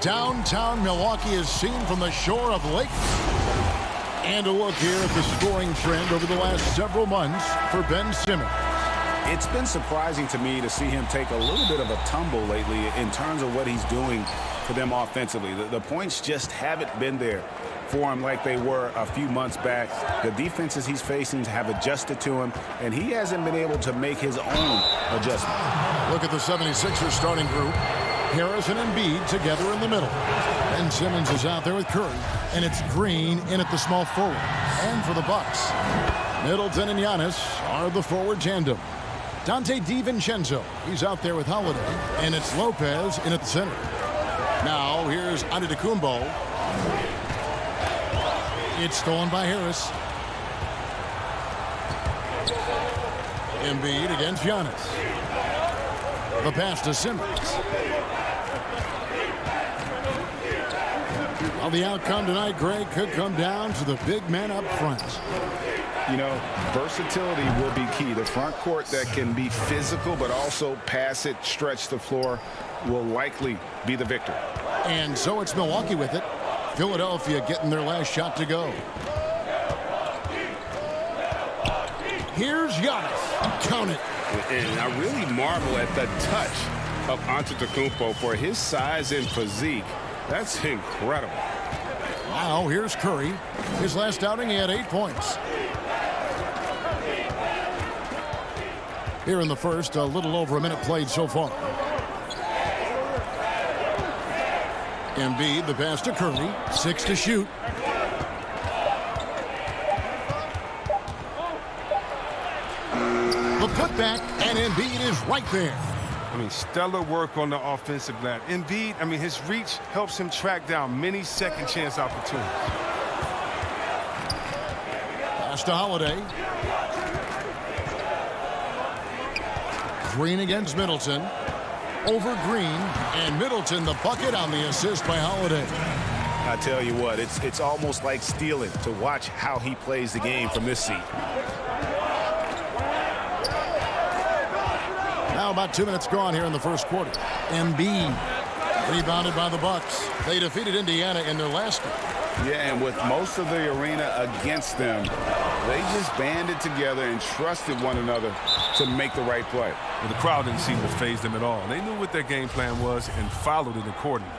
Downtown Milwaukee is seen from the shore of Lake. And a look here at the scoring trend over the last several months for Ben Simmons. It's been surprising to me to see him take a little bit of a tumble lately in terms of what he's doing for them offensively. The points just haven't been there for him like they were a few months back. The defenses he's facing have adjusted to him, and he hasn't been able to make his own adjustment. Look at the 76ers starting group. Harris and Embiid together in the middle. Ben Simmons is out there with Curry, and it's Green in at the small forward. And for the Bucks, Middleton and Giannis are the forward tandem. Dante DiVincenzo, he's out there with Holiday, and it's Lopez in at the center. Now here's Antetokounmpo. It's stolen by Harris. Embiid against Giannis. The pass to Simmons. Well, the outcome tonight, Greg, could come down to the big man up front. You know, versatility will be key. The front court that can be physical but also pass it, stretch the floor will likely be the victor. And so it's Milwaukee with it. Philadelphia getting their last shot to go. Here's Giannis. Count it. And I really marvel at the touch of Antetokounmpo for his size and physique. That's incredible. Now here's Curry. His last outing, he had 8 points. Here in the first, a little over a minute played so far. Embiid, the pass to Curry. 6 to shoot. The putback, and Embiid is right there. I mean, stellar work on the offensive glass. Embiid, I mean, his reach helps him track down many second chance opportunities. Pass to Holiday. Green against Middleton. Over Green, and Middleton the bucket on the assist by Holiday. I tell you what, it's almost like stealing to watch how he plays the game from this seat. Now about 2 minutes gone here in the first quarter. Embiid rebounded by the Bucks. They defeated Indiana in their last game. Yeah, and with most of the arena against them, they just banded together and trusted one another to make the right play. Well, the crowd didn't seem to faze them at all. They knew what their game plan was and followed it accordingly.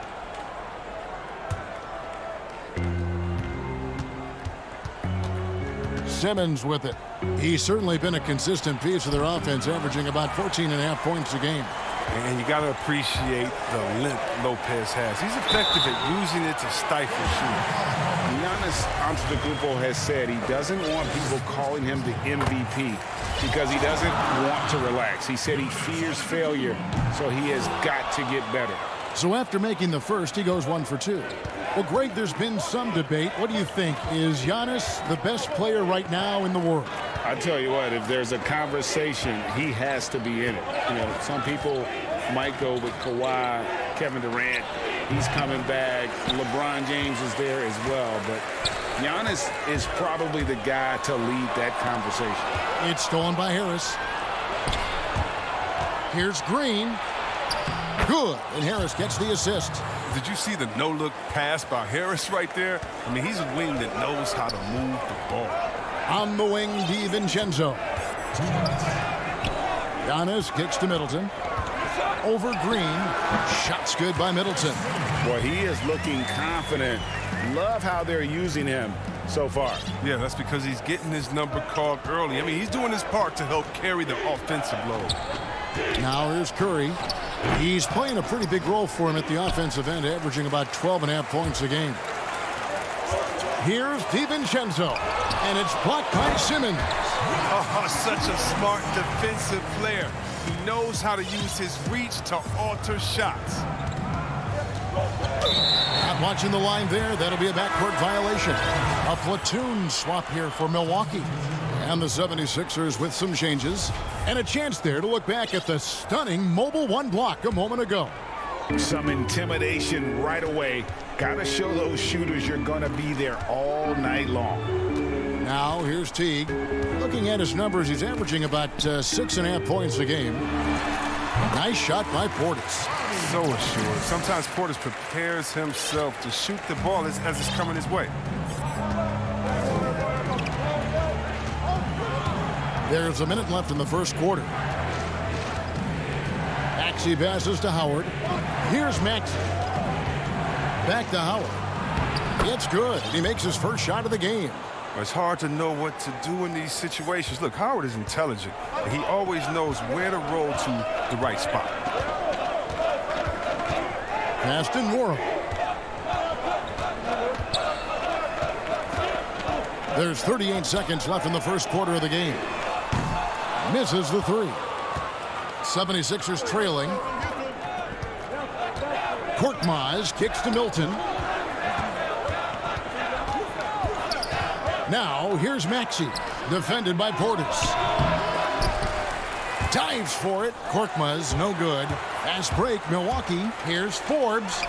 Simmons with it. He's certainly been a consistent piece of their offense, averaging about 14.5 points a game. And you got to appreciate the length Lopez has. He's effective at using it to stifle shooting. Giannis Antetokounmpo has said he doesn't want people calling him the MVP because he doesn't want to relax. He said he fears failure, so he has got to get better. So after making the first, he goes 1 for 2. Well, Greg, there's been some debate. What do you think? Is Giannis the best player right now in the world? I tell you what, if there's a conversation, he has to be in it. You know, some people might go with Kawhi, Kevin Durant. He's coming back. LeBron James is there as well. But Giannis is probably the guy to lead that conversation. It's stolen by Harris. Here's Green. Good. And Harris gets the assist. Did you see the no-look pass by Harris right there? I mean, he's a wing that knows how to move the ball. On the wing, DiVincenzo. Giannis kicks to Middleton. Over Green. Shot's good by Middleton. Boy, he is looking confident. Love how they're using him so far. Yeah, that's because he's getting his number called early. I mean, he's doing his part to help carry the offensive load. Now here's Curry. He's playing a pretty big role for him at the offensive end, averaging about 12.5 points a game. Here's DiVincenzo, and it's blocked by Simmons. Oh, such a smart defensive player. He knows how to use his reach to alter shots. Not watching the line there. That'll be a backcourt violation. A platoon swap here for Milwaukee. And the 76ers with some changes. And a chance there to look back at the stunning Mobile One block a moment ago. Some intimidation right away. Got to show those shooters you're going to be there all night long. Now here's Teague. Looking at his numbers, he's averaging about 6.5 points a game. Nice shot by Portis. So assured. Sometimes Portis prepares himself to shoot the ball as it's coming his way. There's a minute left in the first quarter. Maxey passes to Howard. Here's Maxey. Back to Howard. It's good. He makes his first shot of the game. It's hard to know what to do in these situations. Look, Howard is intelligent. He always knows where to roll to the right spot. Passed to Morrow. There's 38 seconds left in the first quarter of the game. Misses the three. 76ers trailing. Korkmaz kicks to Milton. Now here's Maxey, defended by Portis. Dives for it. Korkmaz, no good. Fast break, Milwaukee. Here's Forbes.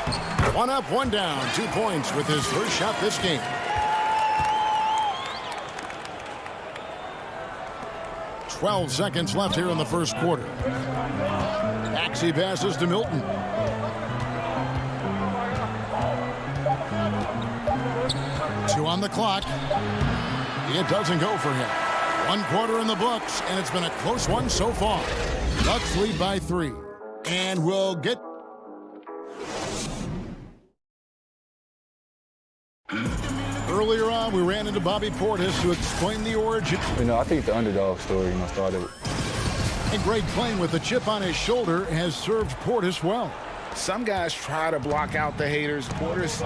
One up, one down. 2 points with his first shot this game. Twelve seconds left here in the first quarter. Maxey passes to Milton. Two on the clock. It doesn't go for him. 1 quarter in the books, and it's been a close one so far. Bucks lead by 3. And we'll get... Earlier on, we ran into Bobby Portis to explain the origin. I think the underdog story, started. And Greg playing with a chip on his shoulder has served Portis well. Some guys try to block out the haters. Portis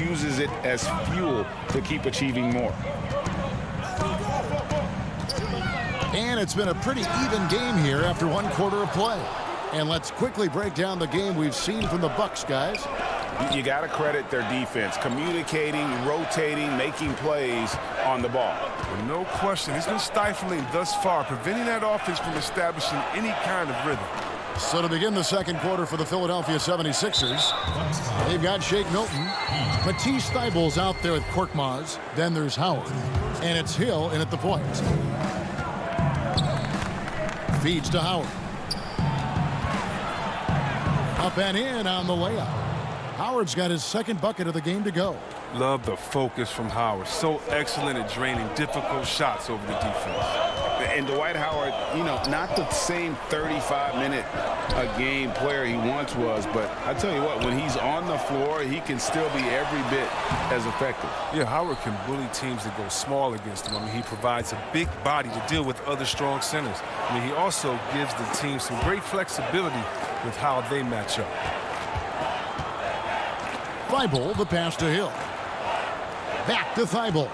uses it as fuel to keep achieving more. And it's been a pretty even game here after 1 quarter of play. And let's quickly break down the game we've seen from the Bucks, guys. You got to credit their defense, communicating, rotating, making plays on the ball. No question. It's been stifling thus far, preventing that offense from establishing any kind of rhythm. So to begin the second quarter for the Philadelphia 76ers, they've got Shake Milton. Matisse Thybulle's out there with Korkmaz. Then there's Howard. And it's Hill in at the point. Feeds to Howard. Up and in on the layup. Howard's got his second bucket of the game to go. Love the focus from Howard. So excellent at draining difficult shots over the defense. And Dwight Howard, not the same 35-minute-a-game player he once was, but I tell you what, when he's on the floor, he can still be every bit as effective. Yeah, Howard can bully teams that go small against him. He provides a big body to deal with other strong centers. He also gives the team some great flexibility with how they match up. Thybulle, the pass to Hill. Back to Thybulle.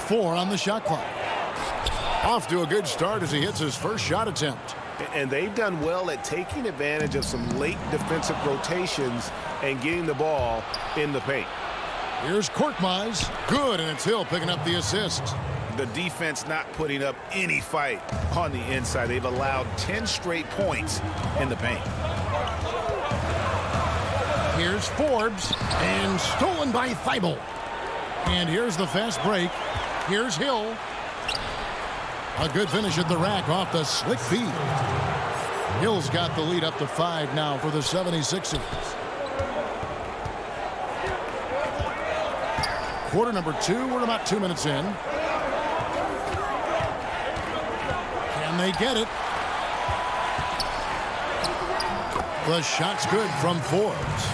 4 on the shot clock. Off to a good start as he hits his first shot attempt. And they've done well at taking advantage of some late defensive rotations and getting the ball in the paint. Here's Korkmaz. Good, and it's Hill picking up the assist. The defense not putting up any fight on the inside. They've allowed 10 straight points in the paint. Here's Forbes, and stolen by Thybulle. And here's the fast break. Here's Hill. A good finish at the rack off the slick feed. Hill's got the lead up to 5 now for the 76ers. Quarter number 2, we're about 2 minutes in. Can they get it? The shot's good from Forbes.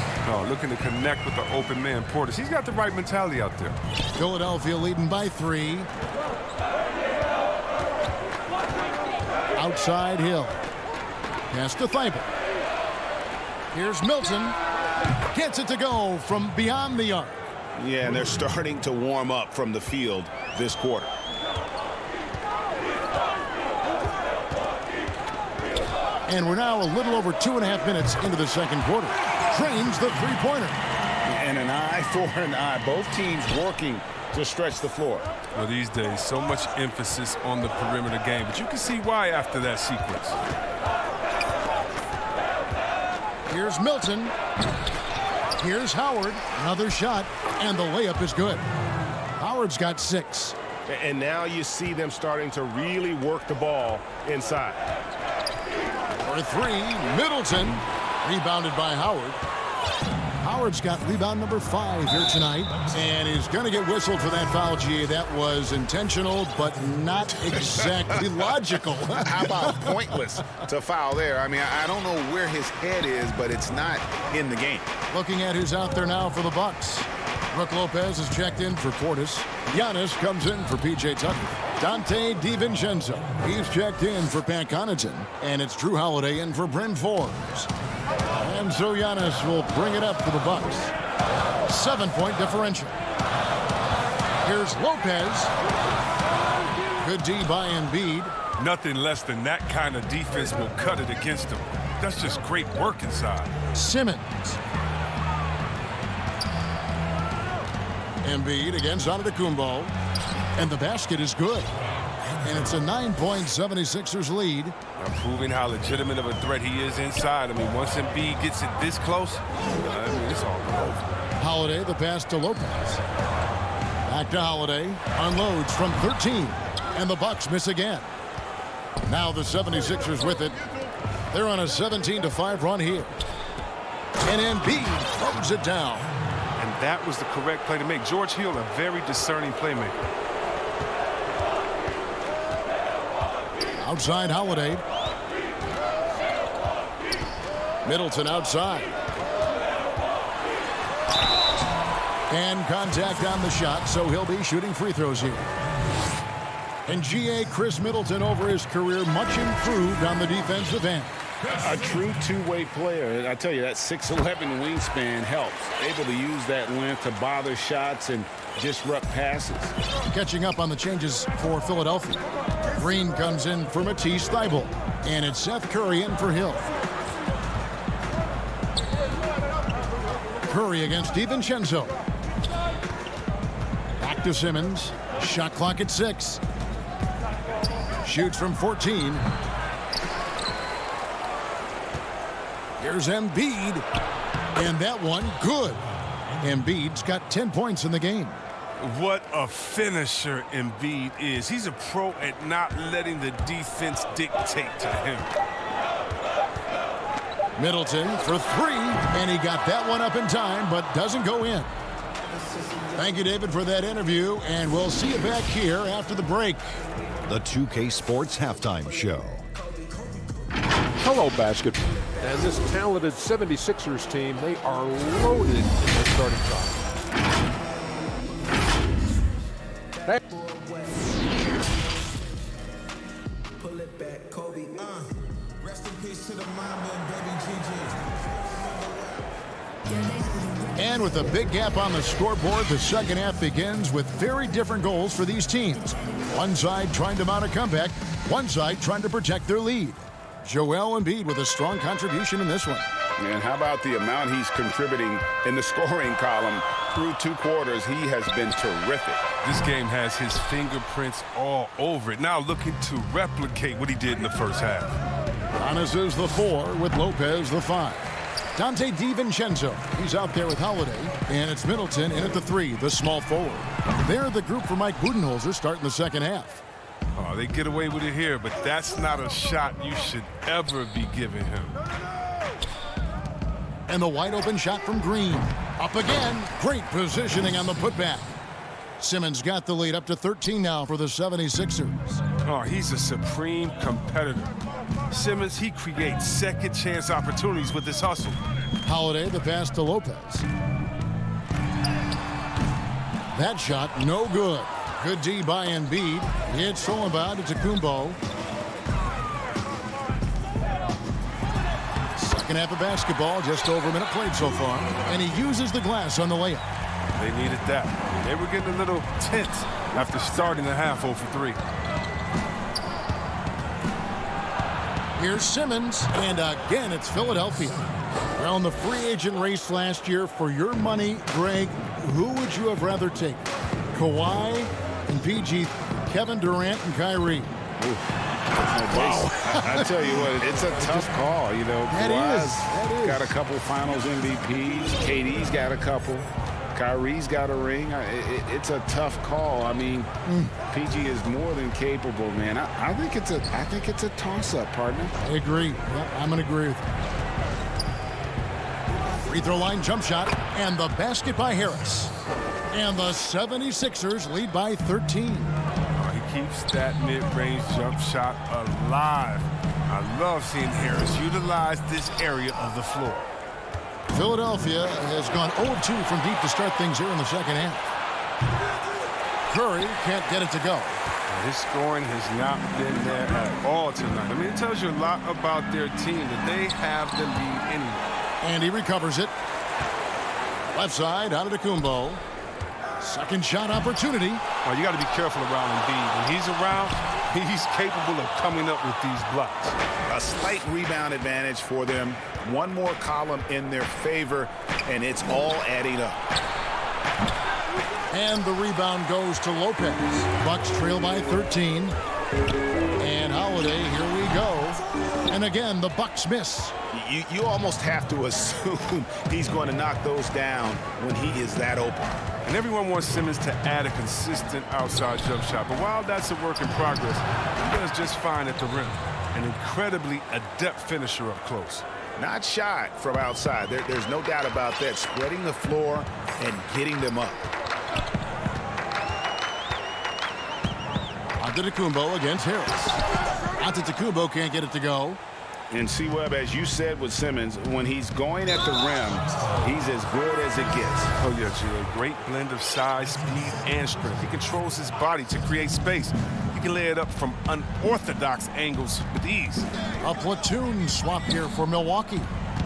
Looking to connect with the open man, Portis. He's got the right mentality out there. Philadelphia leading by 3. Outside Hill. Pass to Thybulle. Here's Milton. Gets it to go from beyond the arc. Yeah, and they're starting to warm up from the field this quarter. And we're now a little over 2.5 minutes into the second quarter. Trains the three-pointer. And an eye for an eye. Both teams working to stretch the floor. Well, these days, so much emphasis on the perimeter game, but you can see why after that sequence. Here's Milton. Here's Howard. Another shot, and the layup is good. Howard's got 6. And now you see them starting to really work the ball inside. For three, Middleton. Rebounded by Howard. Howard's got rebound number 5 here tonight, and he's going to get whistled for that foul, G. That was intentional, but not exactly logical. How about pointless to foul there? I mean, I don't know where his head is, but it's not in the game. Looking at who's out there now for the Bucks. Brook Lopez is checked in for Portis. Giannis comes in for P.J. Tucker. Dante DiVincenzo, he's checked in for Pat Connaughton. And it's Drew Holiday in for Bryn Forbes. And so Giannis will bring it up for the Bucks. 7-point differential. Here's Lopez. Good D by Embiid. Nothing less than that kind of defense will cut it against him. That's just great work inside. Simmons. Embiid against Antetokounmpo. And the basket is good. And it's a 9-point 76ers lead. I'm proving how legitimate of a threat he is inside. I mean, once Embiid gets it this close, I mean, it's all over. Holiday, the pass to Lopez. Back to Holiday. Unloads from 13. And the Bucks miss again. Now the 76ers with it. They're on a 17-5 run here. And Embiid throws it down. And that was the correct play to make. George Hill, a very discerning playmaker. Outside Holiday. Middleton outside. And contact on the shot, so he'll be shooting free throws here. And G.A. Chris Middleton over his career, much improved on the defensive end. A true two-way player. I tell you, that 6'11" wingspan helps. Able to use that length to bother shots and disrupt passes. Catching up on the changes for Philadelphia. Green comes in for Matisse Thybulle. And it's Seth Curry in for Hill. Curry against DiVincenzo. Back to Simmons. Shot clock at 6. Shoots from 14. Here's Embiid. And that one, good. Embiid's got 10 points in the game. What a finisher Embiid is. He's a pro at not letting the defense dictate to him. Middleton for 3, and he got that one up in time, but doesn't go in. Thank you, David, for that interview, and we'll see you back here after the break. The 2K Sports Halftime Show. Hello, basketball. And this talented 76ers team, they are loaded in their starting five. Pull it back, Kobe. Rest in peace to the mama and baby Gigi. And with a big gap on the scoreboard, the second half begins with very different goals for these teams. One side trying to mount a comeback, one side trying to protect their lead. Joel Embiid with a strong contribution in this one. And how about the amount he's contributing in the scoring column? Through 2 quarters, he has been terrific. This game has his fingerprints all over it. Now looking to replicate what he did in the first half. Giannis is the 4 with Lopez the 5. Dante DiVincenzo, he's out there with Holiday. And it's Middleton in at the 3, the small forward. They're the group for Mike Budenholzer starting the second half. Oh, they get away with it here, but that's not a shot you should ever be giving him. And the wide open shot from Green. Up again. Great positioning on the putback. Simmons got the lead up to 13 now for the 76ers. Oh, he's a supreme competitor. Simmons, he creates second chance opportunities with his hustle. Holiday, the pass to Lopez. That shot, no good. Good D by Embiid. It's stolen by Antetokounmpo. Second half of basketball, just over a minute played so far. And he uses the glass on the layup. They needed that. They were getting a little tense after starting the half 0 for 3. Here's Simmons, and again, it's Philadelphia. Well, in the free agent race last year, for your money, Greg, who would you have rather taken? Kawhi and PG, Kevin Durant and Kyrie. Wow. I tell you what, it's a tough call. You know, That is. got a couple finals MVPs. KD's got a couple. Kyrie's got a ring. It's a tough call. I mean, PG is more than capable, man. I think it's a toss-up, partner. I agree. Yep, I'm going to agree with you. Free throw line jump shot, and the basket by Harris. And the 76ers lead by 13. He keeps that mid-range jump shot alive. I love seeing Harris utilize this area of the floor. Philadelphia has gone 0-2 from deep to start things here in the second half. Curry can't get it to go. His scoring has not been there at all tonight. I mean, it tells you a lot about their team that they have the lead anyway. And he recovers it. Left side, out of Kumbo. Second shot opportunity. Oh, you got to be careful around Embiid. When he's around, he's capable of coming up with these blocks. A slight rebound advantage for them. One more column in their favor, and it's all adding up. And the rebound goes to Lopez. Bucks trail by 13. And Holiday, here we go. And again, the Bucks miss. You almost have to assume he's going to knock those down when he is that open. And everyone wants Simmons to add a consistent outside jump shot. But while that's a work in progress, he does just fine at the rim. An incredibly adept finisher up close. Not shy from outside. There's no doubt about that. Spreading the floor and getting them up. Antetokounmpo against Harris. Antetokounmpo can't get it to go. And C-Webb, as you said with Simmons, when he's going at the rim, he's as good as it gets. Oh, yeah, Gio. Great blend of size, speed, and strength. He controls his body to create space. He can lay it up from unorthodox angles with ease. A platoon swap here for Milwaukee.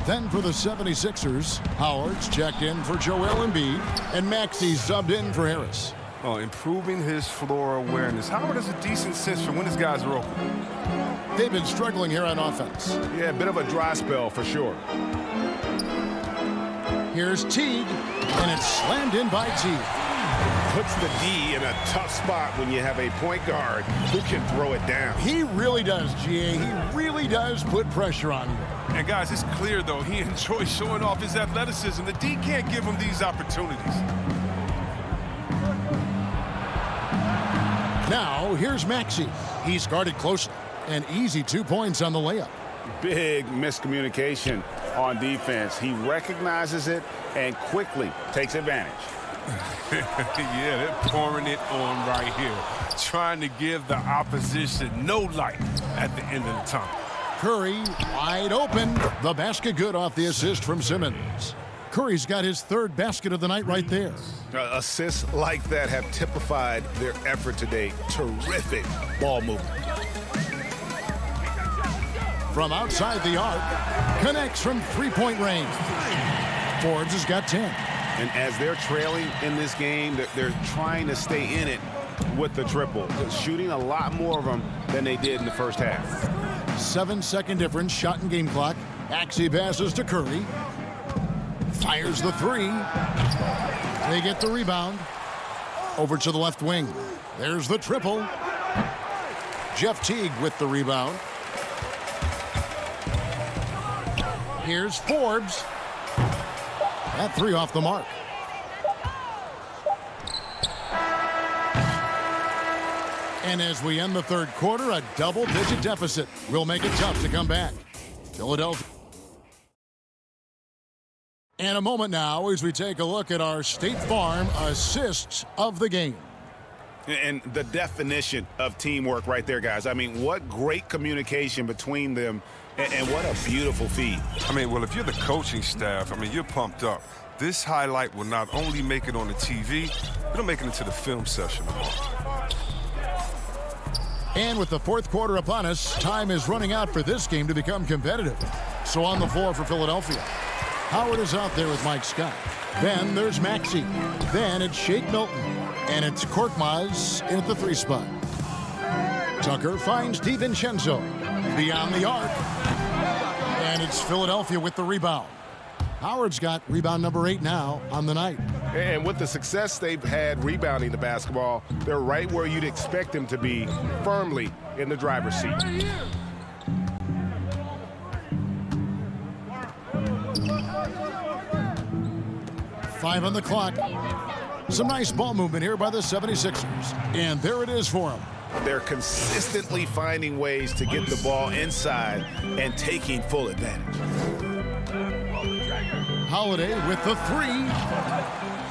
Then for the 76ers, Howard's checked in for Joel Embiid, and Maxey subbed in for Harris. Oh, improving his floor awareness. Howard has a decent sense for when his guys are open. They've been struggling here on offense. Yeah, a bit of a dry spell for sure. Here's Teague, and it's slammed in by Teague. Puts the D in a tough spot when you have a point guard who can throw it down. He really does, GA. He really does put pressure on you. And guys, it's clear, though, he enjoys showing off his athleticism. The D can't give him these opportunities. Now, here's Maxey. He's guarded closely. An easy 2 points on the layup. Big miscommunication on defense. He recognizes it and quickly takes advantage. Yeah, they're pouring it on right here. Trying to give the opposition no light at the end of the tunnel. Curry wide open. The basket good off the assist from Simmons. Curry's got his third basket of the night right there. Assists like that have typified their effort today. Terrific ball movement. From outside the arc, connects from three-point range. Forbes has got 10. And as they're trailing in this game, they're trying to stay in it with the triple. Shooting a lot more of them than they did in the first half. 7-second difference, shot and game clock. Maxey passes to Curry. Fires the three. They get the rebound. Over to the left wing. There's the triple. Jeff Teague with the rebound. Here's Forbes. That three off the mark. And as we end the third quarter, a double-digit deficit will make it tough to come back. Philadelphia. And a moment now as we take a look at our State Farm assists of the game. And the definition of teamwork right there, guys. I mean, what great communication between them, and what a beautiful feed. I mean, well, if you're the coaching staff, I mean, you're pumped up. This highlight will not only make it on the TV, it'll make it into the film session tomorrow. And with the fourth quarter upon us, time is running out for this game to become competitive. So on the floor for Philadelphia, Howard is out there with Mike Scott. Then there's Maxey. Then it's Shake Milton. And it's Korkmaz in at the three spot. Tucker finds DiVincenzo beyond the arc. And it's Philadelphia with the rebound. Howard's got rebound number 8 now on the night. And with the success they've had rebounding the basketball, they're right where you'd expect them to be, firmly in the driver's seat. 5 on the clock. Some nice ball movement here by the 76ers. And there it is for them. They're consistently finding ways to get the ball inside and taking full advantage. Holiday with the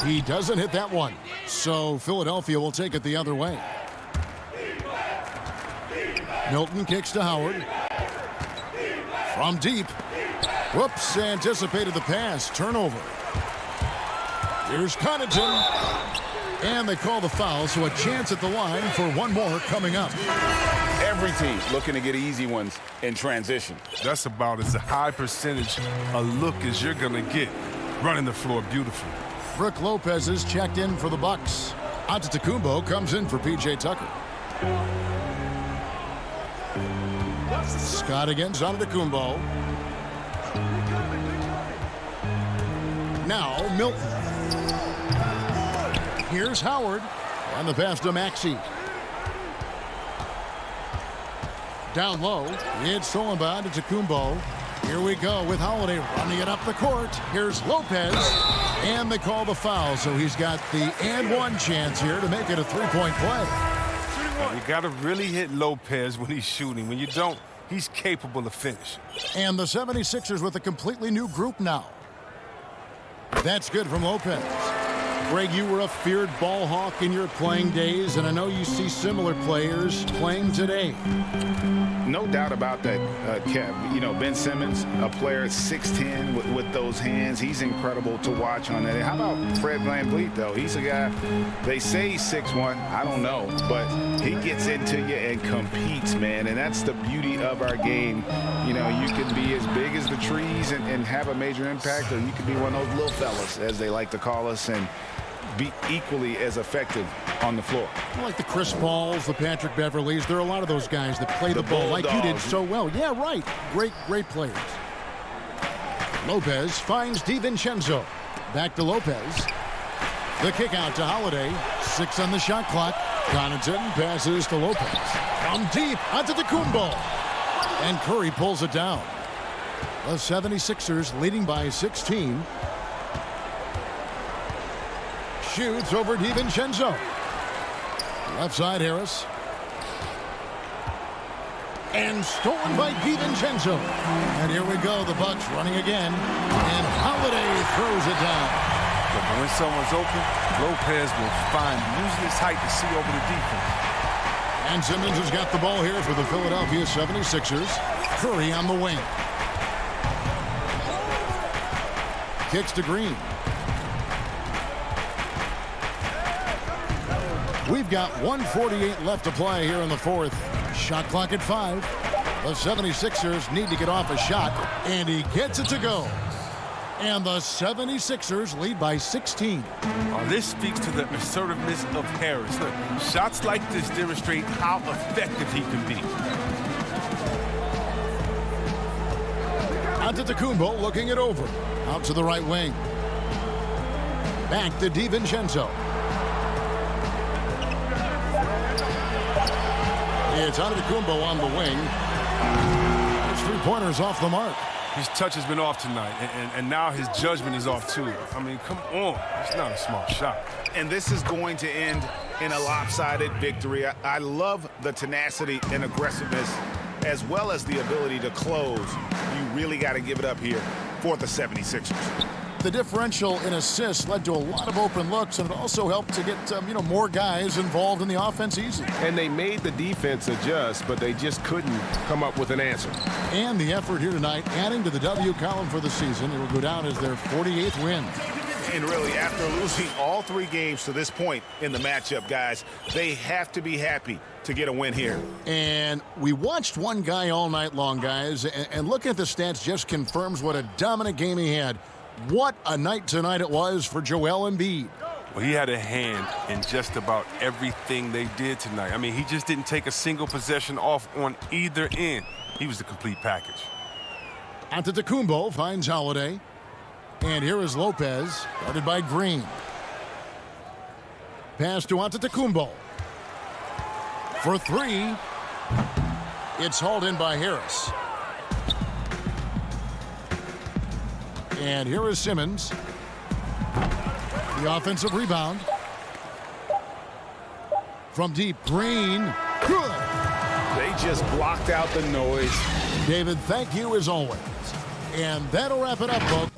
3. He doesn't hit that one. So Philadelphia will take it the other way. Milton kicks to Howard. From deep. Whoops, anticipated the pass. Turnover. Here's Connaughton. And they call the foul, so a chance at the line for one more coming up. Every team looking to get easy ones in transition. That's about as high percentage a look as you're going to get. Running the floor beautifully. Brook Lopez is checked in for the Bucks. Antetokounmpo comes in for P.J. Tucker. Scott against Antetokounmpo. Now Milton. Here's Howard. And the pass to Maxey. Down low. It's stolen by Antetokounmpo. Here we go with Holiday running it up the court. Here's Lopez. And they call the foul, so he's got the and one chance here to make it a three-point play. You got to really hit Lopez when he's shooting. When you don't, he's capable of finishing. And the 76ers with a completely new group now. That's good from Lopez. Greg, you were a feared ball hawk in your playing days, and I know you see similar players playing today. No doubt about that, Kev. You know, Ben Simmons, a player 6'10" with those hands. He's incredible to watch on that. How about Fred VanVleet, though? He's a guy, they say he's 6'1". I don't know, but he gets into you and competes, man. And that's the beauty of our game. You know, you can be as big as the trees and have a major impact, or you can be one of those little fellas, as they like to call us, and be equally as effective on the floor. Like the Chris Pauls, the Patrick Beverleys. There are a lot of those guys that play the ball like you did so well. Yeah, right. Great players. Lopez finds DiVincenzo. Back to Lopez. The kick out to Holiday. 6 on the shot clock. Connaughton passes to Lopez. From deep onto the Antetokounmpo. And Curry pulls it down. The 76ers leading by 16. Shoots over DiVincenzo. Left side, Harris. And stolen by DiVincenzo. And here we go, the Bucks running again. And Holiday throws it down. But when someone's open, Lopez will find using his height to see over the defense. And Simmons has got the ball here for the Philadelphia 76ers. Curry on the wing. Kicks to Green. We've got 1:48 left to play here in the fourth. Shot clock at 5. The 76ers need to get off a shot, and he gets it to go. And the 76ers lead by 16. This speaks to the assertiveness of Harris. Look, shots like this demonstrate how effective he can be. Antetokounmpo looking it over. Out to the right wing. Back to DiVincenzo. It's Antetokounmpo on the wing. His three-pointers off the mark. His touch has been off tonight, and now his judgment is off too. I mean, come on. It's not a small shot. And this is going to end in a lopsided victory. I love the tenacity and aggressiveness, as well as the ability to close. You really got to give it up here for the 76ers. The differential in assists led to a lot of open looks, and it also helped to get more guys involved in the offense easy. And they made the defense adjust, but they just couldn't come up with an answer. And the effort here tonight, adding to the W column for the season, it will go down as their 48th win. And really, after losing all 3 games to this point in the matchup, guys, they have to be happy to get a win here. And we watched one guy all night long, guys, and looking at the stats just confirms what a dominant game he had. What a night tonight it was for Joel Embiid. Well, he had a hand in just about everything they did tonight. I mean, he just didn't take a single possession off on either end. He was the complete package. Antetokounmpo finds Holiday. And here is Lopez, guarded by Green. Pass to Antetokounmpo. For 3. It's hauled in by Harris. And here is Simmons. The offensive rebound. From deep, Green. Good. They just blocked out the noise. David, thank you as always. And that'll wrap it up, folks.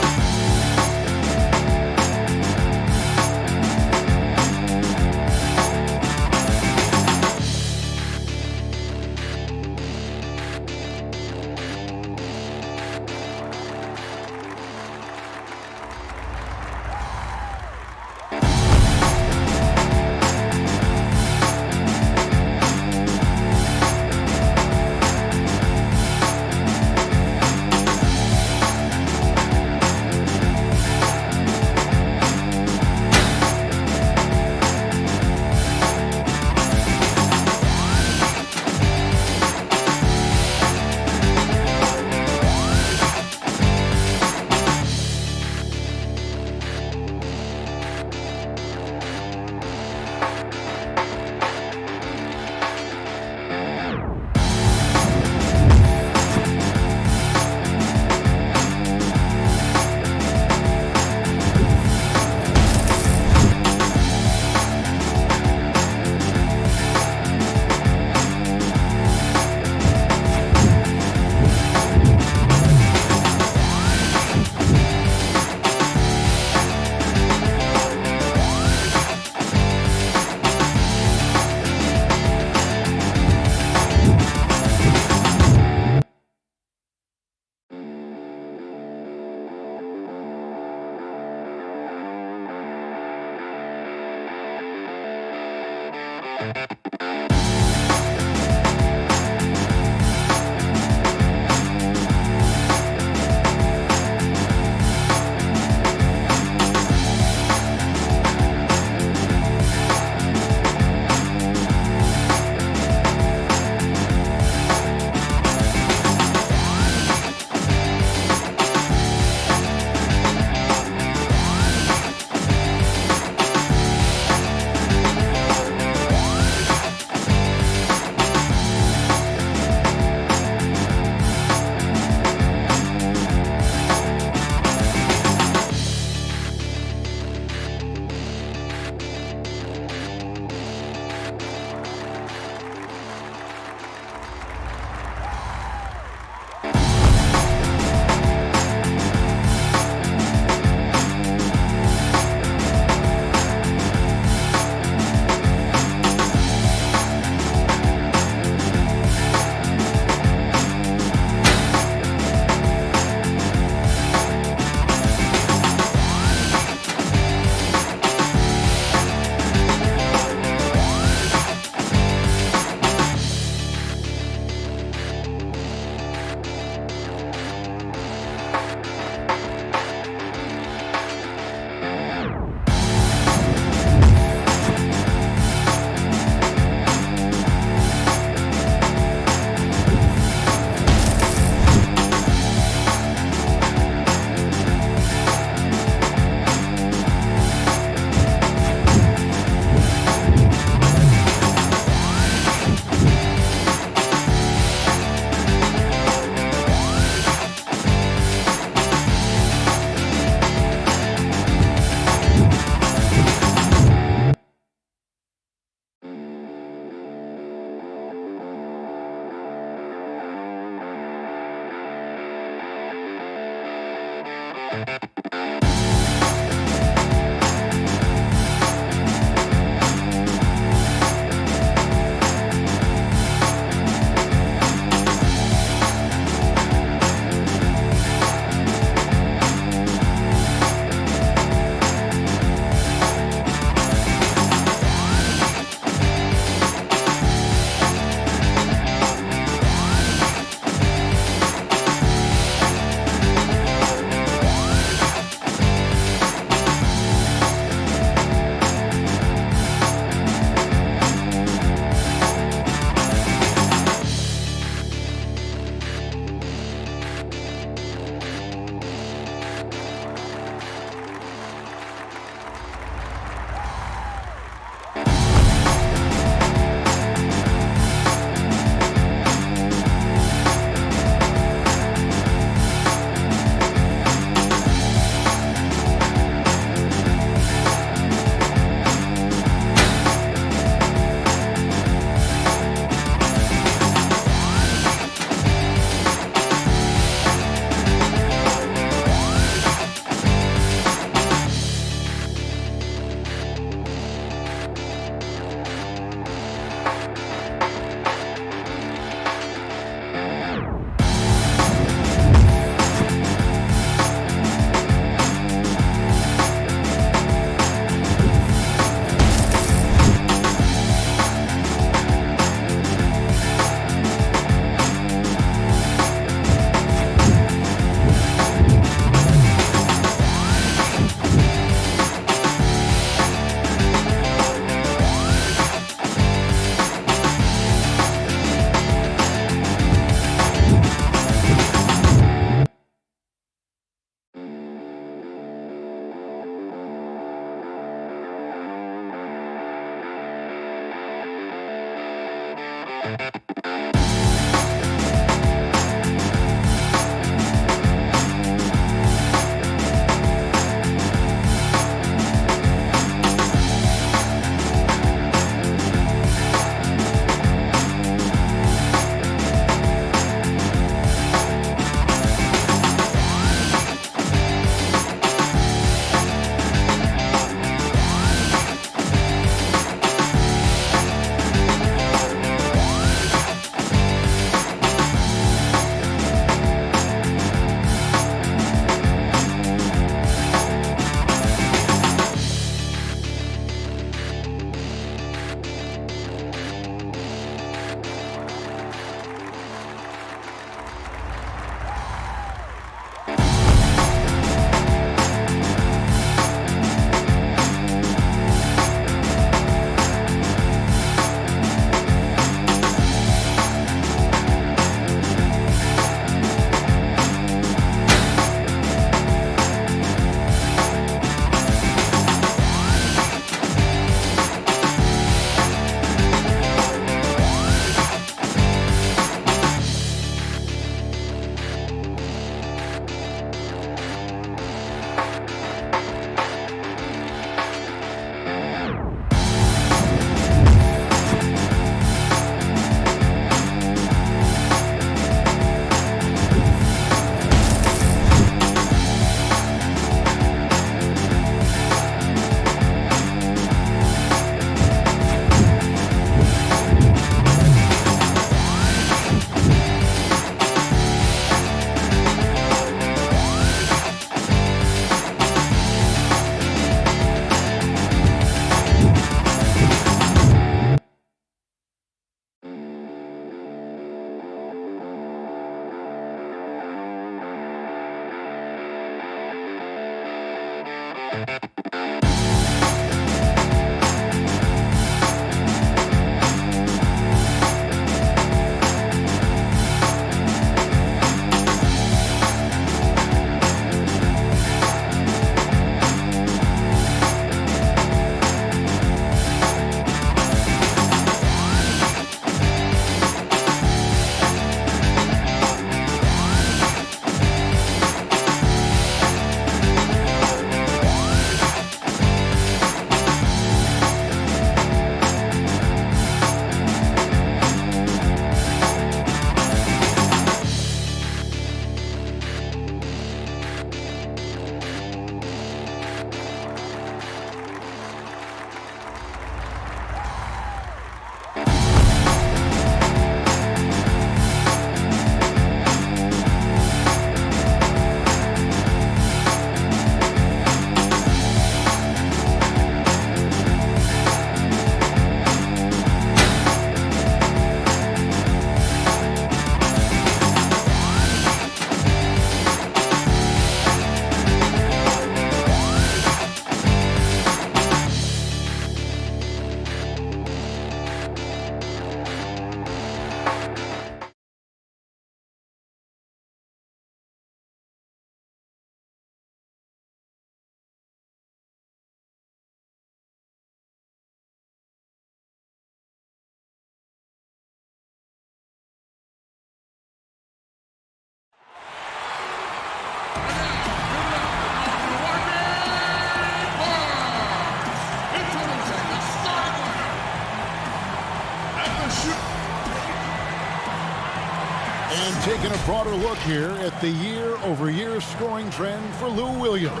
And taking a broader look here at the year-over-year scoring trend for Lou Williams.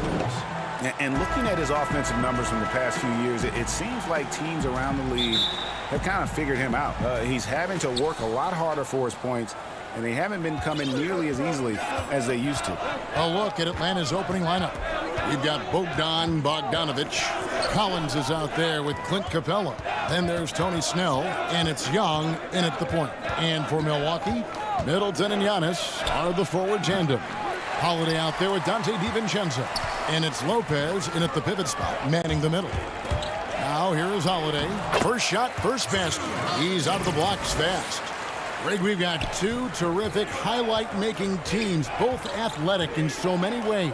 And looking at his offensive numbers from the past few years, it seems like teams around the league have kind of figured him out. He's having to work a lot harder for his points, and they haven't been coming nearly as easily as they used to. A look at Atlanta's opening lineup. We've got Bogdan Bogdanovic. Collins is out there with Clint Capella. Then there's Tony Snell, and it's Young in at the point. And for Milwaukee, Middleton and Giannis are the forward tandem. Holiday out there with Dante DiVincenzo. And it's Lopez in at the pivot spot, manning the middle. Now here is Holiday. First shot, first basket. He's out of the blocks fast. Greg, we've got two terrific highlight-making teams, both athletic in so many ways.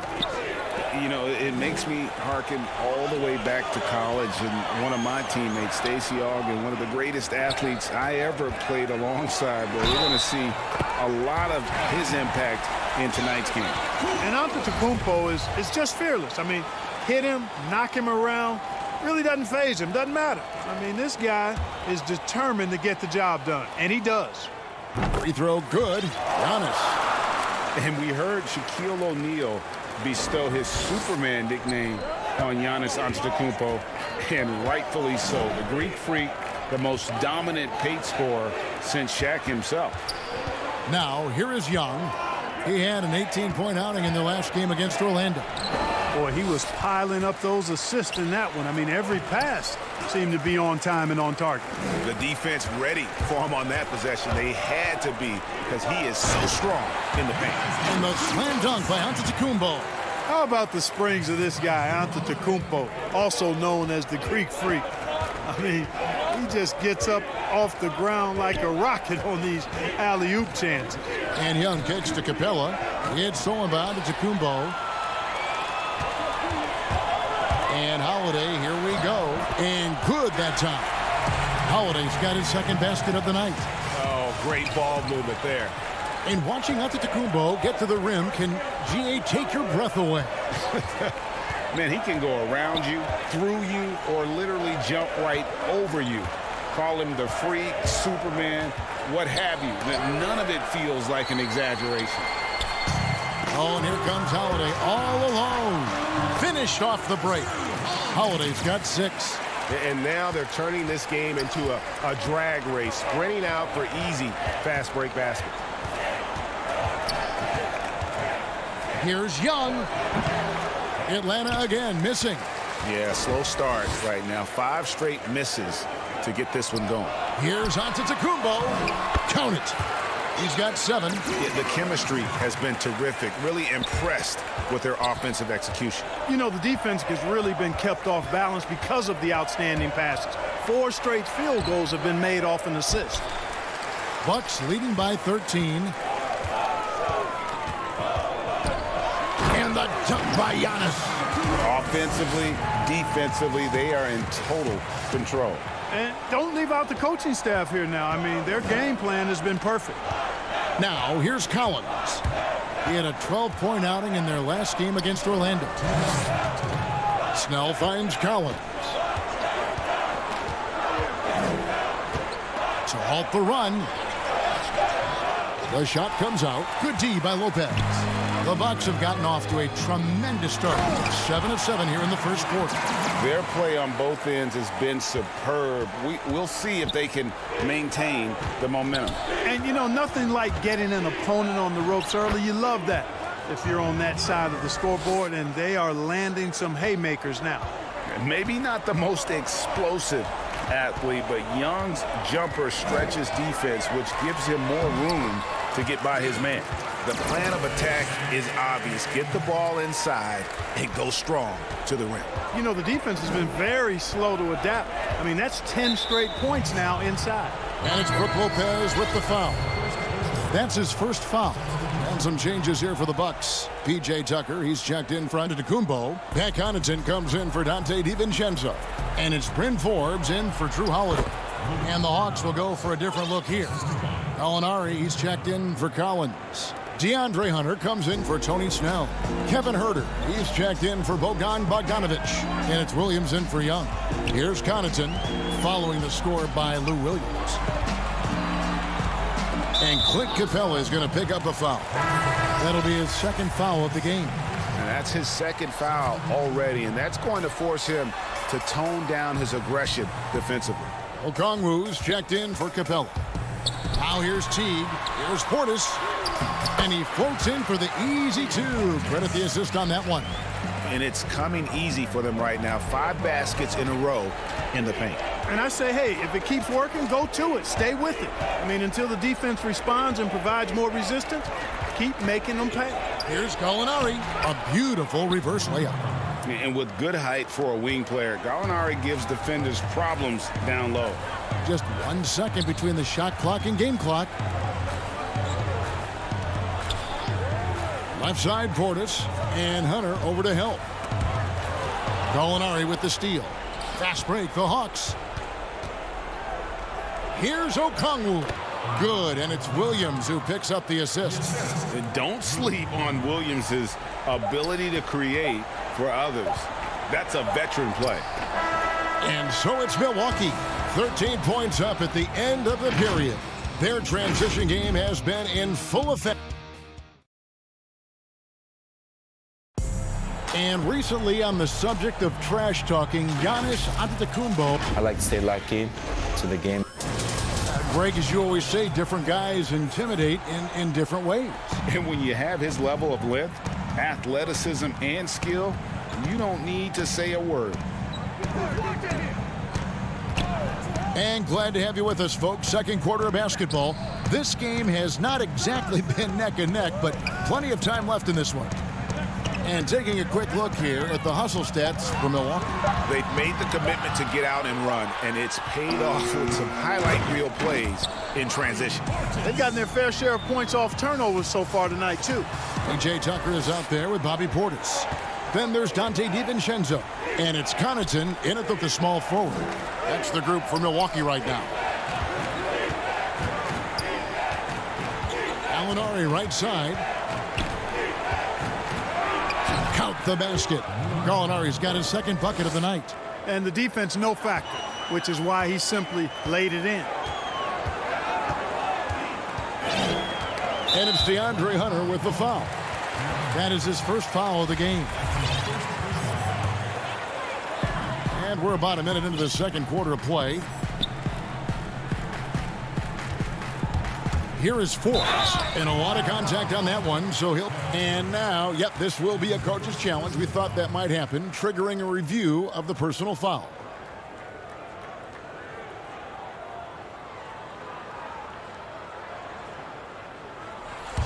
You know, it makes me hearken all the way back to college, and one of my teammates, Stacey Ogden, one of the greatest athletes I ever played alongside. But we're going to see a lot of his impact in tonight's game. And Antetokounmpo is just fearless. I mean, hit him, knock him around, really doesn't faze him, doesn't matter. I mean, this guy is determined to get the job done, and he does. Free throw good. Giannis. And we heard Shaquille O'Neal bestow his Superman nickname on Giannis Antetokounmpo, and rightfully so. The Greek Freak, the most dominant paint scorer since Shaq himself. Now, here is Young. He had an 18-point outing in their last game against Orlando. Boy, he was piling up those assists in that one. I mean, every pass seemed to be on time and on target. The defense ready for him on that possession. They had to be, because he is so strong in the paint. And the slam dunk by Antetokounmpo. How about the springs of this guy, Antetokounmpo, also known as the Greek Freak? I mean, he just gets up off the ground like a rocket on these alley-oop chances. And Young kicks to Capella. It's stolen by Antetokounmpo. And Holiday, here we go. And good that time. Holiday's got his second basket of the night. Oh, great ball movement there. And watching Antetokounmpo get to the rim can, GA, take your breath away. Man, he can go around you, through you, or literally jump right over you. Call him the freak, Superman, what have you. None of it feels like an exaggeration. Oh, and here comes Holiday all alone. Finished off the break. Holiday's got 6. And now they're turning this game into a drag race, sprinting out for easy fast break baskets. Here's Young. Atlanta again missing. Yeah, slow start right now. 5 straight misses to get this one going. Here's Antetokounmpo. Count it. He's got 7. Yeah, the chemistry has been terrific. Really impressed with their offensive execution. You know, the defense has really been kept off balance because of the outstanding passes. 4 straight field goals have been made off an assist. Bucks leading by 13. And the dunk by Giannis. Offensively, defensively, they are in total control. And don't leave out the coaching staff here now. I mean, their game plan has been perfect. Now, here's Collins. He had a 12-point outing in their last game against Orlando. Snell finds Collins. To halt the run. The shot comes out. Good D by Lopez. The Bucks have gotten off to a tremendous start. 7 of 7 here in the first quarter. Their play on both ends has been superb. We'll see if they can maintain the momentum. And, you know, nothing like getting an opponent on the ropes early. You love that if you're on that side of the scoreboard, and they are landing some haymakers now. Maybe not the most explosive athlete, but Young's jumper stretches defense, which gives him more room to get by his man. The plan of attack is obvious. Get the ball inside and go strong to the rim. You know, the defense has been very slow to adapt. I mean, that's 10 straight points now inside. And it's Brook Lopez with the foul. That's his first foul. And some changes here for the Bucks. P.J. Tucker, he's checked in for Antetokounmpo. Pat Connaughton comes in for Dante DiVincenzo. And it's Bryn Forbes in for Drew Holiday. And the Hawks will go for a different look here. Gallinari, he's checked in for Collins. DeAndre Hunter comes in for Tony Snell. Kevin Huerter, he's checked in for Bogdan Bogdanovic. And it's Williams in for Young. Here's Connaughton, following the score by Lou Williams. And Clint Capella is going to pick up a foul. That'll be his second foul of the game. And that's his second foul already, and that's going to force him to tone down his aggression defensively. Okongwu's checked in for Capella. Now here's Teague. Here's Portis. And he floats in for the easy 2. Credit the assist on that one. And it's coming easy for them right now. 5 baskets in a row in the paint. And I say, hey, if it keeps working, go to it. Stay with it. I mean, until the defense responds and provides more resistance, keep making them pay. Here's Gallinari. A beautiful reverse layup. And with good height for a wing player, Gallinari gives defenders problems down low. Just 1 second between the shot clock and game clock. Left side, Portis, and Hunter over to help. Gallinari with the steal. Fast break, the Hawks. Here's Okongwu. Good, and it's Williams who picks up the assist. Don't sleep on Williams' ability to create for others. That's a veteran play. And so it's Milwaukee. 13 points up at the end of the period. Their transition game has been in full effect. And recently, on the subject of trash talking, Giannis Antetokounmpo. I like to stay locked in to the game. Greg, as you always say, different guys intimidate in different ways. And when you have his level of length, athleticism, and skill, you don't need to say a word. And glad to have you with us, folks. Second quarter of basketball. This game has not exactly been neck and neck, but plenty of time left in this one. And taking a quick look here at the hustle stats for Milwaukee. They've made the commitment to get out and run, and it's paid off with some highlight reel plays in transition. They've gotten their fair share of points off turnovers so far tonight, too. P.J. Tucker is out there with Bobby Portis. Then there's Dante DiVincenzo. And it's Connaughton in it with the small forward. That's the group for Milwaukee right now. Gallinari right side. Count the basket. Gallinari's got his second bucket of the night. And the defense no factor, which is why he simply laid it in. And it's DeAndre Hunter with the foul. That is his first foul of the game. And we're about a minute into the second quarter of play. Here is Forbes, and a lot of contact on that one, so he'll... And now, yep, this will be a coach's challenge. We thought that might happen, triggering a review of the personal foul.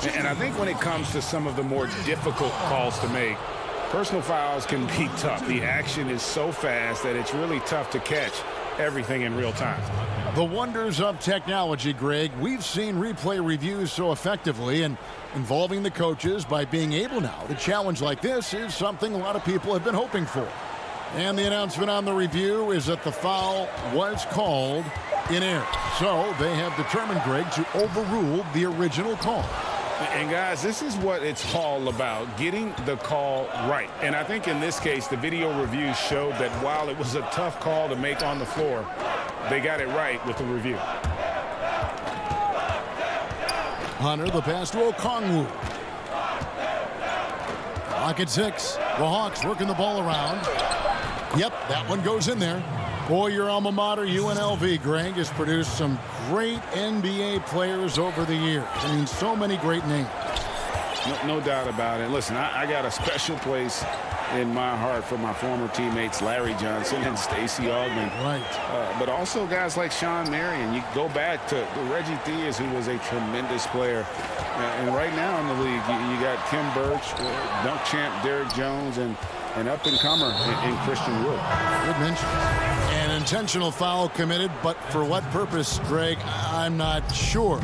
And I think when it comes to some of the more difficult calls to make, personal fouls can be tough. The action is so fast that it's really tough to catch everything in real time. The wonders of technology, Greg. We've seen replay reviews so effectively, and involving the coaches by being able now to challenge like this is something a lot of people have been hoping for. And the announcement on the review is that the foul was called in error. So they have determined, Greg, to overrule the original call. And guys, this is what it's all about, getting the call right. And I think in this case, the video review showed that while it was a tough call to make on the floor, they got it right with the review. Hunter, the pass to Okongwu. Clock at 6. The Hawks working the ball around. Yep, that one goes in there. Boy, your alma mater, UNLV, Greg, has produced some great NBA players over the years. I mean, so many great names. No doubt about it. Listen, I got a special place in my heart for my former teammates Larry Johnson and Stacey Augmon. Right. But also guys like Sean Marion. You go back to Reggie Theus, who was a tremendous player. And right now in the league, you got Kim Birch, dunk champ Derrick Jones, and an up-and-comer in Christian Wood. Good mention. An intentional foul committed, but for what purpose, Greg? I'm not sure.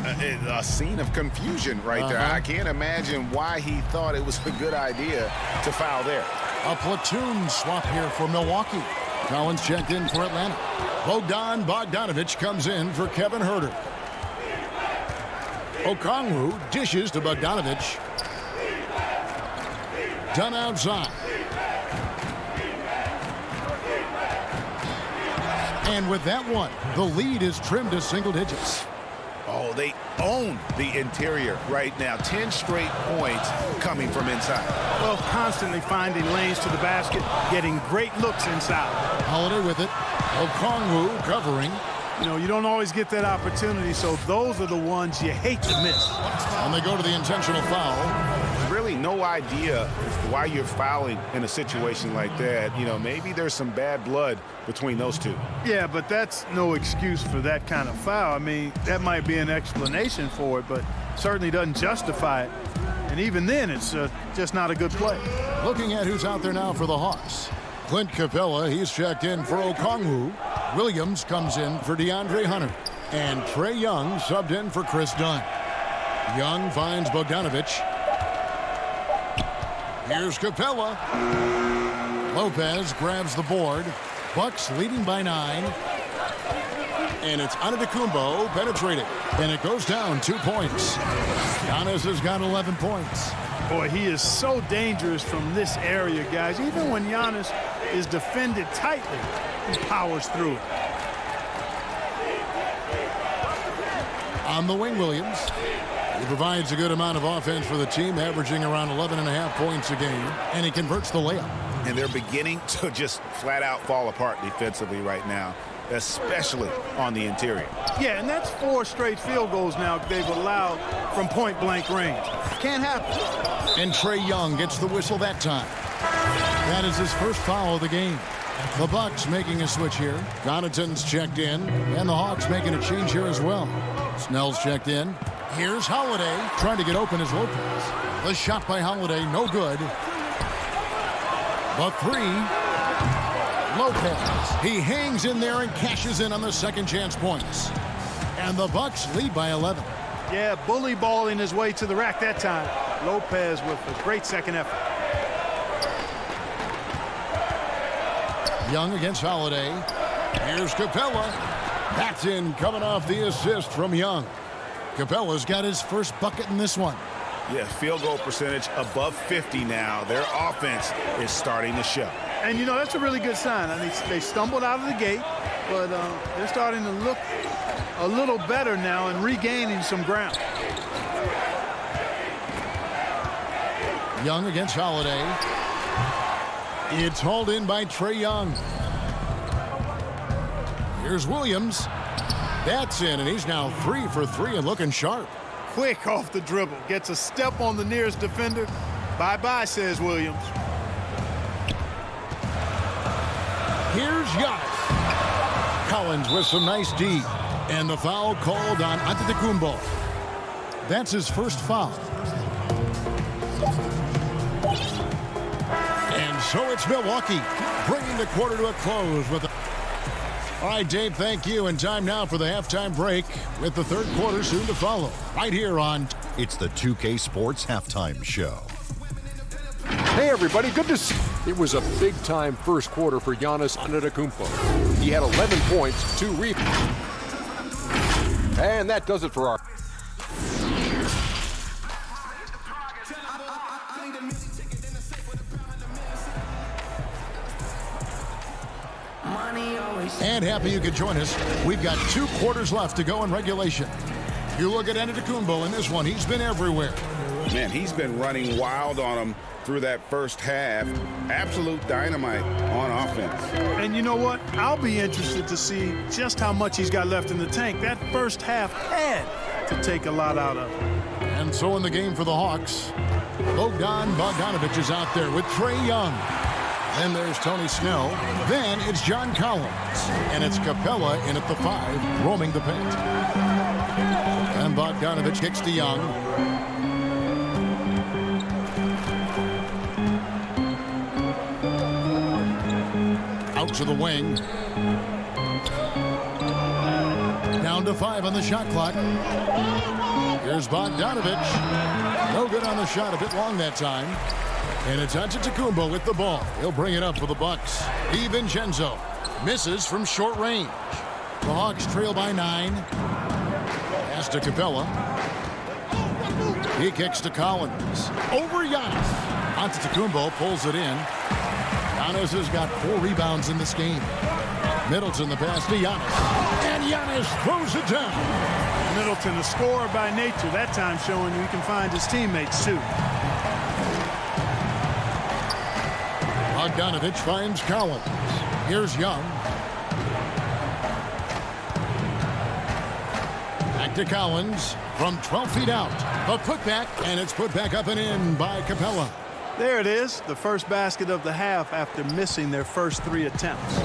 A scene of confusion right there. I can't imagine why he thought it was a good idea to foul there. A platoon swap here for Milwaukee. Collins checked in for Atlanta. Bogdanovich comes in for Kevin Huerter. Okongwu dishes to Bogdanovich. Done outside. And with that one, the lead is trimmed to single digits. Oh, they own the interior right now. 10 straight points coming from inside. Well, constantly finding lanes to the basket, getting great looks inside. Holiday with it. Okongwu covering. You know, you don't always get that opportunity, so those are the ones you hate to miss. And they go to the intentional foul. Really no idea why you're fouling in a situation like that. You know, maybe there's some bad blood between those two. Yeah, but that's no excuse for that kind of foul. I mean, that might be an explanation for it, but certainly doesn't justify it. And even then, it's just not a good play. Looking at who's out there now for the Hawks. Clint Capella, he's checked in for Okongwu. Williams comes in for DeAndre Hunter. And Trae Young subbed in for Chris Dunn. Young finds Bogdanovich. Here's Capella. Lopez grabs the board. Bucks leading by 9. And it's Antetokounmpo penetrated. And it goes down 2 points. Giannis has got 11 points. Boy, he is so dangerous from this area, guys. Even when Giannis is defended tightly, he powers through it. On the wing, Williams. He provides a good amount of offense for the team, averaging around 11.5 points a game, and he converts the layup. And they're beginning to just flat out fall apart defensively right now, especially on the interior. Yeah, and that's 4 straight field goals now they've allowed from point-blank range. Can't happen. And Trae Young gets the whistle that time. That is his first foul of the game. The Bucks making a switch here. Connaughton's checked in, and the Hawks making a change here as well. Snell's checked in. Here's Holiday trying to get open as Lopez. The shot by Holiday, no good. The 3. Lopez. He hangs in there and cashes in on the second chance points. And the Bucks lead by 11. Yeah, bully balling his way to the rack that time. Lopez with a great second effort. Young against Holiday. Here's Capella. That's in, coming off the assist from Young. Capella's got his first bucket in this one. Yeah, field goal percentage above 50 now. Their offense is starting to show. And, you know, that's a really good sign. I mean, they stumbled out of the gate, but they're starting to look a little better now and regaining some ground. Young against Holiday. It's hauled in by Trae Young. Here's Williams. That's in, and he's now 3 for 3 and looking sharp. Quick off the dribble. Gets a step on the nearest defender. Bye-bye, says Williams. Here's Giannis. Collins with some nice D. And the foul called on Antetokounmpo. That's his first foul. And so it's Milwaukee bringing the quarter to a close with a... All right, Dave, thank you. And time now for the halftime break with the third quarter soon to follow. Right here on... It's the 2K Sports Halftime Show. Hey, everybody, good to see you. It was a big-time first quarter for Giannis Antetokounmpo. He had 11 points, 2 rebounds. And that does it for our... And happy you could join us. We've got 2 quarters left to go in regulation. You look at Antetokounmpo in this one. He's been everywhere. Man, he's been running wild on him through that first half. Absolute dynamite on offense. And you know what? I'll be interested to see just how much he's got left in the tank. That first half had to take a lot out of him. And so in the game for the Hawks, Bogdanovich is out there with Trae Young. Then there's Tony Snell. Then it's John Collins. And it's Capella in at the 5, roaming the paint. And Bogdanovich kicks to Young. Out to the wing. Down to 5 on the shot clock. Here's Bogdanovich. No good on the shot, a bit long that time. And it's Antetokounmpo with the ball. He'll bring it up for the Bucks. DiVincenzo misses from short range. The Hawks trail by 9. Pass to Capella. He kicks to Collins. Over Giannis. Antetokounmpo pulls it in. Giannis has got 4 rebounds in this game. Middleton the pass to Giannis. And Giannis throws it down. Middleton, a scorer by nature, that time showing you he can find his teammates too. Bogdanovich finds Collins. Here's Young. Back to Collins from 12 feet out. A putback, and it's put back up and in by Capella. There it is, the first basket of the half after missing their first 3 attempts.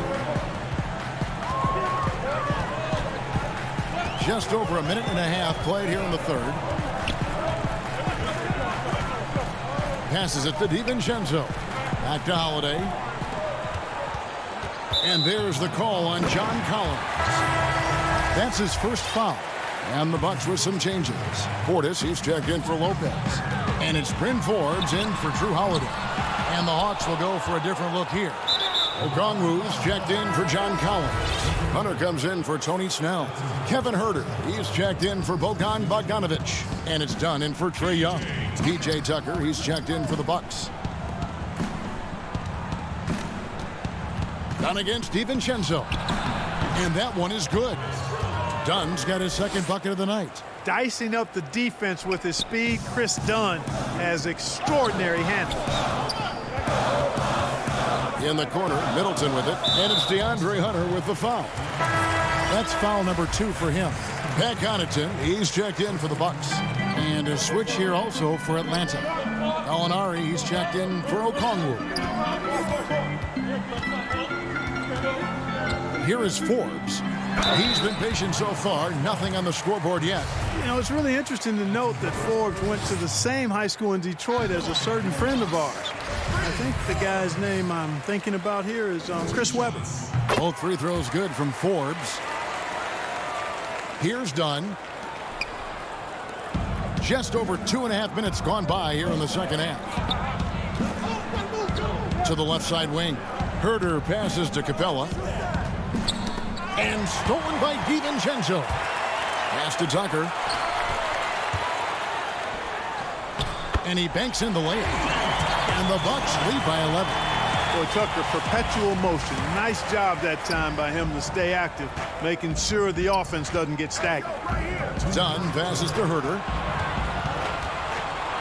Just over a minute and a half played here in the third. Passes it to DiVincenzo. Back to Holiday. And there's the call on John Collins. That's his first foul. And the Bucks with some changes. Portis, he's checked in for Lopez. And it's Bryn Forbes in for Drew Holiday. And the Hawks will go for a different look here. Okongwu's checked in for John Collins. Hunter comes in for Tony Snell. Kevin Huerter, he's checked in for Bojan Bogdanovich. And it's done in for Trae Young. P.J. Tucker, he's checked in for the Bucks. Done against DiVincenzo. And that one is good. Dunn's got his second bucket of the night. Dicing up the defense with his speed, Chris Dunn has extraordinary handling. In the corner, Middleton with it, and it's DeAndre Hunter with the foul. That's foul number 2 for him. Pat Connaughton, he's checked in for the Bucks. And a switch here also for Atlanta. Gallinari, he's checked in for Okongwu. Here is Forbes. He's been patient so far, nothing on the scoreboard yet. You know, it's really interesting to note that Forbes went to the same high school in Detroit as a certain friend of ours. I think the guy's name I'm thinking about here is Chris Webber. Both free throws good from Forbes. Here's Dunn. Just over 2.5 minutes gone by here in the second half. To the left side wing. Huerter passes to Capella. And stolen by DiVincenzo. Pass to Tucker. And he banks in the layup. And the Bucks lead by 11. Boy, Tucker, perpetual motion. Nice job that time by him to stay active, making sure the offense doesn't get stagnant. Dunn passes to Huerter.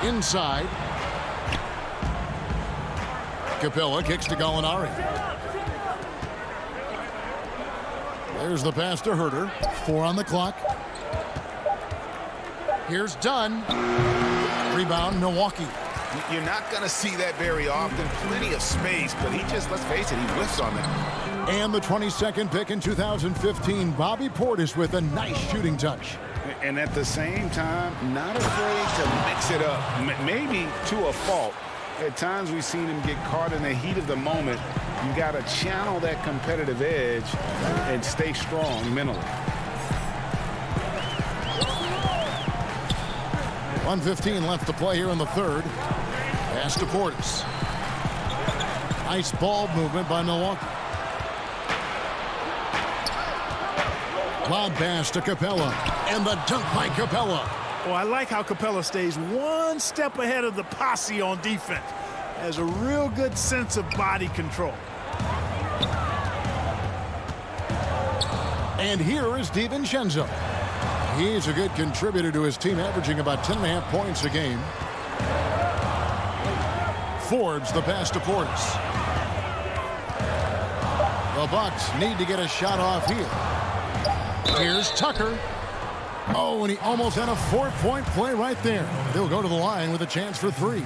Inside. Capella kicks to Gallinari. There's the pass to Huerter. 4 on the clock. Here's Dunn. Rebound, Milwaukee. You're not going to see that very often. Plenty of space, but he just, let's face it, he whiffs on that. And the 22nd pick in 2015, Bobby Portis with a nice shooting touch. And at the same time, not afraid to mix it up, maybe to a fault. At times we've seen him get caught in the heat of the moment. You got to channel that competitive edge and stay strong mentally. 1:15 left to play here in the third. Pass to Portis. Nice ball movement by Milwaukee. Lob pass to Capella. And the dunk by Capella. Well, I like how Capella stays one step ahead of the posse on defense. Has a real good sense of body control. And here is DiVincenzo. He's a good contributor to his team, averaging about 10.5 points a game. Forbes the pass to Portis. The Bucks need to get a shot off here. Here's Tucker. Oh, and he almost had a 4-point play right there. They'll go to the line with a chance for 3.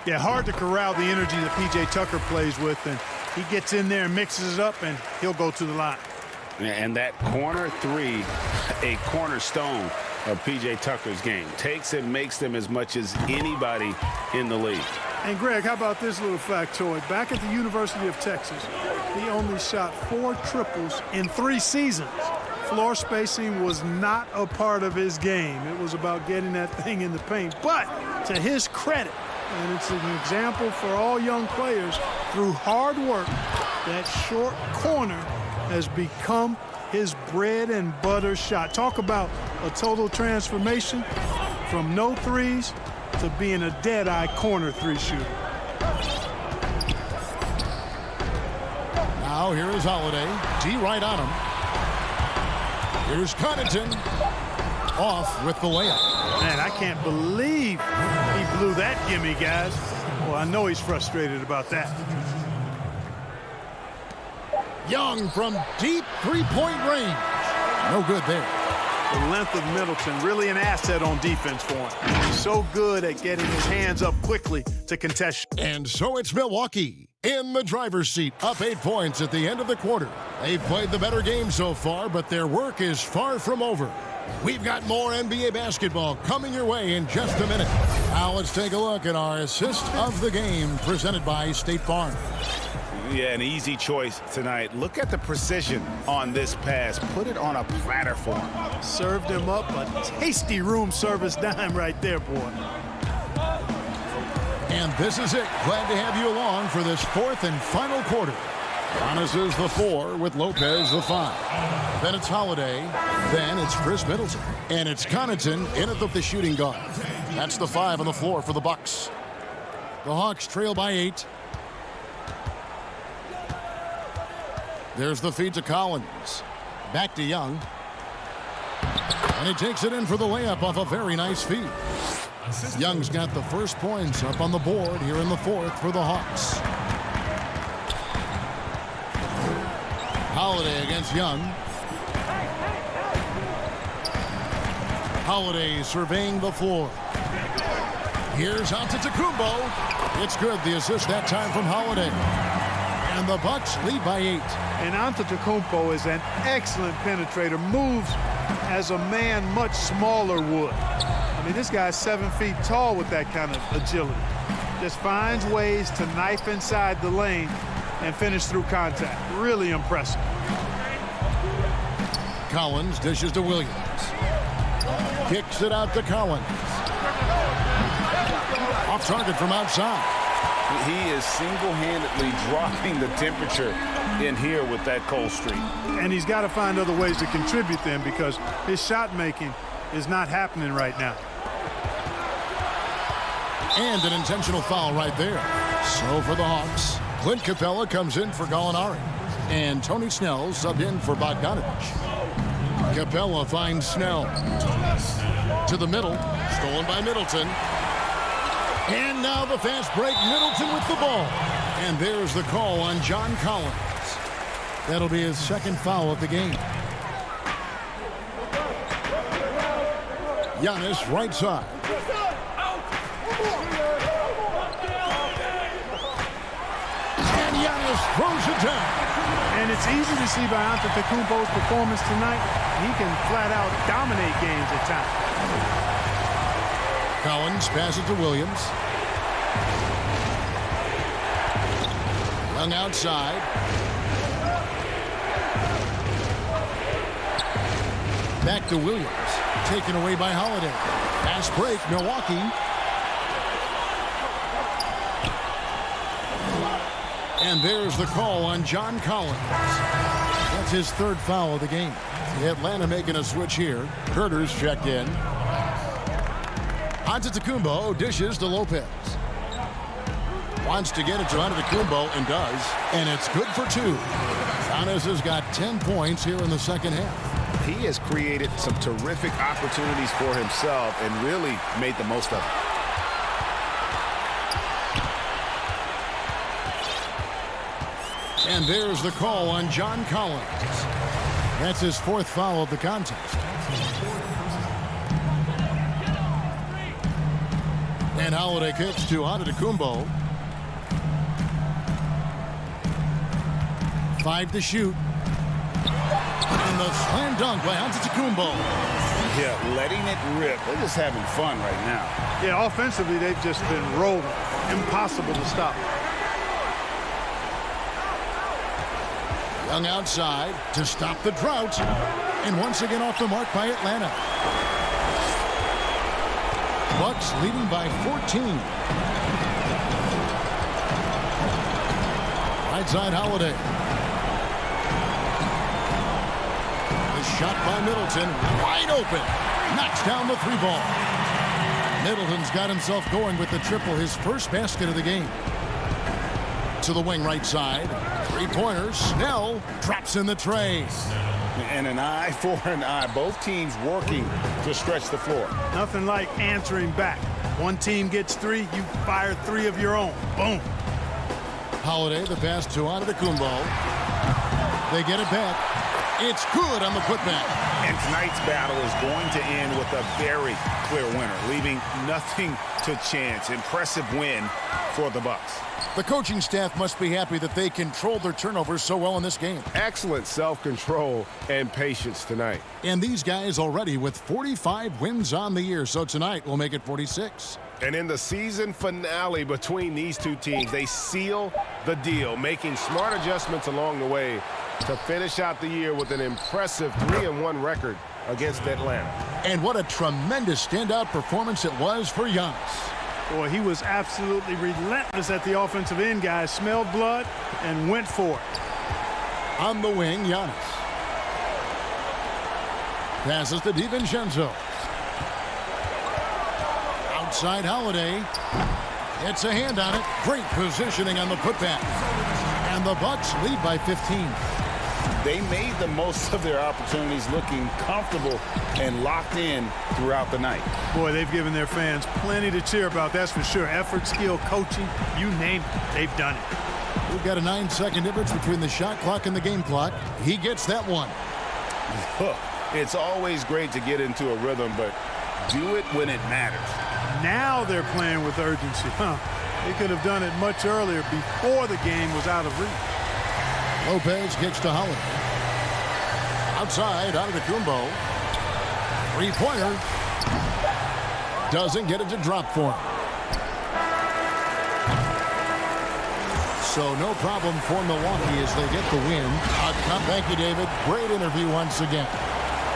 Yeah, hard to corral the energy that P.J. Tucker plays with, and he gets in there and mixes it up, and he'll go to the line. And that corner 3, a cornerstone of P.J. Tucker's game. Takes and makes them as much as anybody in the league. And, Greg, how about this little factoid? Back at the University of Texas, he only shot 4 triples in 3 seasons. Floor spacing was not a part of his game. It was about getting that thing in the paint. But to his credit, and it's an example for all young players, through hard work, that short corner has become his bread and butter shot. Talk about a total transformation from no threes to being a dead-eye corner 3 shooter. Now here is Holiday. D right on him. Here's Connaughton. Off with the layup. Man, I can't believe he blew that gimme, guys. Well, I know he's frustrated about that. Young from deep three-point range. No good there. The length of Middleton, really an asset on defense for him. He's so good at getting his hands up quickly to contest. And so it's Milwaukee in the driver's seat, up 8 points at the end of the quarter. They've played the better game so far, but their work is far from over. We've got more NBA basketball coming your way in just a minute. Now let's take a look at our assist of the game presented by State Farm. Yeah, an easy choice tonight. Look at the precision on this pass. Put it on a platter for him. Served him up a tasty room service dime right there, boy. And this is it. Glad to have you along for this fourth and final quarter. Giannis is the 4 with Lopez the 5. Then it's Holiday. Then it's Chris Middleton. And it's Connaughton in at the shooting guard. That's the 5 on the floor for the Bucks. The Hawks trail by 8. There's the feed to Collins. Back to Young. And he takes it in for the layup off a very nice feed. Young's got the first points up on the board here in the fourth for the Hawks. Holiday against Young. Holiday surveying the floor. Here's Antetokounmpo. It's good. The assist that time from Holiday. And the Bucks lead by 8. And Antetokounmpo is an excellent penetrator. Moves as a man much smaller would. I mean, this guy's 7 feet tall with that kind of agility. Just finds ways to knife inside the lane and finish through contact. Really impressive. Collins dishes to Williams. Kicks it out to Collins. Off target from outside. He is single-handedly dropping the temperature in here with that cold streak. And he's got to find other ways to contribute then, because his shot making is not happening right now. And an intentional foul right there. So for the Hawks, Clint Capella comes in for Gallinari. And Tony Snell subbed in for Bogdanovich. Capella finds Snell. To the middle. Stolen by Middleton. And now the fast break. Middleton with the ball. And there's the call on John Collins. That'll be his second foul of the game. Giannis right side. And Giannis throws it down. And it's easy to see by Antetokounmpo's performance tonight. He can flat out dominate games at times. Collins passes to Williams. Young outside. Back to Williams. Taken away by Holiday. Fast break, Milwaukee. And there's the call on John Collins. That's his third foul of the game. Atlanta making a switch here. Herter's checked in. Antetokounmpo dishes to Lopez. Wants to get it to Antetokounmpo and does. And it's good for two. Giannis has got 10 points here in the second half. He has created some terrific opportunities for himself and really made the most of it. And there's the call on John Collins. That's his fourth foul of the contest. And Holiday kicks to Antetokounmpo. 5 to shoot. And the slam dunk by Antetokounmpo. Yeah, letting it rip. They're just having fun right now. Yeah, offensively, they've just been rolling. Impossible to stop. Young outside to stop the drought. And once again off the mark by Atlanta. Bucks leading by 14. Right side Holiday. The shot by Middleton. Wide open. Knocks down the three ball. Middleton's got himself going with the triple. His first basket of the game. To the wing right side. Three-pointers. Snell drops in the tray. And an eye for an eye. Both teams working to stretch the floor. Nothing like answering back. One team gets three, you fire three of your own. Boom. Holiday, the pass to Antetokounmpo. They get it back. It's good on the putback. And tonight's battle is going to end with a very clear winner, leaving nothing to chance. Impressive win for the Bucks. The coaching staff must be happy that they controlled their turnovers so well in this game. Excellent self-control and patience tonight. And these guys already with 45 wins on the year, so tonight will make it 46. And in the season finale between these two teams, they seal the deal, making smart adjustments along the way to finish out the year with an impressive 3-1 record against Atlanta. And what a tremendous standout performance it was for Giannis. Boy, he was absolutely relentless at the offensive end, guys. Smelled blood and went for it. On the wing, Giannis. Passes to DiVincenzo. Outside Holiday. It's a hand on it. Great positioning on the putback. And the Bucks lead by 15. They made the most of their opportunities, looking comfortable and locked in throughout the night. Boy, they've given their fans plenty to cheer about, that's for sure. Effort, skill, coaching, you name it, they've done it. We've got a 9-second difference between the shot clock and the game clock. He gets that one. It's always great to get into a rhythm, but do it when it matters. Now they're playing with urgency. They could have done it much earlier before the game was out of reach. Lopez kicks to Holiday. Outside, Antetokounmpo. Three-pointer. Doesn't get it to drop for him. So no problem for Milwaukee as they get the win. Thank you, David. Great interview once again.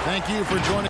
Thank you for joining.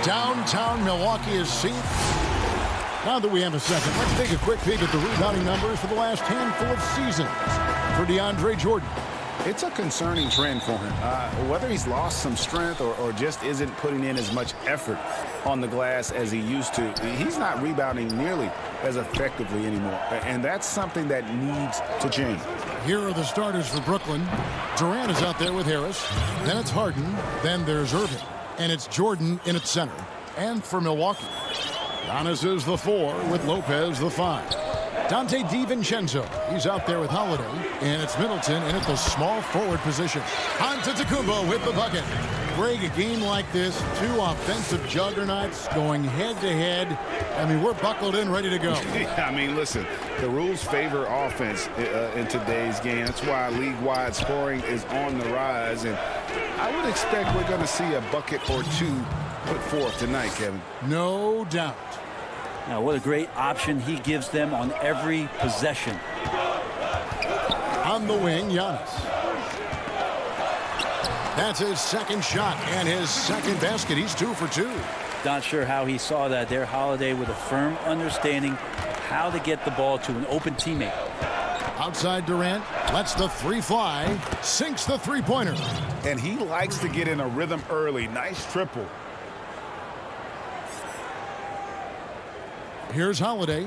Downtown Milwaukee is seen. Now that we have a second, let's take a quick peek at the rebounding numbers for the last handful of seasons for DeAndre Jordan. It's a concerning trend for him. Whether he's lost some strength or just isn't putting in as much effort on the glass as he used to, he's not rebounding nearly as effectively anymore. And that's something that needs to change. Here are the starters for Brooklyn. Durant is out there with Harris. Then it's Harden. Then there's Irving. And it's Jordan in at center. And for Milwaukee, Giannis is the 4 with Lopez the 5. Dante DiVincenzo, he's out there with Holiday, and it's Middleton in at the small forward position. Antetokounmpo with the bucket. Greg, a game like this, two offensive juggernauts going head-to-head. I mean, we're buckled in, ready to go. I mean, listen, the rules favor offense in today's game. That's why league-wide scoring is on the rise, and I would expect we're going to see a bucket or two put forth tonight, Kevin. No doubt. Now, what a great option he gives them on every possession. On the wing, Giannis. That's his second shot and his second basket. He's 2 for 2. Not sure how he saw that there. Holiday with a firm understanding how to get the ball to an open teammate. Outside Durant, lets the 3 fly, sinks the three-pointer. And he likes to get in a rhythm early. Nice triple. Here's Holiday.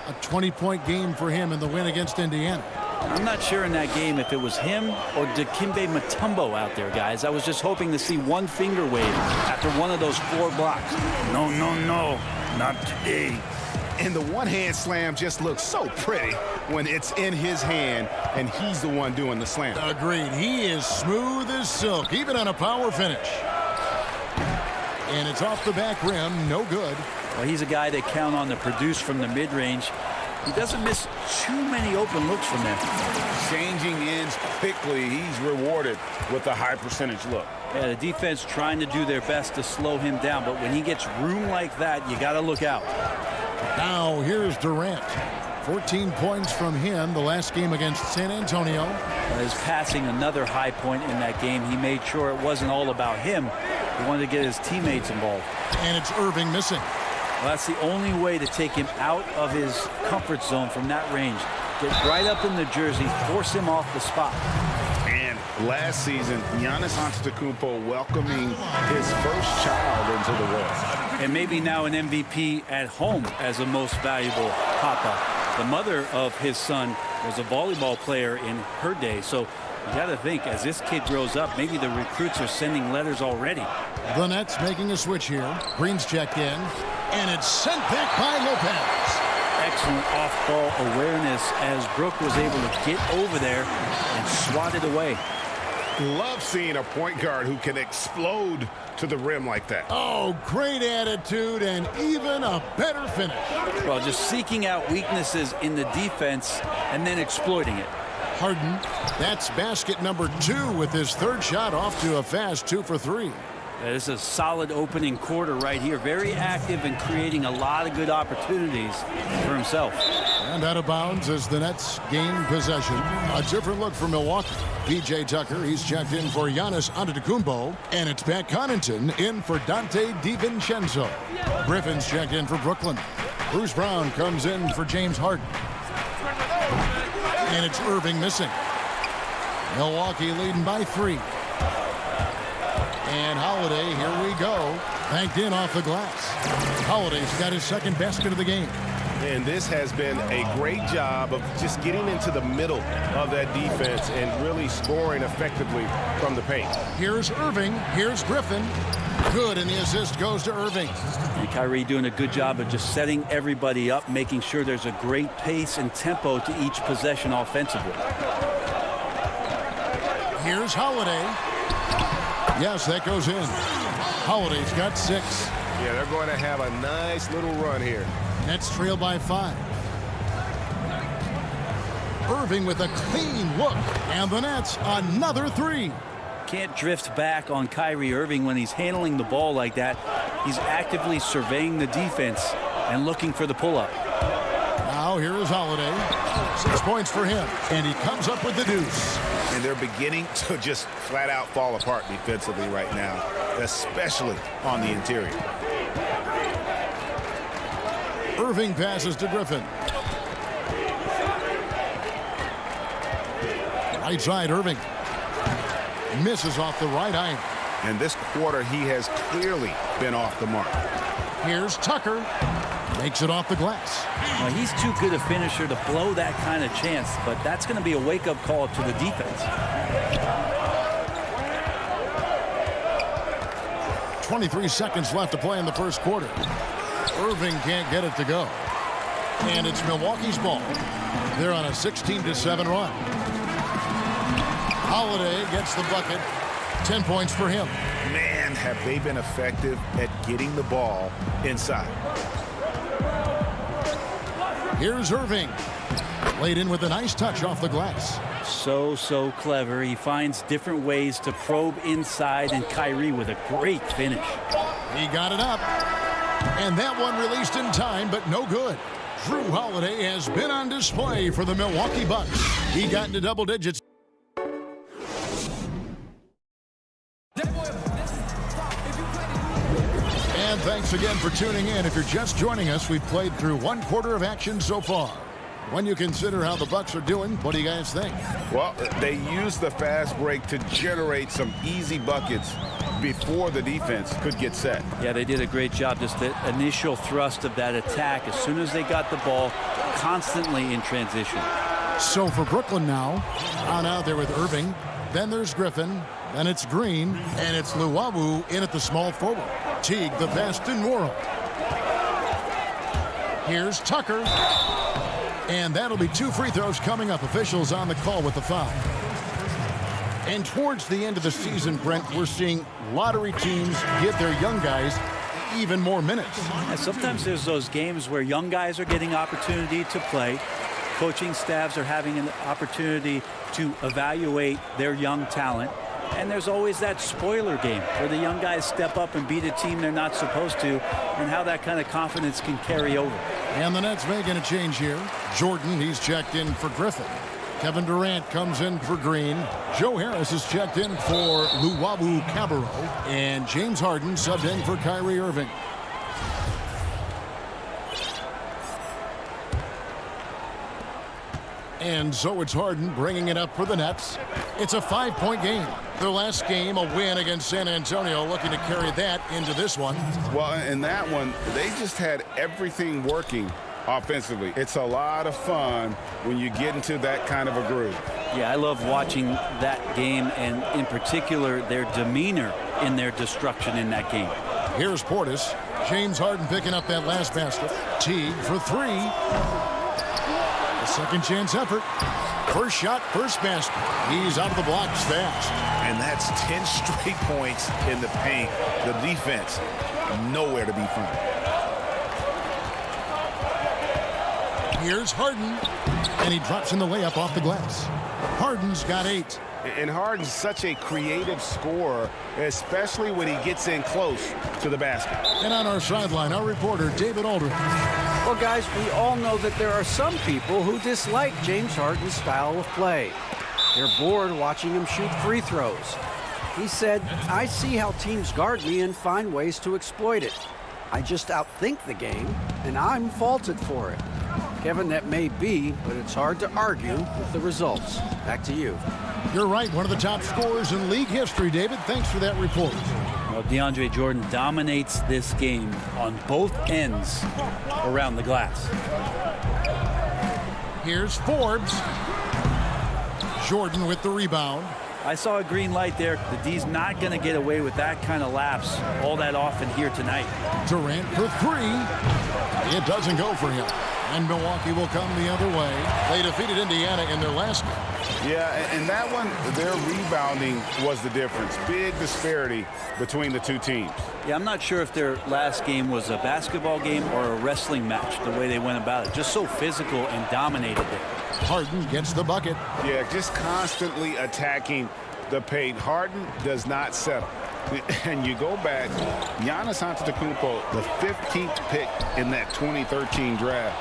A 20-point game for him in the win against Indiana. I'm not sure in that game if it was him or Dikembe Mutombo out there, guys. I was just hoping to see one finger wave after one of those 4 blocks. No, no, no, not today. And the one-hand slam just looks so pretty when it's in his hand and he's the one doing the slam. Agreed. He is smooth as silk, even on a power finish. And it's off the back rim, no good. Well, he's a guy they count on to produce from the mid-range. He doesn't miss too many open looks from there. Changing ends quickly. He's rewarded with a high percentage look. Yeah, the defense trying to do their best to slow him down, but when he gets room like that, you got to look out. Now here's Durant. 14 points from him the last game against San Antonio. His passing, another high point in that game. He made sure it wasn't all about him. He wanted to get his teammates involved. And it's Irving missing. Well, that's the only way to take him out of his comfort zone from that range. Get right up in the jersey, force him off the spot. And last season, Giannis Antetokounmpo welcoming his first child into the world. And maybe now an MVP at home as a most valuable papa. The mother of his son was a volleyball player in her day. So you got to think, as this kid grows up, maybe the recruits are sending letters already. The Nets making a switch here. Green's checked in. And it's sent back by Lopez. Excellent off-ball awareness as Brook was able to get over there and swat it away. Love seeing a point guard who can explode to the rim like that. Oh, great attitude and even a better finish. Well, just seeking out weaknesses in the defense and then exploiting it. Harden, that's basket number 2 with his third shot off to a fast 2 for 3. This is a solid opening quarter right here. Very active and creating a lot of good opportunities for himself. And out of bounds as the Nets gain possession. A different look for Milwaukee. P.J. Tucker, he's checked in for Giannis Antetokounmpo. And it's Pat Connaughton in for Dante DiVincenzo. Griffin's checked in for Brooklyn. Bruce Brown comes in for James Harden. And it's Irving missing. Milwaukee leading by 3. And Holiday, here we go, banked in off the glass. Holiday's got his second basket of the game. And this has been a great job of just getting into the middle of that defense and really scoring effectively from the paint. Here's Irving. Here's Griffin. Good, and the assist goes to Irving. And Kyrie doing a good job of just setting everybody up, making sure there's a great pace and tempo to each possession offensively. Here's Holiday. Yes, that goes in. Holiday's got 6. Yeah, they're going to have a nice little run here. Nets trail by 5. Irving with a clean look. And the Nets another 3. Can't drift back on Kyrie Irving when he's handling the ball like that. He's actively surveying the defense and looking for the pull-up. Now here is Holiday. 6 points for him, and he comes up with the deuce. And they're beginning to just flat out fall apart defensively right now, especially on the interior. Irving passes to Griffin. Right side, Irving. Misses off the right iron. And this quarter, he has clearly been off the mark. Here's Tucker. Makes it off the glass. Well, he's too good a finisher to blow that kind of chance, but that's going to be a wake-up call to the defense. 23 seconds left to play in the first quarter. Irving can't get it to go. And it's Milwaukee's ball. They're on a 16-7 run. Holiday gets the bucket. 10 points for him. Man, have they been effective at getting the ball inside. Here's Irving. Laid in with a nice touch off the glass. So clever. He finds different ways to probe inside, and Kyrie with a great finish. He got it up. And that one released in time, but no good. Drew Holiday has been on display for the Milwaukee Bucks. He got into double digits. And thanks again for tuning in. If you're just joining us, we've played through one quarter of action so far. When you consider how the Bucks are doing, what do you guys think? Well, they used the fast break to generate some easy buckets before the defense could get set. Yeah, they did a great job. Just the initial thrust of that attack, as soon as they got the ball, constantly in transition. So for Brooklyn now, on out there with Irving. Then there's Griffin. Then it's Green. And it's Luwawu in at the small forward. Teague, the best in world. Here's Tucker. And that'll be 2 free throws coming up. Officials on the call with the foul. And towards the end of the season, Brent, we're seeing lottery teams give their young guys even more minutes. And sometimes there's those games where young guys are getting opportunity to play. Coaching staffs are having an opportunity to evaluate their young talent. And there's always that spoiler game where the young guys step up and beat a team they're not supposed to, and how that kind of confidence can carry over. And the Nets making a change here. Jordan, he's checked in for Griffin. Kevin Durant comes in for Green. Joe Harris is checked in for Luwawu Cabarro. And James Harden subbed in for Kyrie Irving. And so it's Harden bringing it up for the Nets. It's a 5-point game. Their last game, a win against San Antonio, looking to carry that into this one. Well, in that one, they just had everything working offensively. It's a lot of fun when you get into that kind of a groove. Yeah, I love watching that game, and in particular, their demeanor in their destruction in that game. Here's Portis. James Harden picking up that last basket. Teague for 3. A second chance effort. First shot, first basket. He's out of the blocks fast. And that's 10 straight points in the paint. The defense, nowhere to be found. Here's Harden. And he drops in the layup off the glass. Harden's got 8. And Harden's such a creative scorer, especially when he gets in close to the basket. And on our sideline, our reporter, David Aldridge. Well, guys, we all know that there are some people who dislike James Harden's style of play. They're bored watching him shoot free throws. He said, "I see how teams guard me and find ways to exploit it. I just outthink the game, and I'm faulted for it." Kevin, that may be, but it's hard to argue with the results. Back to you. You're right, one of the top scorers in league history, David. Thanks for that report. Well, DeAndre Jordan dominates this game on both ends around the glass. Here's Forbes. Jordan with the rebound. I saw a green light there. The D's not going to get away with that kind of lapse all that often here tonight. Durant for 3. It doesn't go for him. And Milwaukee will come the other way. They defeated Indiana in their last game. Yeah, and that one, their rebounding was the difference. Big disparity between the two teams. Yeah, I'm not sure if their last game was a basketball game or a wrestling match, the way they went about it. Just so physical and dominated there. Harden gets the bucket. Yeah, just constantly attacking the paint. Harden does not settle. And you go back, Giannis Antetokounmpo, the 15th pick in that 2013 draft.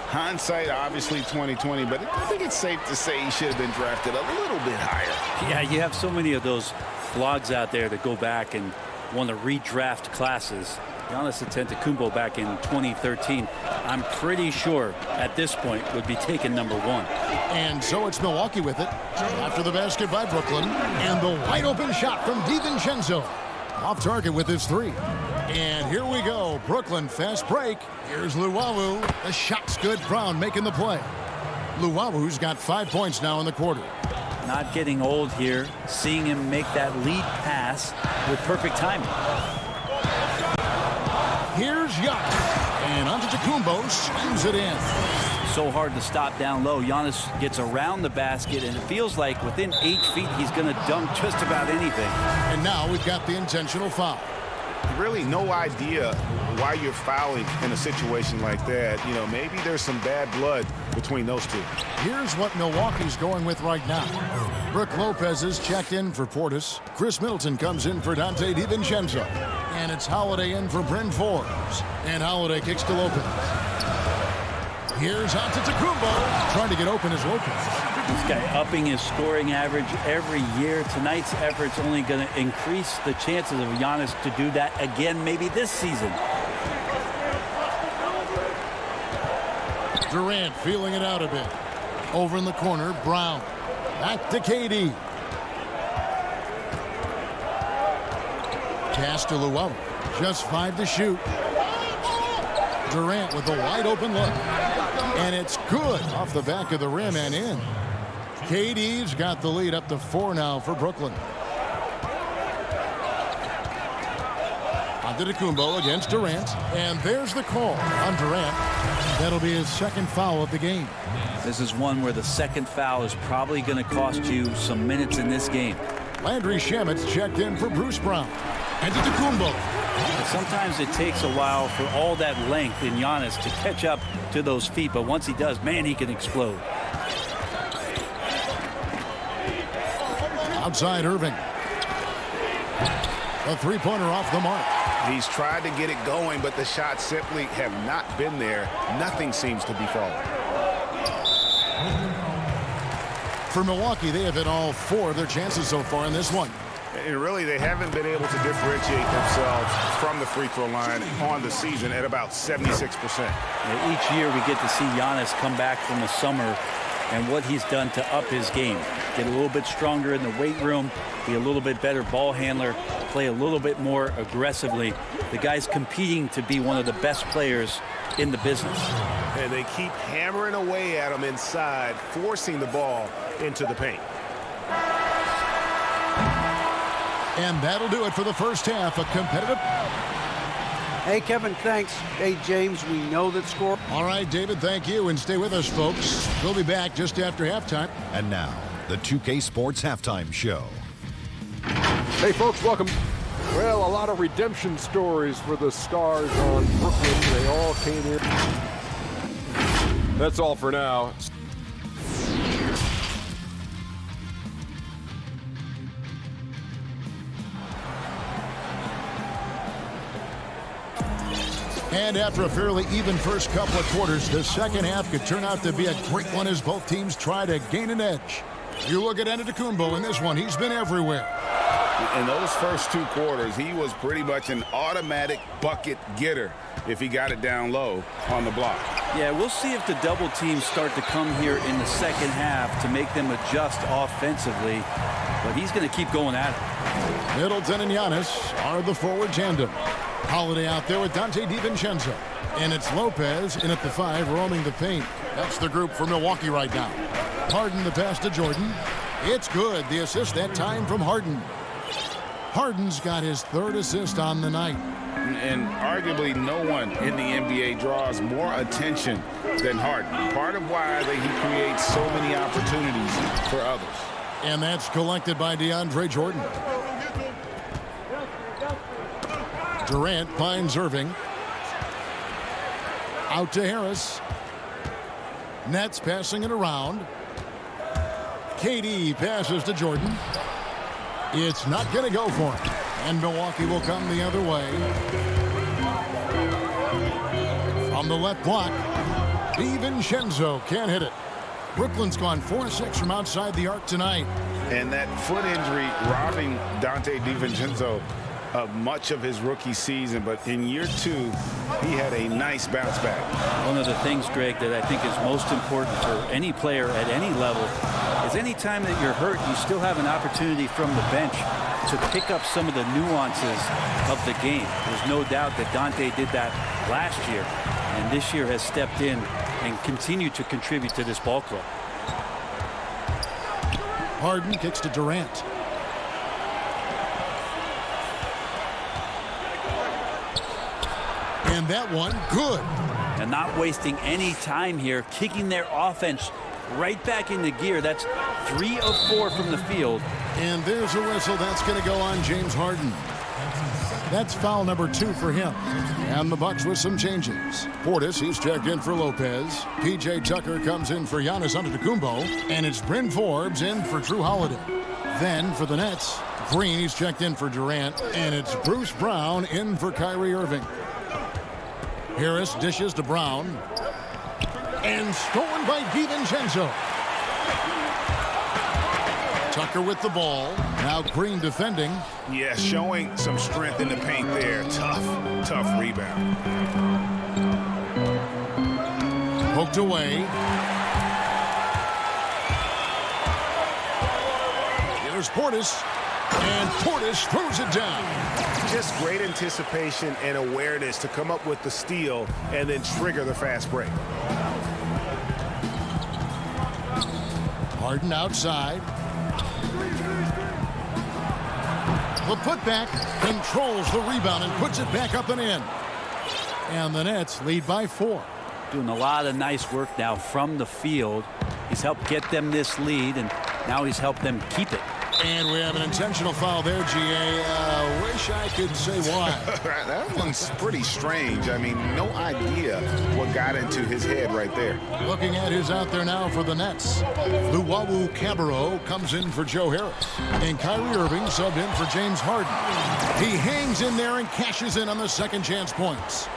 Hindsight, obviously 2020, but I think it's safe to say he should have been drafted a little bit higher. Yeah, you have so many of those blogs out there that go back and want to redraft classes. Giannis Antetokounmpo back in 2013, I'm pretty sure at this point would be taken #1. And so it's Milwaukee with it after the basket by Brooklyn, and the wide open shot from DiVincenzo off target with his 3. And here we go. Brooklyn fast break. Here's Luwawu. The shot's good. Brown making the play. Luwawu's got 5 points now in the quarter. Not getting old here. Seeing him make that lead pass with perfect timing. Here's Giannis. And Antetokounmpo swings it in. So hard to stop down low. Giannis gets around the basket, and it feels like within 8 feet he's going to dunk just about anything. And now we've got the intentional foul. Really no idea why you're fouling in a situation like that. You know, maybe there's some bad blood between those two. Here's what Milwaukee's going with right now. Brook Lopez is checked in for Portis. Chris Middleton comes in for Dante DiVincenzo. And it's Holiday in for Bryn Forbes. And Holiday kicks to Lopez. Here's Antetokounmpo. Trying to get open as Lopez. This guy upping his scoring average every year. Tonight's effort's only going to increase the chances of Giannis to do that again, maybe this season. Durant feeling it out a bit. Over in the corner, Brown. Back to KD. Pass to Luwawu. Just 5 to shoot. Durant with a wide open look. And it's good off the back of the rim and in. KD's got the lead up to 4 now for Brooklyn. Antetokounmpo against Durant. And there's the call on Durant. That'll be his second foul of the game. This is one where the second foul is probably going to cost you some minutes in this game. Landry Shamet's checked in for Bruce Brown. Antetokounmpo. Sometimes it takes a while for all that length in Giannis to catch up to those feet, but once he does, man, he can explode. Outside Irving. A three-pointer off the mark. He's tried to get it going, but the shots simply have not been there. Nothing seems to be falling. For Milwaukee, they have hit all 4 of their chances so far in this one. And really, they haven't been able to differentiate themselves from the free throw line on the season at about 76%. Each year we get to see Giannis come back from the summer and what he's done to up his game. Get a little bit stronger in the weight room, be a little bit better ball handler, play a little bit more aggressively. The guy's competing to be one of the best players in the business. And they keep hammering away at him inside, forcing the ball into the paint. And that'll do it for the first half. A competitive. Hey, Kevin, thanks. Hey, James, we know that score. All right, David, thank you. And stay with us, folks. We'll be back just after halftime. And now, the 2K Sports Halftime Show. Hey, folks, welcome. Well, a lot of redemption stories for the Stars on Brooklyn. They all came in. That's all for now. And after a fairly even first couple of quarters, the second half could turn out to be a great one as both teams try to gain an edge. You look at Antetokounmpo in this one, he's been everywhere. In those first 2 quarters, he was pretty much an automatic bucket getter if he got it down low on the block. Yeah, we'll see if the double teams start to come here in the second half to make them adjust offensively. But he's going to keep going at it. Middleton and Giannis are the forward tandem. Holiday out there with Dante DiVincenzo. And it's Lopez in at the 5, roaming the paint. That's the group for Milwaukee right now. Harden the pass to Jordan. It's good. The assist that time from Harden. Harden's got his 3rd assist on the night. And arguably no one in the NBA draws more attention than Harden. Part of why he creates so many opportunities for others. And that's collected by DeAndre Jordan. Durant finds Irving. Out to Harris. Nets passing it around. KD passes to Jordan. It's not going to go for him. And Milwaukee will come the other way. From the left block. DiVincenzo can't hit it. Brooklyn's gone 4-6 from outside the arc tonight. And that foot injury robbing Dante DiVincenzo of much of his rookie season, but in year 2, he had a nice bounce back. One of the things, Greg, that I think is most important for any player at any level is any time that you're hurt, you still have an opportunity from the bench to pick up some of the nuances of the game. There's no doubt that Dante did that last year, and this year has stepped in and continued to contribute to this ball club. Harden kicks to Durant. And that one, good. And not wasting any time here, kicking their offense right back into gear. That's 3 of 4 from the field. And there's a whistle. That's going to go on James Harden. That's foul number 2 for him. And the Bucks with some changes. Portis, he's checked in for Lopez. P.J. Tucker comes in for Giannis Antetokounmpo. And it's Bryn Forbes in for Drew Holiday. Then for the Nets, Green, he's checked in for Durant. And it's Bruce Brown in for Kyrie Irving. Harris dishes to Brown. And stolen by DiVincenzo. Tucker with the ball. Now Green defending. Yeah, showing some strength in the paint there. Tough rebound. Poked away. Here's Portis. And Portis throws it down. Just great anticipation and awareness to come up with the steal and then trigger the fast break. Harden outside. The putback controls the rebound and puts it back up and in. And the Nets lead by 4. Doing a lot of nice work now from the field. He's helped get them this lead, and now he's helped them keep it. And we have an intentional foul there, G.A. Wish I could say why. That one's pretty strange. I mean, no idea what got into his head right there. Looking at who's out there now for the Nets. Luwawu Cabarro comes in for Joe Harris. And Kyrie Irving subbed in for James Harden. He hangs in there and cashes in on the second chance points.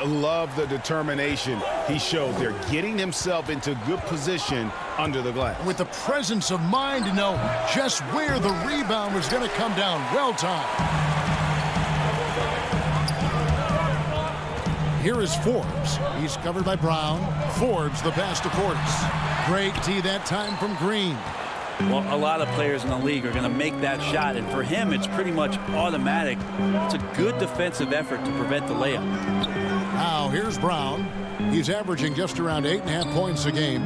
Love the determination he showed there, getting himself into good position under the glass. With the presence of mind to know just where the rebound was going to come down. Well timed. Here is Forbes. He's covered by Brown. Forbes, the pass to Portis. Great tee that time from Green. Well, a lot of players in the league are going to make that shot, and for him, it's pretty much automatic. It's a good defensive effort to prevent the layup. Now, here's Brown. He's averaging just around 8.5 points a game.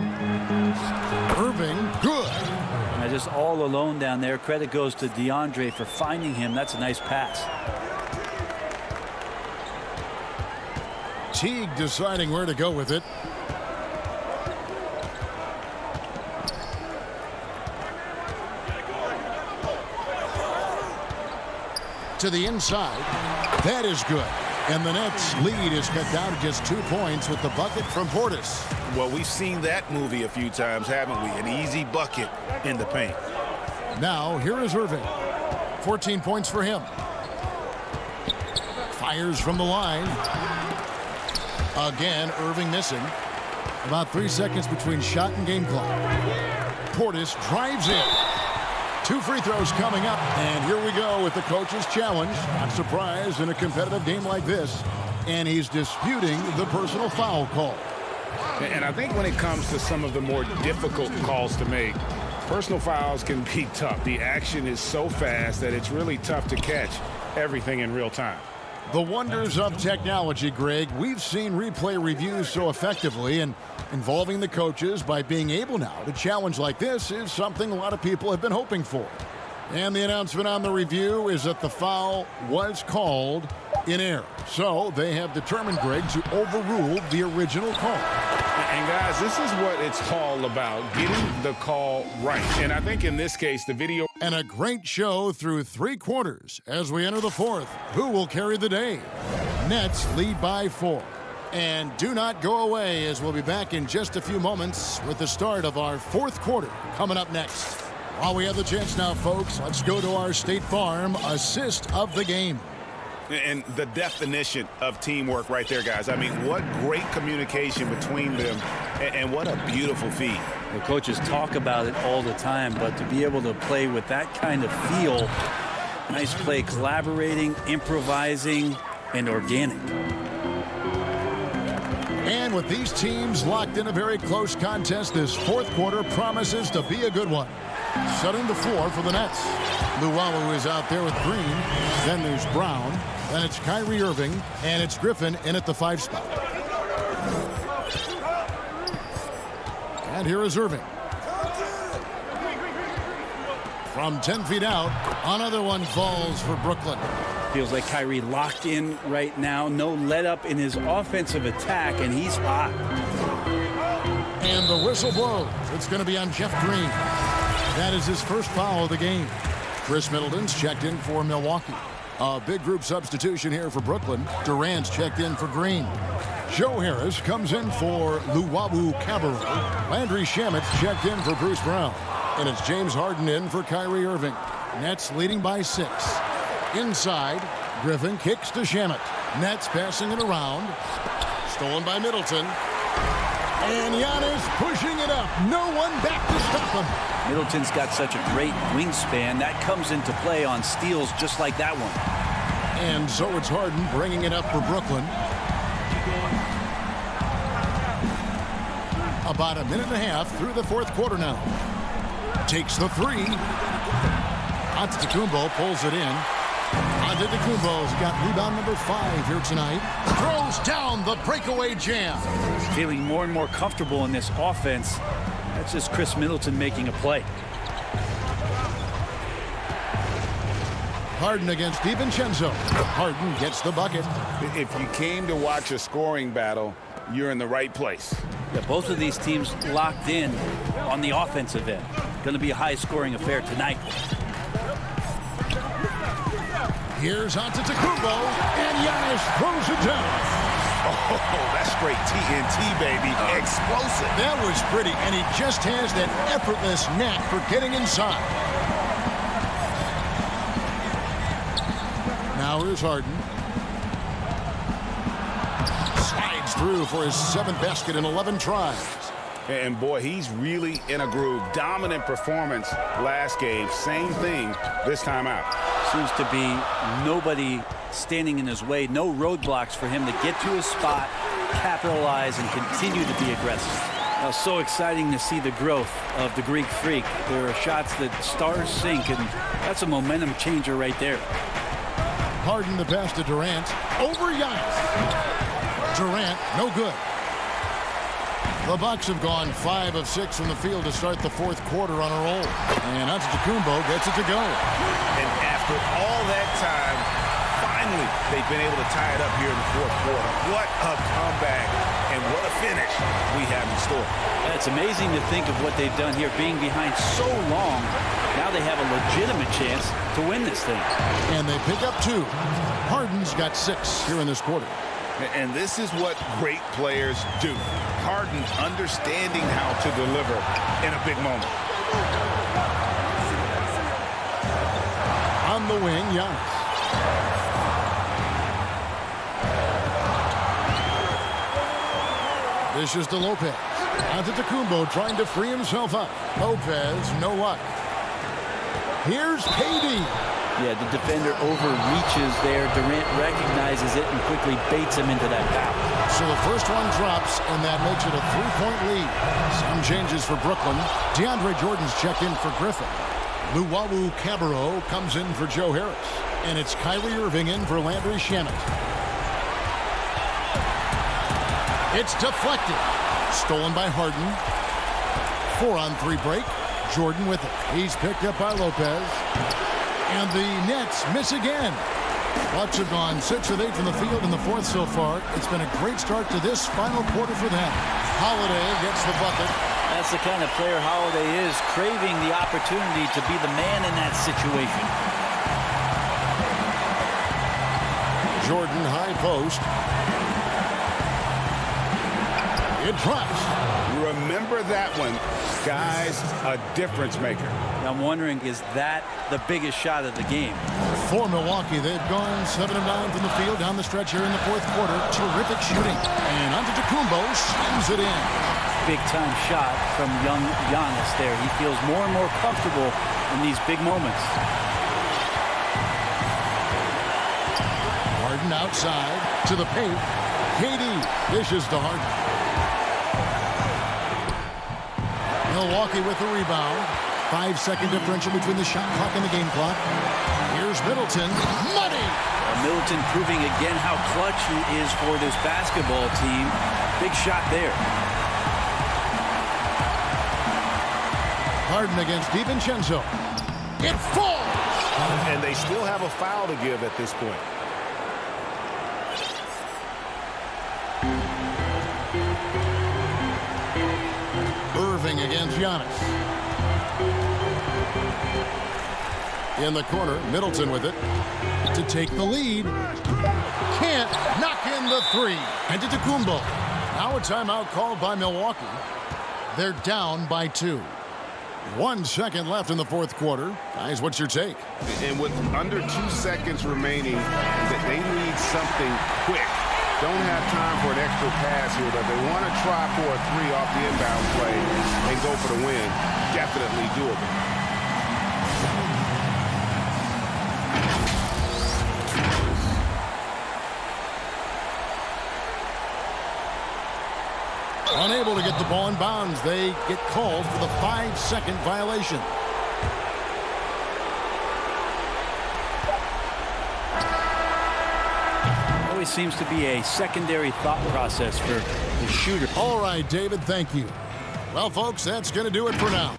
Irving, good. And just all alone down there. Credit goes to DeAndre for finding him. That's a nice pass. Teague deciding where to go with it. To the inside. That is good. And the Nets lead is cut down to just 2 points with the bucket from Portis. Well, we've seen that movie a few times, haven't we? An easy bucket in the paint. Now, here is Irving. 14 points for him. Fires from the line. Again, Irving missing. About 3 seconds between shot and game clock. Portis drives in. 2 free throws coming up, and here we go with the coach's challenge. Not surprised in a competitive game like this, and he's disputing the personal foul call. And I think when it comes to some of the more difficult calls to make, personal fouls can be tough. The action is so fast that it's really tough to catch everything in real time. The wonders of technology, Greg. We've seen replay reviews so effectively, and involving the coaches by being able now to challenge like this is something a lot of people have been hoping for. And the announcement on the review is that the foul was called in error. So they have determined, Greg, to overrule the original call. And guys, this is what it's all about, getting the call right. And I think in this case, the video... And a great show through 3 quarters as we enter the 4th. Who will carry the day? Nets lead by 4. And do not go away, as we'll be back in just a few moments with the start of our 4th quarter coming up next. While we have the chance now, folks, let's go to our State Farm assist of the game. And the definition of teamwork right there, guys. I mean, what great communication between them, and what a beautiful feat. The coaches talk about it all the time, but to be able to play with that kind of feel, nice play, collaborating, improvising, and organic. And with these teams locked in a very close contest, this fourth quarter promises to be a good one. Setting the floor for the Nets. Luwawu is out there with Green. Then there's Brown. Then it's Kyrie Irving. And it's Griffin in at the 5 spot. And here is Irving. From 10 feet out, another one falls for Brooklyn. Feels like Kyrie locked in right now. No let up in his offensive attack, and he's hot. And the whistle blows. It's going to be on Jeff Green. That is his first foul of the game. Chris Middleton's checked in for Milwaukee. A big group substitution here for Brooklyn. Durant's checked in for Green. Joe Harris comes in for Luwawu Cabarrot. Landry Shamet's checked in for Bruce Brown. And it's James Harden in for Kyrie Irving. Nets leading by 6. Inside, Griffin kicks to Shamet. Nets passing it around. Stolen by Middleton. And Giannis pushing it up. No one back to stop him. Middleton's got such a great wingspan. That comes into play on steals just like that one. And so it's Harden bringing it up for Brooklyn. About a minute and a half through the fourth quarter now. Takes the 3. Antetokounmpo pulls it in. Antetokounmpo's got rebound number 5 here tonight. Throws down the breakaway jam. Feeling more and more comfortable in this offense. That's just Chris Middleton making a play. Harden against DiVincenzo. Harden gets the bucket. If you came to watch a scoring battle, you're in the right place. Yeah, both of these teams locked in on the offensive end. Going to be a high-scoring affair tonight. Here's Antetokounmpo, and Giannis throws it down. Oh, that's straight TNT, baby. Explosive. That was pretty, and he just has that effortless knack for getting inside. Now here's Harden. Slides through for his 7th basket in 11 tries. And boy, he's really in a groove. Dominant performance last game. Same thing this time out. Seems to be nobody standing in his way. No roadblocks for him to get to his spot, capitalize, and continue to be aggressive. Now, so exciting to see the growth of the Greek Freak. There are shots that stars sink, and that's a momentum changer right there. Harden the pass to Durant. Over Giannis. Durant, no good. The Bucks have gone 5 of 6 from the field to start the fourth quarter on a roll. And Antetokounmpo gets it to go. And after all that time, finally, they've been able to tie it up here in the fourth quarter. What a comeback and what a finish we have in store. It's amazing to think of what they've done here, being behind so long. Now they have a legitimate chance to win this thing. And they pick up 2. Harden's got 6 here in this quarter. And this is what great players do. Harden understanding how to deliver in a big moment. On the wing, Giannis. This is to Lopez. Antetokounmpo trying to free himself up. Lopez, no luck. Here's KD. Yeah, the defender overreaches there. Durant recognizes it and quickly baits him into that foul. So the first one drops, and that makes it a 3-point lead. Some changes for Brooklyn. DeAndre Jordan's checked in for Griffin. Luwawu Cabarrot comes in for Joe Harris. And it's Kyrie Irving in for Landry Shamet. It's deflected. Stolen by Harden. 4-on-3 break. Jordan with it. He's picked up by Lopez. And the Nets miss again. Bucks have gone 6 of 8 from the field in the fourth so far. It's been a great start to this final quarter for them. Holiday gets the bucket. That's the kind of player Holiday is, craving the opportunity to be the man in that situation. Jordan high post. It drops. Remember that one. Guys, a difference maker. I'm wondering, is that the biggest shot of the game? For Milwaukee, they've gone 7 of 9 from the field down the stretch here in the fourth quarter. Terrific shooting. And Antetokounmpo slams it in. Big-time shot from young Giannis there. He feels more and more comfortable in these big moments. Harden outside to the paint. KD dishes to Harden. Milwaukee with the rebound. 5-second differential between the shot clock and the game clock. Here's Middleton. Money! Middleton proving again how clutch he is for this basketball team. Big shot there. Harden against DiVincenzo. It falls! And they still have a foul to give at this point. Irving against Giannis. In the corner, Middleton with it to take the lead. Can't knock in the three. Antetokounmpo. Now a timeout called by Milwaukee. They're down by 2. 1 second left in the fourth quarter. Guys, what's your take? And with under 2 seconds remaining, they need something quick. Don't have time for an extra pass here, but they want to try for a 3 off the inbound play and go for the win. Definitely doable. Unable to get the ball in bounds. They get called for the 5-second violation. Always seems to be a secondary thought process for the shooter. All right, David, thank you. Well, folks, that's going to do it for now.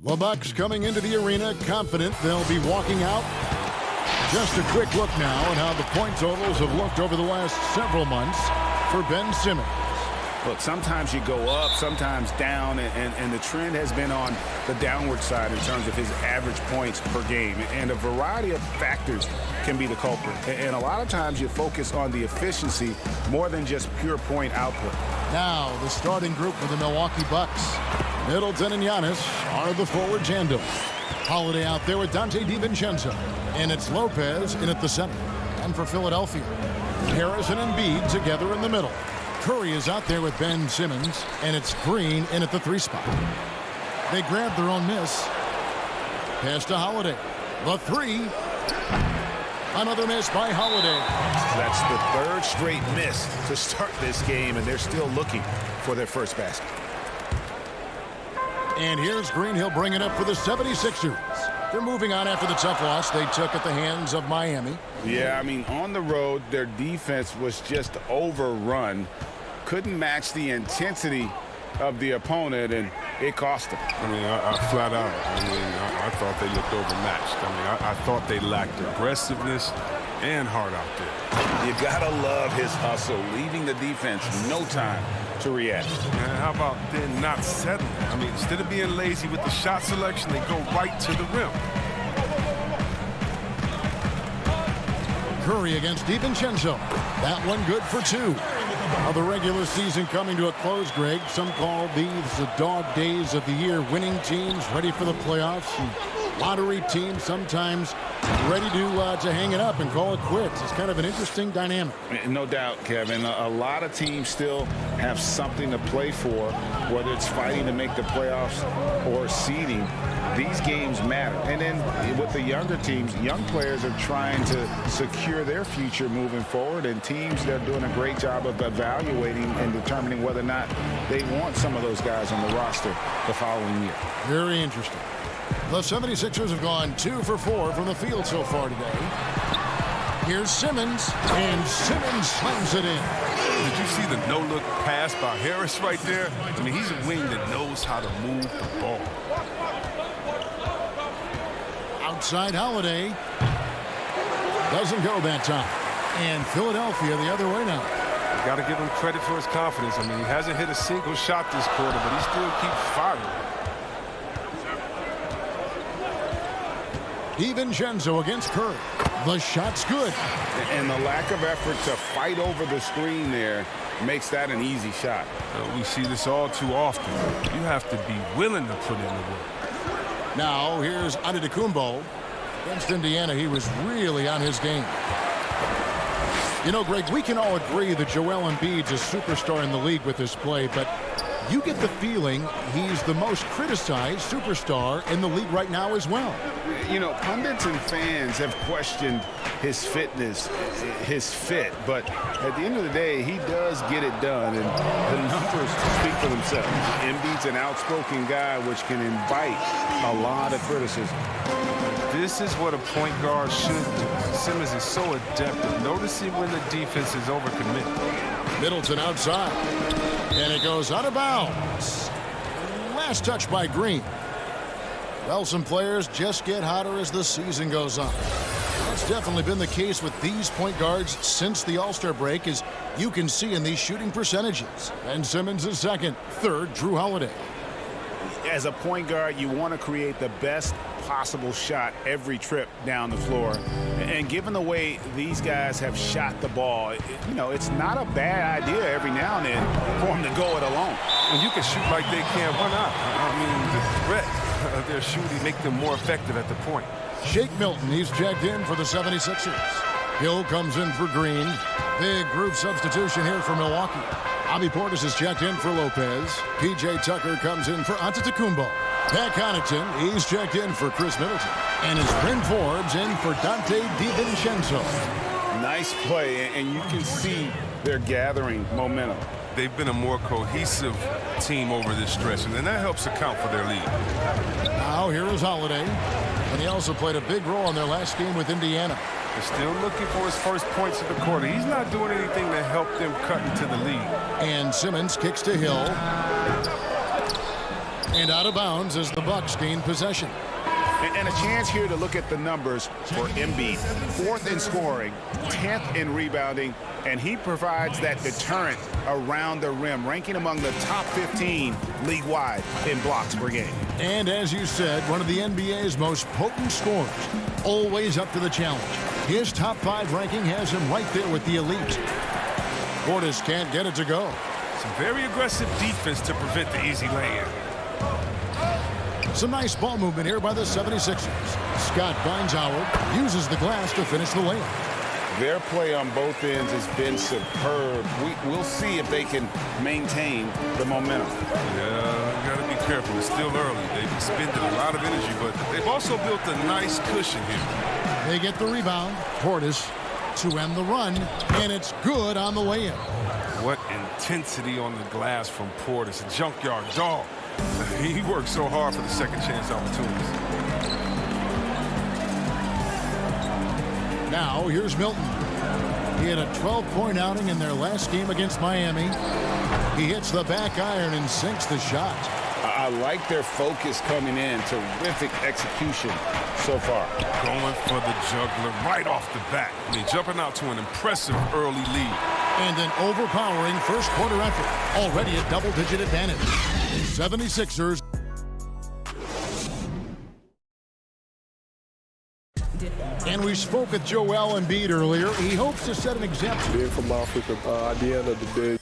The Bucks coming into the arena confident they'll be walking out. Just a quick look now at how the point totals have looked over the last several months for Ben Simmons. Look, sometimes you go up, sometimes down, and the trend has been on the downward side in terms of his average points per game. And a variety of factors can be the culprit. And a lot of times you focus on the efficiency more than just pure point output. Now, the starting group for the Milwaukee Bucks. Middleton and Giannis are the forward tandem. Holiday out there with Dante DiVincenzo. And it's Lopez in at the center. And for Philadelphia, Harris and Embiid together in the middle. Curry is out there with Ben Simmons, and it's Green in at the 3 spot. They grab their own miss. Pass to Holiday. The 3. Another miss by Holiday. That's the third straight miss to start this game, and they're still looking for their first basket. And here's Green. He'll bring it up for the 76ers. They're moving on after the tough loss they took at the hands of Miami. Yeah, I mean, on the road, their defense was just overrun. Couldn't match the intensity of the opponent, and it cost them. I mean, I flat out, I thought they looked overmatched. I mean, I thought they lacked aggressiveness and heart out there. You gotta love his hustle, leaving the defense no time to react. And how about then not settling? I mean, instead of being lazy with the shot selection, they go right to the rim. Curry against DiVincenzo. That one good for 2. Now the regular season coming to a close, Greg. Some call these the dog days of the year. Winning teams ready for the playoffs. And lottery teams sometimes ready to hang it up and call it quits. It's kind of an interesting dynamic. No doubt, Kevin. A lot of teams still have something to play for, whether it's fighting to make the playoffs or seeding. These games matter. And then with the younger teams, young players are trying to secure their future moving forward, and teams that are doing a great job of evaluating and determining whether or not they want some of those guys on the roster the following year. Very interesting. The 76ers have gone 2 for 4 from the field so far today. Here's Simmons, and Simmons slams it in. Did you see the no-look pass by Harris right there? I mean, he's a wing that knows how to move the ball. Outside Holiday. Doesn't go that time. And Philadelphia the other way now. Got to give him credit for his confidence. I mean, he hasn't hit a single shot this quarter, but he still keeps firing. DiVincenzo against Curry. The shot's good. And the lack of effort to fight over the screen there makes that an easy shot. We see this all too often. You have to be willing to put in the work. Now here's Antetokounmpo. Against Indiana, he was really on his game. You know, Greg, we can all agree that Joel Embiid's a superstar in the league with his play, but you get the feeling he's the most criticized superstar in the league right now as well. You know, pundits and fans have questioned his fitness, his fit, but at the end of the day, he does get it done, and the numbers speak for themselves. Embiid's an outspoken guy, which can invite a lot of criticism. This is what a point guard should do. Simmons is so adept at noticing when the defense is overcommitted. Middleton outside, and it goes out of bounds. Last touch by Green. Well, some players just get hotter as the season goes on. That's definitely been the case with these point guards since the All-Star break, as you can see in these shooting percentages. And Simmons is second. Third, Drew Holiday. As a point guard, you want to create the best possible shot every trip down the floor. And given the way these guys have shot the ball, you know, it's not a bad idea every now and then for them to go it alone. When you can shoot like they can, why not? I mean, the threat of their shooting make them more effective at the point. Shake Milton, he's checked in for the 76ers. Hill comes in for Green. Big group substitution here for Milwaukee. Bobby Portis is checked in for Lopez. P.J. Tucker comes in for Antetokounmpo. Pat Connaughton, he's checked in for Chris Middleton. And is Bryn Forbes in for Dante DiVincenzo. Nice play, and you can see they're gathering momentum. They've been a more cohesive team over this stretch, and then that helps account for their lead. Now here is Holiday. And he also played a big role in their last game with Indiana. They're still looking for his first points of the quarter. He's not doing anything to help them cut into the lead. And Simmons kicks to Hill. And out of bounds as the Bucks gain possession. And a chance here to look at the numbers for Embiid. 4th in scoring, 10th in rebounding, and he provides that deterrent around the rim, ranking among the top 15 league-wide in blocks per game. And as you said, one of the NBA's most potent scorers, always up to the challenge. His top 5 ranking has him right there with the elite. Portis can't get it to go. Some very aggressive defense to prevent the easy lay-in. Some nice ball movement here by the 76ers. Scott finds Howard, uses the glass to finish the layup. Their play on both ends has been superb. We'll see if they can maintain the momentum. Yeah, you got to be careful. It's still early. They've expended a lot of energy, but they've also built a nice cushion here. They get the rebound. Portis to end the run, and it's good on the way in. What intensity on the glass from Portis. A junkyard dog. He works so hard for the second chance opportunities. Now here's Milton. He had a 12-point outing in their last game against Miami. He hits the back iron and sinks the shot. I like their focus coming in. Terrific execution so far. Going for the juggler right off the bat. I mean, jumping out to an impressive early lead. And an overpowering first quarter effort. Already a double-digit advantage. 76ers. And we spoke with Joel Embiid earlier. He hopes to set an example. Being from Africa, at the end of the day.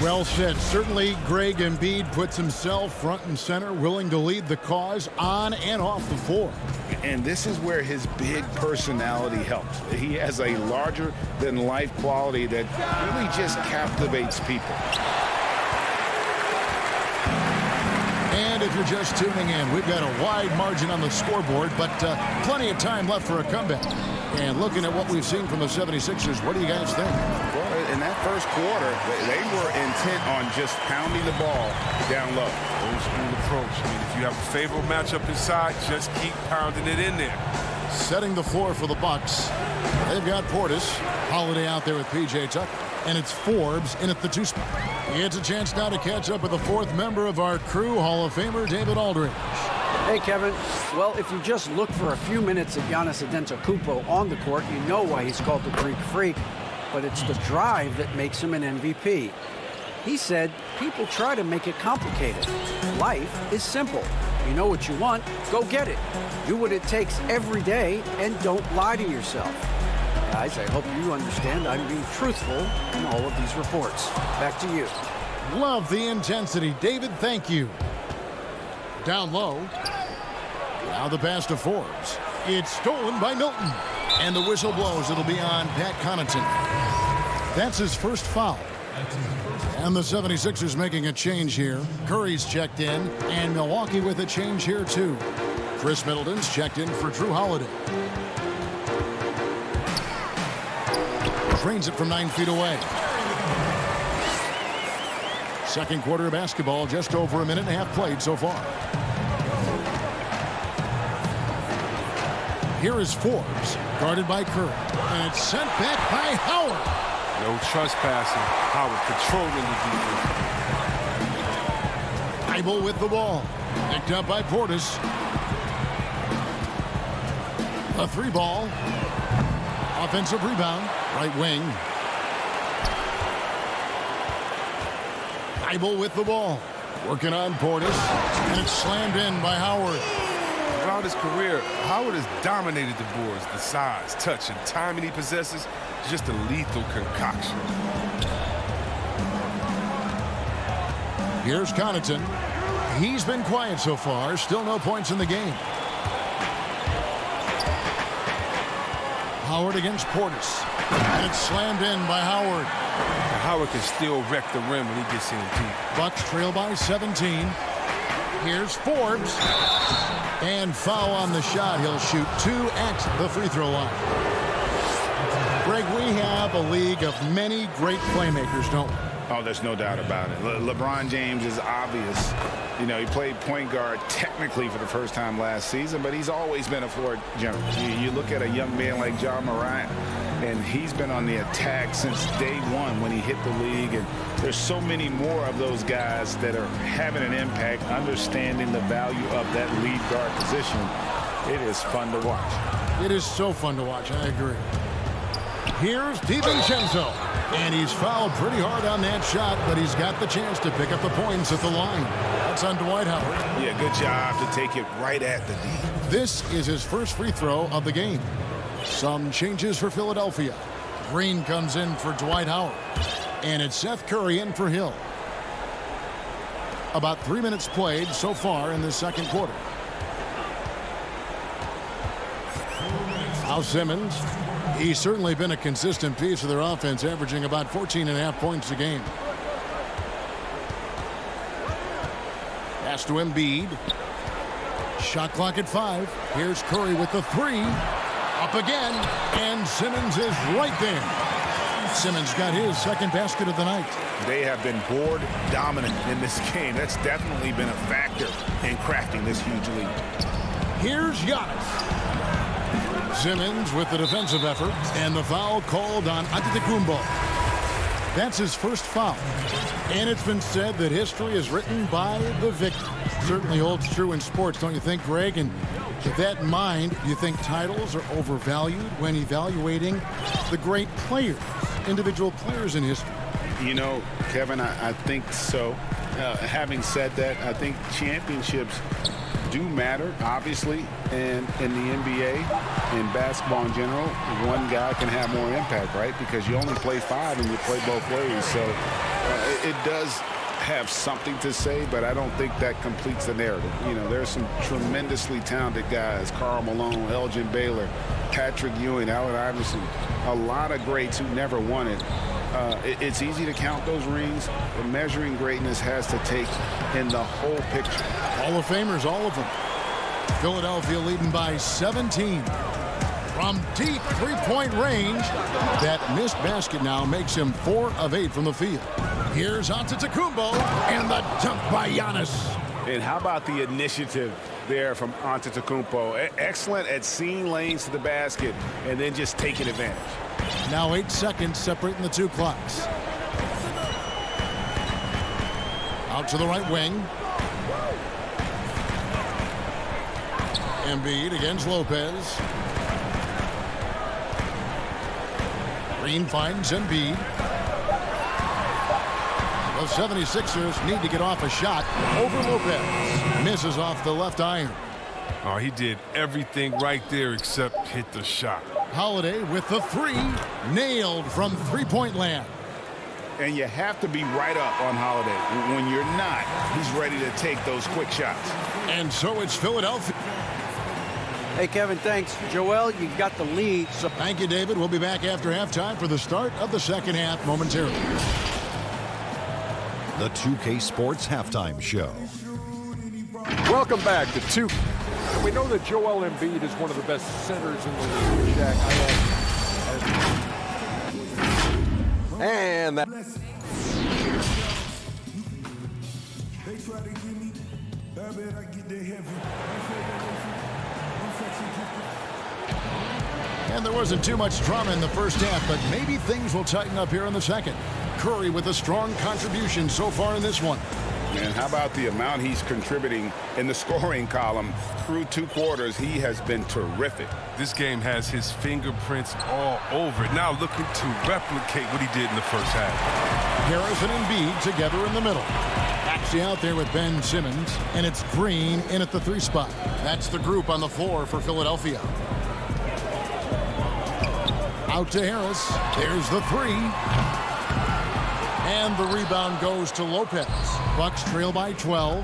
Well said. Certainly, Greg Embiid puts himself front and center, willing to lead the cause on and off the floor. And this is where his big personality helps. He has a larger-than-life quality that really just captivates people. And if you're just tuning in, we've got a wide margin on the scoreboard, but plenty of time left for a comeback. And looking at what we've seen from the 76ers, what do you guys think? Well, in that first quarter, they were intent on just pounding the ball down low. Old school approach. I mean, if you have a favorable matchup inside, just keep pounding it in there. Setting the floor for the Bucks. They've got Portis, Holiday out there with P.J. Tucker, and it's Forbes in at the 2 spot. It's a chance now to catch up with the 4th member of our crew, Hall of Famer David Aldridge. Hey, Kevin. Well, if you just look for a few minutes at Giannis Antetokounmpo on the court, you know why he's called the Greek Freak. But it's the drive that makes him an MVP. He said, people try to make it complicated. Life is simple. You know what you want, go get it. Do what it takes every day and don't lie to yourself. Guys, I hope you understand I'm being truthful in all of these reports. Back to you. Love the intensity. David, thank you. Down low. Now the pass to Forbes. It's stolen by Milton. And the whistle blows. It'll be on Pat Connaughton. That's his first foul. And the 76ers making a change here. Curry's checked in. And Milwaukee with a change here, too. Chris Middleton's checked in for Drew Holiday. Trains it from 9 feet away. Second quarter of basketball, just over a minute and a half played so far. Here is Forbes, guarded by Curry. And it's sent back by Howard. No trespassing. Howard controlling the defense. Thibault with the ball. Picked up by Portis. A 3 ball. Offensive rebound. Right wing. Thibault with the ball. Working on Portis. And it's slammed in by Howard. Throughout his career, Howard has dominated the boards. The size, touch, and timing he possesses is just a lethal concoction. Here's Connaughton. He's been quiet so far. Still no points in the game. Howard against Portis. And it's slammed in by Howard. Howard can still wreck the rim when he gets in deep. Bucks trail by 17. Here's Forbes. And foul on the shot. He'll shoot 2 at the free throw line. Greg, we have a league of many great playmakers, don't we? Oh, there's no doubt about it. LeBron James is obvious. You know, he played point guard technically for the first time last season, but he's always been a floor general. You look at a young man like Ja Morant, and he's been on the attack since day one when he hit the league. And there's so many more of those guys that are having an impact, understanding the value of that lead guard position. It is fun to watch. It is so fun to watch. I agree. Here's DiVincenzo. And he's fouled pretty hard on that shot, but he's got the chance to pick up the points at the line. That's on Dwight Howard. Yeah, good job to take it right at the D. This is his first free throw of the game. Some changes for Philadelphia. Green comes in for Dwight Howard. And it's Seth Curry in for Hill. About 3 minutes played so far in the second quarter. Now Simmons. He's certainly been a consistent piece of their offense, averaging about 14.5 points a game. Pass to Embiid. Shot clock at 5. Here's Curry with the 3. Up again. And Simmons is right there. Simmons got his second basket of the night. They have been board dominant in this game. That's definitely been a factor in crafting this huge lead. Here's Giannis. Simmons with the defensive effort, and the foul called on Antetokounmpo. That's his first foul. And it's been said that history is written by the victor. Certainly holds true in sports, don't you think, Greg? And with that in mind, do you think titles are overvalued when evaluating the great players, individual players in history? You know, Kevin, I think so. Having said that, I think championships do matter, obviously, and in the NBA, in basketball in general, one guy can have more impact, right? Because you only play 5 and you play both ways. So it does have something to say, but I don't think that completes the narrative. You know, there's some tremendously talented guys, Karl Malone, Elgin Baylor, Patrick Ewing, Allen Iverson, a lot of greats who never won it. It's easy to count those rings, but measuring greatness has to take in the whole picture. Hall of Famers, all of them. Philadelphia leading by 17. From deep three-point range, that missed basket now makes him 4 of 8 from the field. Here's Antetokounmpo, and the dunk by Giannis. And how about the initiative there from Antetokounmpo? Excellent at seeing lanes to the basket and then just taking advantage. Now 8 seconds separating the two clocks. Out to the right wing. Embiid against Lopez. Green finds Embiid. The 76ers need to get off a shot over Lopez. Misses off the left iron. Oh, he did everything right there except hit the shot. Holiday with the 3, nailed from three-point land. And you have to be right up on Holiday. When you're not, he's ready to take those quick shots. And so it's Philadelphia. Hey, Kevin, thanks. Joel, you got the lead. So thank you, David. We'll be back after halftime for the start of the second half momentarily. The 2K Sports Halftime Show. Welcome back to 2. We know that Joel Embiid is one of the best centers in the league. And that. They try to give me, I bet I get their heaven. And there wasn't too much drama in the first half, but maybe things will tighten up here in the second. Curry with a strong contribution so far in this one. And how about the amount he's contributing in the scoring column? Through 2 quarters, he has been terrific. This game has his fingerprints all over it. Now looking to replicate what he did in the first half. Harris and Embiid together in the middle. Maxey out there with Ben Simmons, and it's Green in at the 3 spot. That's the group on the floor for Philadelphia. Out to Harris. There's the 3. And the rebound goes to Lopez. Bucks trail by 12.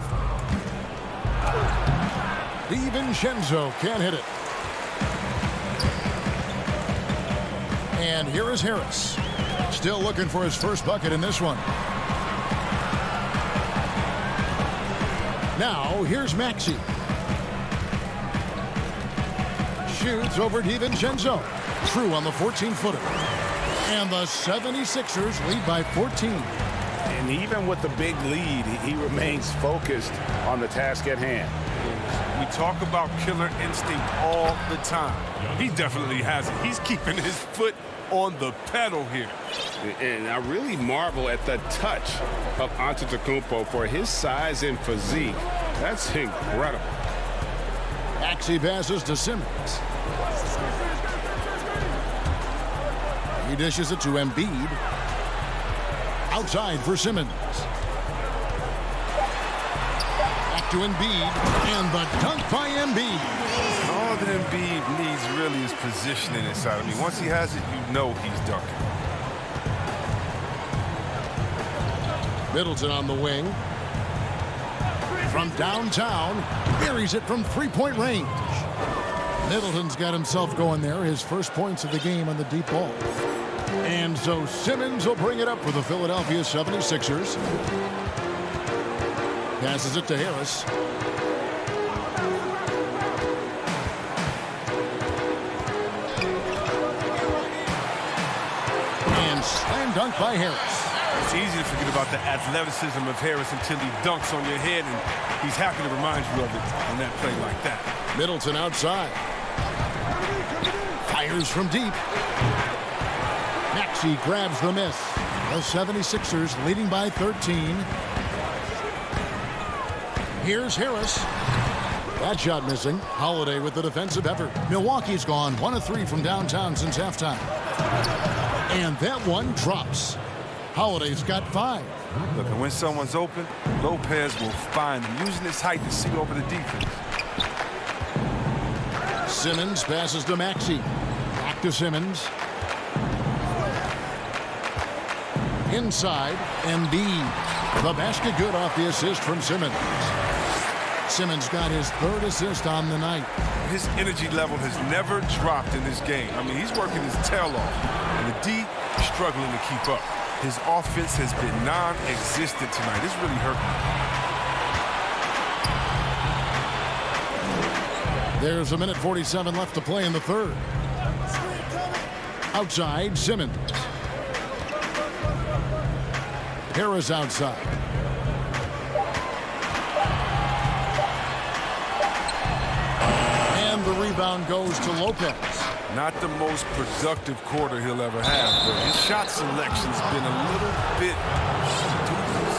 DiVincenzo can't hit it. And here is Harris. Still looking for his first bucket in this one. Now, here's Maxey. Shoots over DiVincenzo. True on the 14-footer. And the 76ers lead by 14. And even with the big lead, he remains focused on the task at hand. We talk about killer instinct all the time. He definitely has it. He's keeping his foot on the pedal here. And I really marvel at the touch of Antetokounmpo for his size and physique. That's incredible. Maxey passes to Simmons. He dishes it to Embiid. Outside for Simmons. Back to Embiid. And the dunk by Embiid. All that Embiid needs really is positioning inside. I mean, once he has it, you know he's dunking. Middleton on the wing. From downtown, buries it from three-point range. Middleton's got himself going there. His first points of the game on the deep ball. And so Simmons will bring it up for the Philadelphia 76ers. Passes it to Harris. And slam dunk by Harris. It's easy to forget about the athleticism of Harris until he dunks on your head, and he's happy to remind you of it on that play like that. Middleton outside. Fires from deep. Maxey grabs the miss. The 76ers leading by 13. Here's Harris. That shot missing. Holiday with the defensive effort. Milwaukee's gone 1 of 3 from downtown since halftime. And that one drops. Holiday's got 5. Look, and when someone's open, Lopez will find him, using his height to see over the defense. Simmons passes to Maxey. Back to Simmons. Inside, Embiid. The basket good off the assist from Simmons. Simmons got his 3rd assist on the night. His energy level has never dropped in this game. I mean, he's working his tail off, and the D is struggling to keep up. His offense has been non-existent tonight. This really hurt him. There's 1:47 left to play in the 3rd. Outside, Simmons. Harris outside. And the rebound goes to Lopez. Not the most productive quarter he'll ever have, but his shot selection's been a little bit dubious.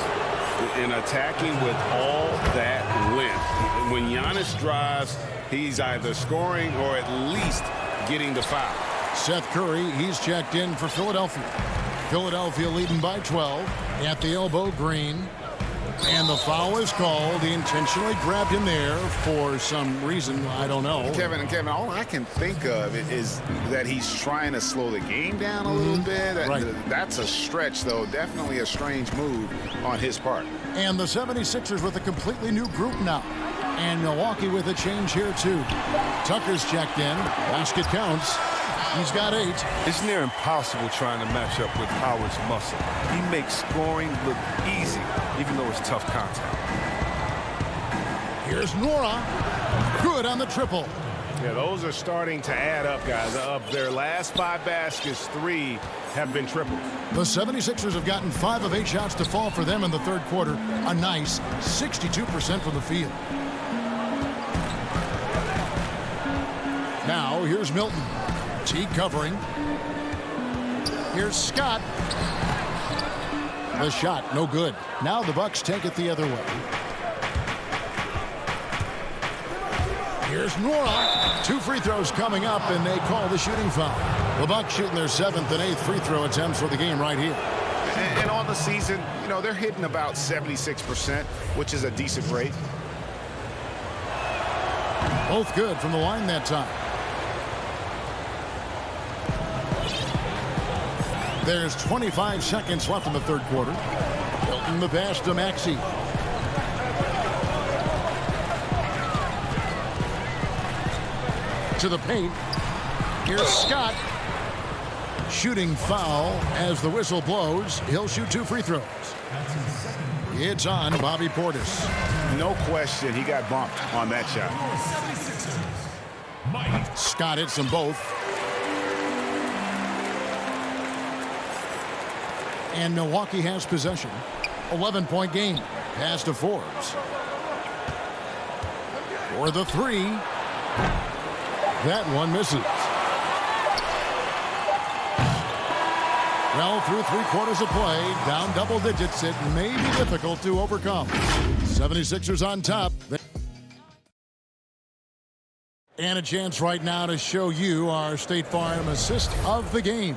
In attacking with all that length, when Giannis drives, he's either scoring or at least getting the foul. Seth Curry, he's checked in for Philadelphia. Philadelphia leading by 12 at the elbow. Green. And the foul is called. He intentionally grabbed him there for some reason. I don't know. Kevin, all I can think of is that he's trying to slow the game down a little bit. Right. That's a stretch, though. Definitely a strange move on his part. And the 76ers with a completely new group now. And Milwaukee with a change here, too. Tucker's checked in. Basket counts. He's got 8. It's near impossible trying to match up with Howard's muscle. He makes scoring look easy, even though it's tough contact. Here's Nora. Good on the triple. Yeah, those are starting to add up, guys. Of their last 5 baskets, 3 have been triples. The 76ers have gotten 5 of 8 shots to fall for them in the 3rd quarter. A nice 62% from the field. Now, here's Milton. T covering. Here's Scott. The shot, no good. Now the Bucks take it the other way. Here's Nora. 2 free throws coming up, and they call the shooting foul. The Bucks shooting their 7th and 8th free throw attempts for the game right here. And on the season, you know, they're hitting about 76%, which is a decent rate. Both good from the line that time. There's 25 seconds left in the 3rd quarter. Hilton the pass to Maxey. To the paint. Here's Scott. Shooting foul as the whistle blows. He'll shoot 2 free throws. It's on Bobby Portis. No question he got bumped on that shot. Scott hits them both. And Milwaukee has possession. 11-point game. Pass to Forbes. For the 3. That one misses. Well, through 3 quarters of play, down double digits, it may be difficult to overcome. 76ers on top. And a chance right now to show you our State Farm assist of the game.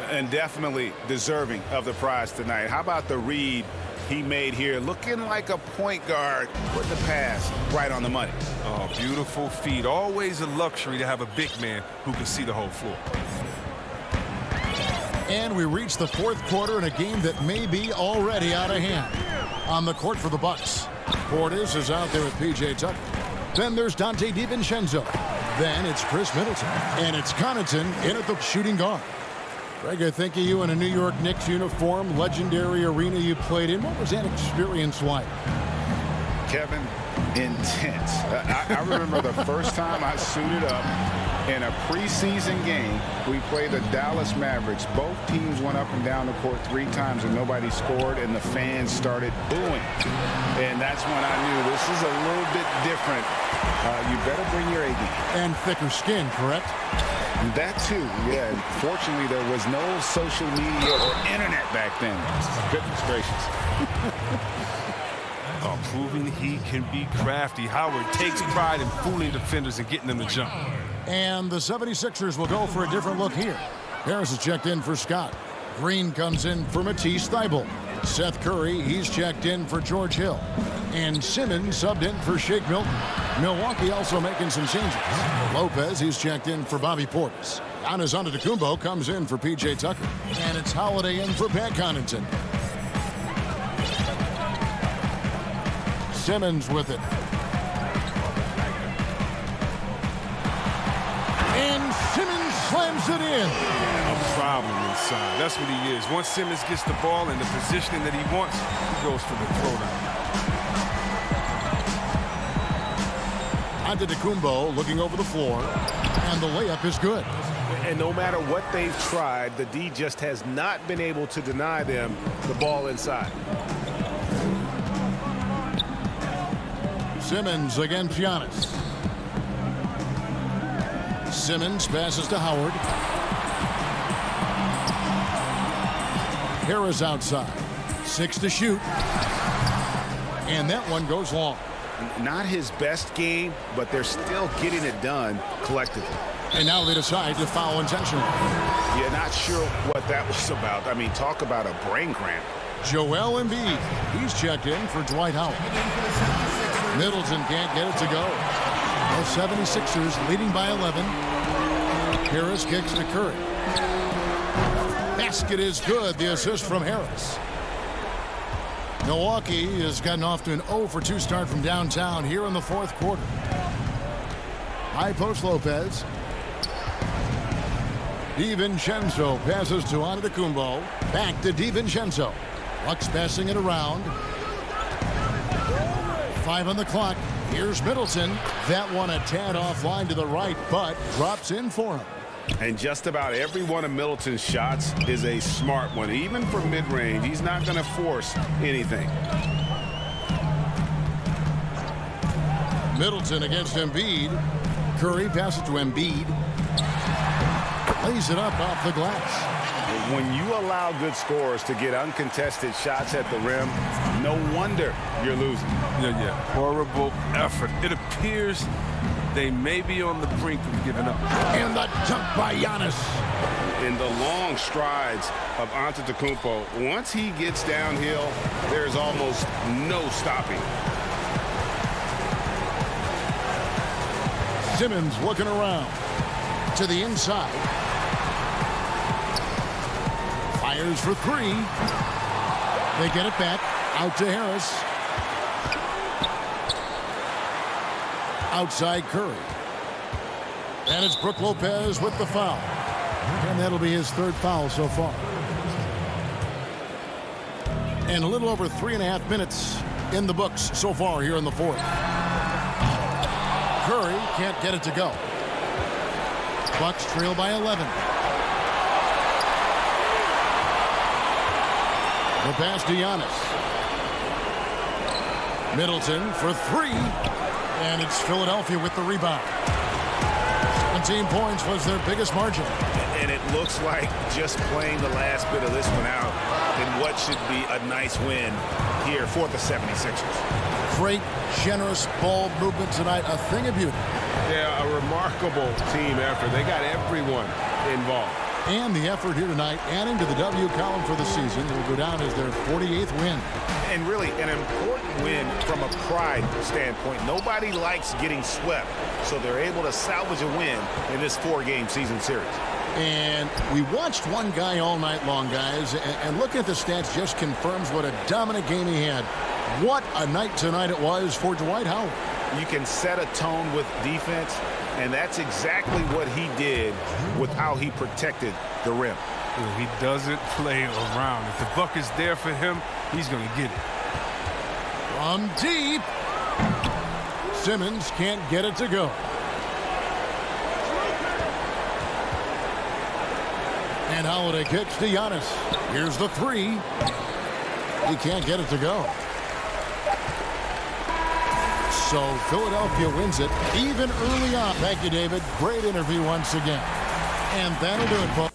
And definitely deserving of the prize tonight. How about the read he made here? Looking like a point guard. Put the pass right on the money. Oh, beautiful feed. Always a luxury to have a big man who can see the whole floor. And we reach the 4th quarter in a game that may be already out of hand. On the court for the Bucks. Portis is out there with P.J. Tucker. Then there's Dante DiVincenzo. Then it's Chris Middleton. And it's Connaughton in at the shooting guard. Greg, I think of you in a New York Knicks uniform, legendary arena you played in. What was that experience like? Kevin, intense. I remember the first time I suited up in a preseason game. We played the Dallas Mavericks. Both teams went up and down the court 3 times and nobody scored, and the fans started booing. And that's when I knew this is a little bit different. You better bring your A game. And thicker skin, correct? That too, yeah. Fortunately, there was no social media or internet back then. Goodness gracious. Proving he can be crafty. Howard takes pride in fooling defenders and getting them to jump. And the 76ers will go for a different look here. Harris is checked in for Scott. Green comes in for Matisse Thybulle. Seth Curry, he's checked in for George Hill. And Simmons subbed in for Shake Milton. Milwaukee also making some changes. Lopez, he's checked in for Bobby Portis. Giannis Antetokounmpo comes in for P.J. Tucker. And it's Holiday in for Pat Connaughton. Simmons with it. And Simmons slams it in. A problem inside. That's what he is. Once Simmons gets the ball in the positioning that he wants, he goes for the throwdown. Antetokounmpo looking over the floor, and the layup is good. And no matter what they've tried, the D just has not been able to deny them the ball inside. Simmons against Giannis. Simmons passes to Howard. Harris outside. 6 to shoot. And that one goes long. Not his best game, but they're still getting it done collectively. And now they decide to foul intentionally. Yeah, not sure what that was about. I mean, talk about a brain cramp. Joel Embiid. He's checked in for Dwight Howard. Middleton can't get it to go. The 76ers leading by 11. Harris kicks to Curry. Basket is good. The assist from Harris. Milwaukee has gotten off to an 0 for 2 start from downtown here in the fourth quarter. High post Lopez. DiVincenzo passes to Antetokounmpo. Back to DiVincenzo. Bucks passing it around. 5 on the clock. Here's Middleton. That one a tad offline to the right, but drops in for him. And just about every one of Middleton's shots is a smart one. Even from mid-range, he's not going to force anything. Middleton against Embiid. Curry passes to Embiid. Lays it up off the glass. When you allow good scorers to get uncontested shots at the rim, no wonder you're losing. Yeah. Horrible effort. It appears they may be on the brink of giving up. And the jump by Giannis. In the long strides of Antetokounmpo, once he gets downhill, there's almost no stopping. Simmons looking around to the inside. Fires for 3. They get it back out to Harris. Outside Curry. And it's Brook Lopez with the foul. And that'll be his 3rd foul so far. And a little over 3.5 minutes in the books so far here in the fourth. Curry can't get it to go. Bucks trail by 11. The pass to Giannis. Middleton for 3. And it's Philadelphia with the rebound. 17 points was their biggest margin. And it looks like just playing the last bit of this one out in what should be a nice win here for the 76ers. Great, generous ball movement tonight. A thing of beauty. Yeah, a remarkable team effort. They got everyone involved. And the effort here tonight, adding to the W column for the season, will go down as their 48th win. And really an important win from a pride standpoint. Nobody likes getting swept, so they're able to salvage a win in this 4-game season series. And we watched one guy all night long, guys, and looking at the stats just confirms what a dominant game he had. What a night tonight it was for Dwight Howard. You can set a tone with defense, and that's exactly what he did with how he protected the rim. He doesn't play around. If the buck is there for him, he's going to get it. From deep. Simmons can't get it to go. And Holiday kicks to Giannis. Here's the 3. He can't get it to go. So Philadelphia wins it even early on. Thank you, David. Great interview once again. And that'll do it, folks.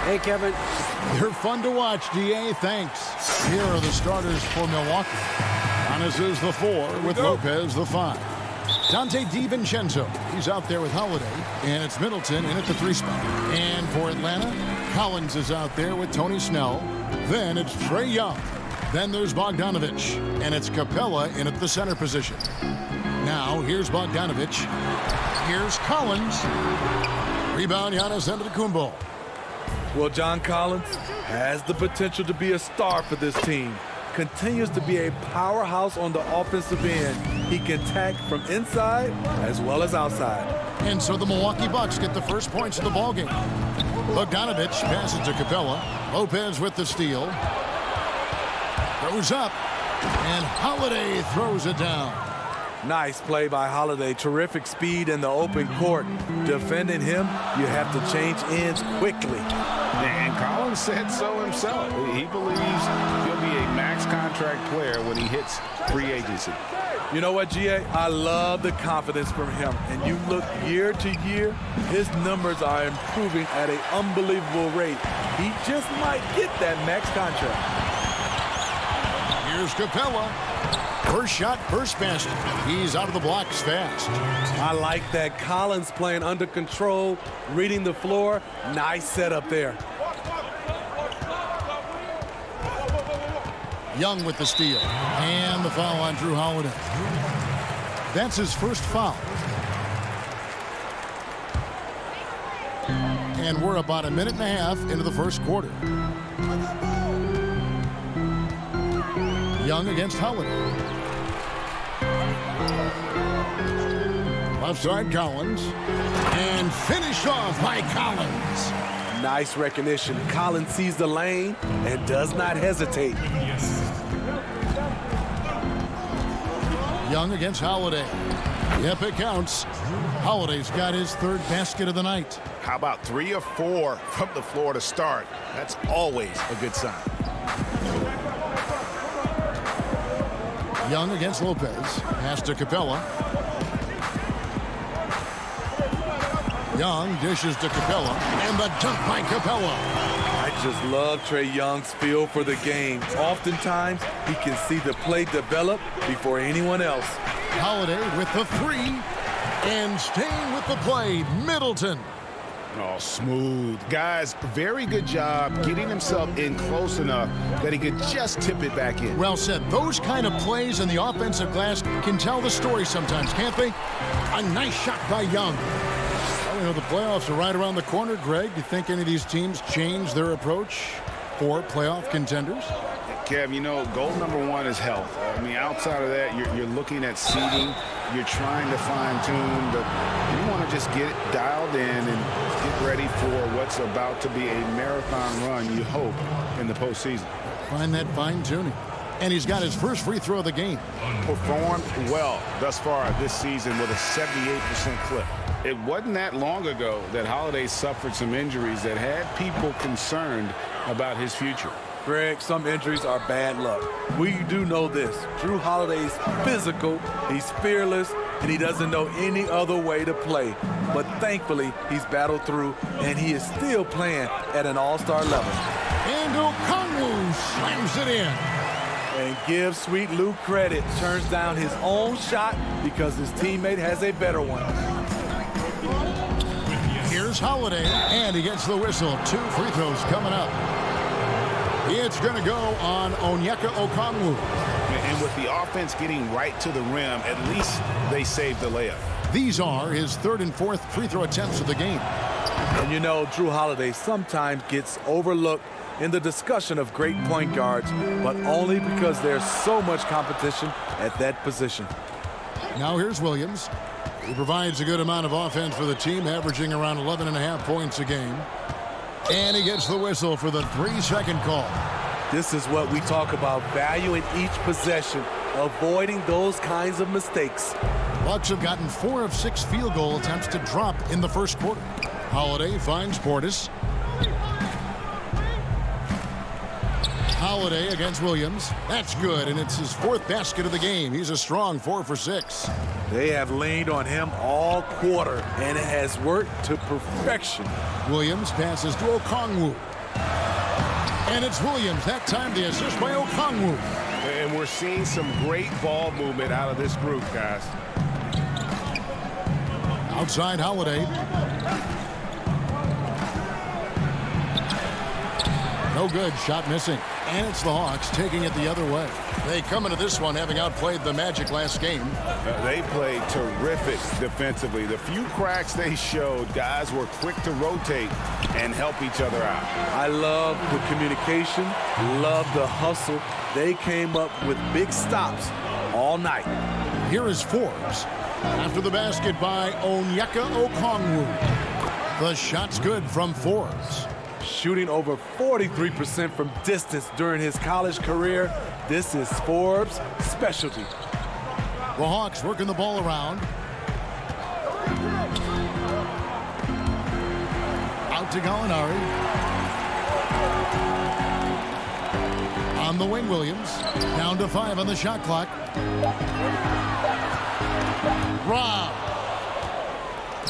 Hey, Kevin. They're fun to watch, DA. Thanks. Here are the starters for Milwaukee. Giannis is the 4 with Lopez the 5. Dante DiVincenzo, he's out there with Holiday. And it's Middleton in at the 3 spot. And for Atlanta, Collins is out there with Tony Snell. Then it's Trae Young. Then there's Bogdanovich. And it's Capella in at the center position. Now, here's Bogdanovich. Here's Collins. Rebound, Giannis Antetokounmpo. Well, John Collins has the potential to be a star for this team. Continues to be a powerhouse on the offensive end. He can attack from inside as well as outside. And so the Milwaukee Bucks get the first points of the ballgame. Bogdanovich passes to Capella. Lopez with the steal. Goes up. And Holiday throws it down. Nice play by Holiday. Terrific speed in the open court. Defending him, you have to change ends quickly. And Collins said so himself. He believes he'll be a max contract player when he hits free agency. You know what, GA? I love the confidence from him. And you look year to year, his numbers are improving at an unbelievable rate. He just might get that max contract. Here's Capella. First shot, first basket. He's out of the blocks fast. I like that. Collins playing under control, reading the floor. Nice setup there. Young with the steal. And the foul on Drew Holiday. That's his first foul. And we're about a minute and a half into the first quarter. Young against Holiday. Left side Collins. And finished off by Collins. Nice recognition. Collins sees the lane and does not hesitate. Young against Holiday. Yep, it counts. Holiday's got his third basket of the night. How about 3 or 4 from the floor to start? That's always a good sign. Young against Lopez. Pass to Capella. Young dishes to Capella. And the dunk by Capella. I just love Trae Young's feel for the game. Oftentimes, he can see the play develop before anyone else. Holiday with the 3. And staying with the play, Middleton. Oh, smooth. Guys, very good job getting himself in close enough that he could just tip it back in. Well said. Those kind of plays in the offensive glass can tell the story sometimes, can't they? A nice shot by Young. Well, you know, the playoffs are right around the corner, Greg. Do you think any of these teams change their approach for playoff contenders? Kev, you know, goal number 1 is health. I mean, outside of that, you're looking at seeding. You're trying to fine-tune, but you want to just get it dialed in and get ready for what's about to be a marathon run, you hope, in the postseason. Find that fine-tuning. And he's got his first free throw of the game. Performed well thus far this season with a 78% clip. It wasn't that long ago that Holiday suffered some injuries that had people concerned about his future. Greg, some injuries are bad luck. We do know this. Drew Holiday's physical, he's fearless, and he doesn't know any other way to play. But thankfully, he's battled through, and he is still playing at an all-star level. And Okongwu slams it in. And give Sweet Lou credit. Turns down his own shot because his teammate has a better one. Here's Holiday, and he gets the whistle. 2 free throws coming up. It's going to go on Onyeka Okongwu. And with the offense getting right to the rim, at least they saved the layup. These are his 3rd and 4th free throw attempts of the game. And you know, Drew Holiday sometimes gets overlooked in the discussion of great point guards, but only because there's so much competition at that position. Now here's Williams. He provides a good amount of offense for the team, averaging around 11.5 points a game. And he gets the whistle for the 3-second call. This is what we talk about, valuing each possession, avoiding those kinds of mistakes. Bucks have gotten 4 of 6 field goal attempts to drop in the first quarter. Holiday finds Portis. Holiday against Williams. That's good, and it's his 4th basket of the game. He's a strong 4 for 6. They have leaned on him all quarter, and it has worked to perfection. Williams passes to Okongwu. And it's Williams. That time the assist by Okongwu. And we're seeing some great ball movement out of this group, guys. Outside Holiday. No good. Shot missing. And it's the Hawks taking it the other way. They come into this one having outplayed the Magic last game. They played terrific defensively. The few cracks they showed, guys were quick to rotate and help each other out. I love the communication, love the hustle. They came up with big stops all night. Here is Forbes. After the basket by Onyeka Okongwu. The shot's good from Forbes. Shooting over 43% from distance during his college career. This is Forbes' specialty. The Hawks working the ball around. Out to Gallinari. On the wing, Williams. Down to 5 on the shot clock. Rob.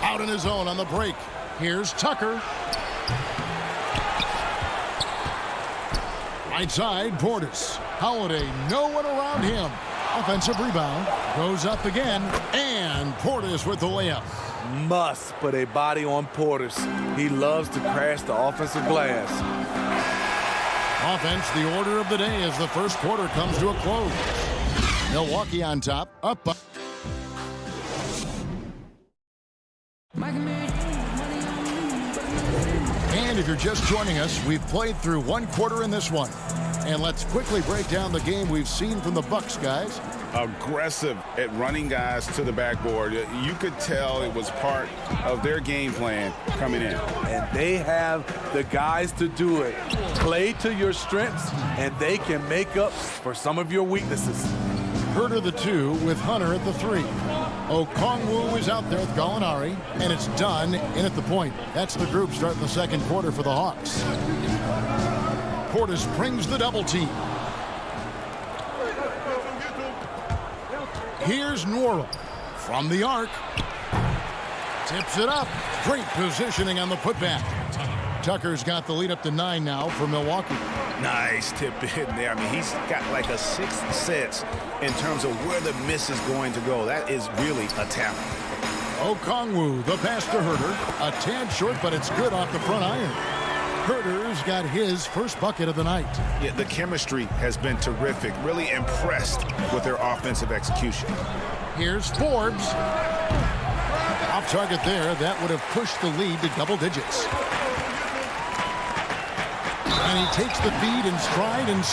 Out in his own on the break. Here's Tucker. Right side, Portis. Holiday, no one around him. Offensive rebound. Goes up again. And Portis with the layup. Must put a body on Portis. He loves to crash the offensive glass. Offense, the order of the day as the first quarter comes to a close. Milwaukee on top, up. And if you're just joining us, we've played through one quarter in this one. And let's quickly break down the game we've seen from the Bucks, guys. Aggressive at running guys to the backboard. You could tell it was part of their game plan coming in. And they have the guys to do it. Play to your strengths, and they can make up for some of your weaknesses. Herter the 2 with Hunter at the 3. Okongwu is out there with Gallinari, and it's done in at the point. That's the group starting the second quarter for the Hawks. Portis brings the double team. Here's Nwora from the arc. Tips it up. Great positioning on the putback. Tucker's got the lead up to 9 now for Milwaukee. Nice tip in there. I mean, he's got like a sixth sense in terms of where the miss is going to go. That is really a talent. Okongwu, the pass to Herter. A tad short, but it's good off the front iron. Herter's got his first bucket of the night. Yeah, the chemistry has been terrific. Really impressed with their offensive execution. Here's Forbes. Off target there. That would have pushed the lead to double digits. And he takes the feed in stride and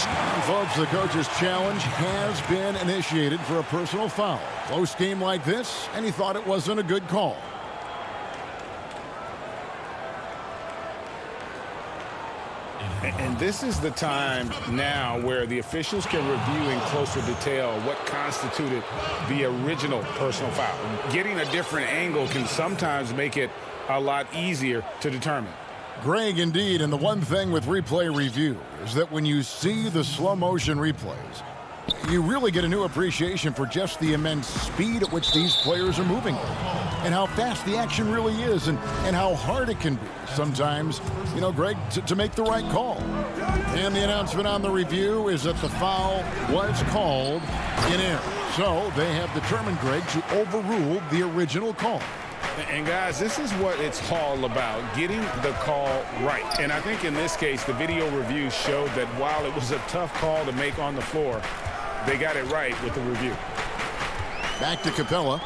folks, the coach's challenge has been initiated for a personal foul. Close game like this, and he thought it wasn't a good call. And this is the time now where the officials can review in closer detail what constituted the original personal foul. Getting a different angle can sometimes make it a lot easier to determine. Greg, indeed, and the one thing with replay review is that when you see the slow motion replays, you really get a new appreciation for just the immense speed at which these players are moving and how fast the action really is and how hard it can be sometimes, you know, Greg, to make the right call. And the announcement on the review is that the foul was called in error. So they have determined, Greg, to overrule the original call. And guys, this is what it's all about, getting the call right. And I think in this case, the video review showed that while it was a tough call to make on the floor, they got it right with the review. Back to Capella.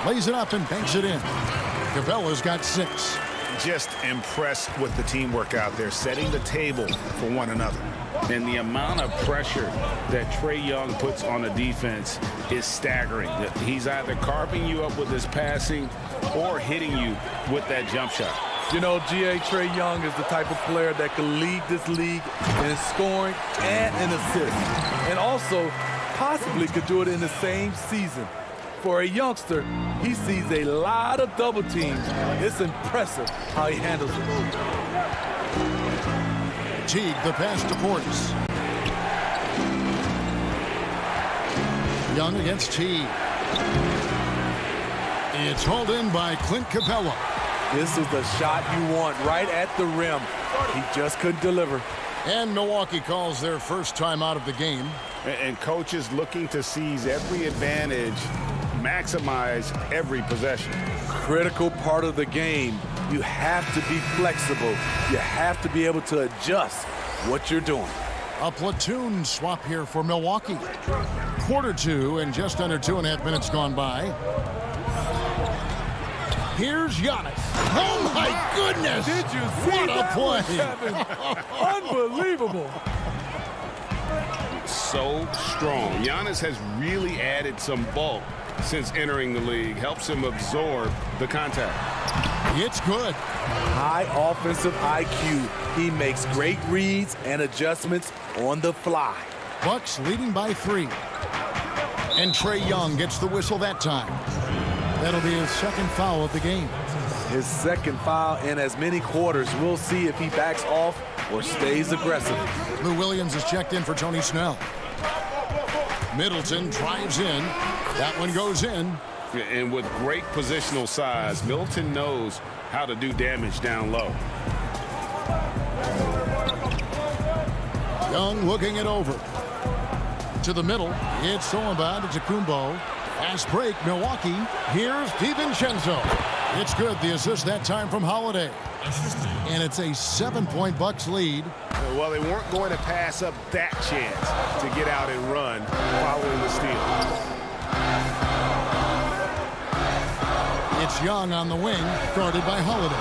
Lays it up and banks it in. Capella's got 6. Just impressed with the teamwork out there, setting the table for one another. And the amount of pressure that Trae Young puts on the defense is staggering. He's either carving you up with his passing or hitting you with that jump shot. You know, Trae Young is the type of player that can lead this league in scoring and in assists. And also possibly could do it in the same season. For a youngster, he sees a lot of double teams. It's impressive how he handles it. Teague, the pass to Portis. Young against Teague. It's hauled in by Clint Capella. This is the shot you want right at the rim. He just couldn't deliver. And Milwaukee calls their first time out of the game. And coaches looking to seize every advantage, maximize every possession. Critical part of the game. You have to be flexible. You have to be able to adjust what you're doing. A platoon swap here for Milwaukee. Quarter 2 and just under 2.5 minutes gone by. Here's Giannis. Oh my goodness! Did you see what a play? Unbelievable. So strong. Giannis has really added some bulk since entering the league. Helps him absorb the contact. It's good. High offensive IQ. He makes great reads and adjustments on the fly. Bucks leading by 3. And Trae Young gets the whistle that time. That'll be his second foul of the game. His second foul in as many quarters. We'll see if he backs off or stays aggressive. Lou Williams is checked in for Tony Snell. Middleton drives in. That one goes in. And with great positional size, Middleton knows how to do damage down low. Young looking it over. To the middle. It's Solomon to Kumbo. Fast break, Milwaukee. Here's DiVincenzo. It's good. The assist that time from Holiday. And it's a 7-point Bucks lead. Well, they weren't going to pass up that chance to get out and run following the steal. It's Young on the wing, guarded by Holiday.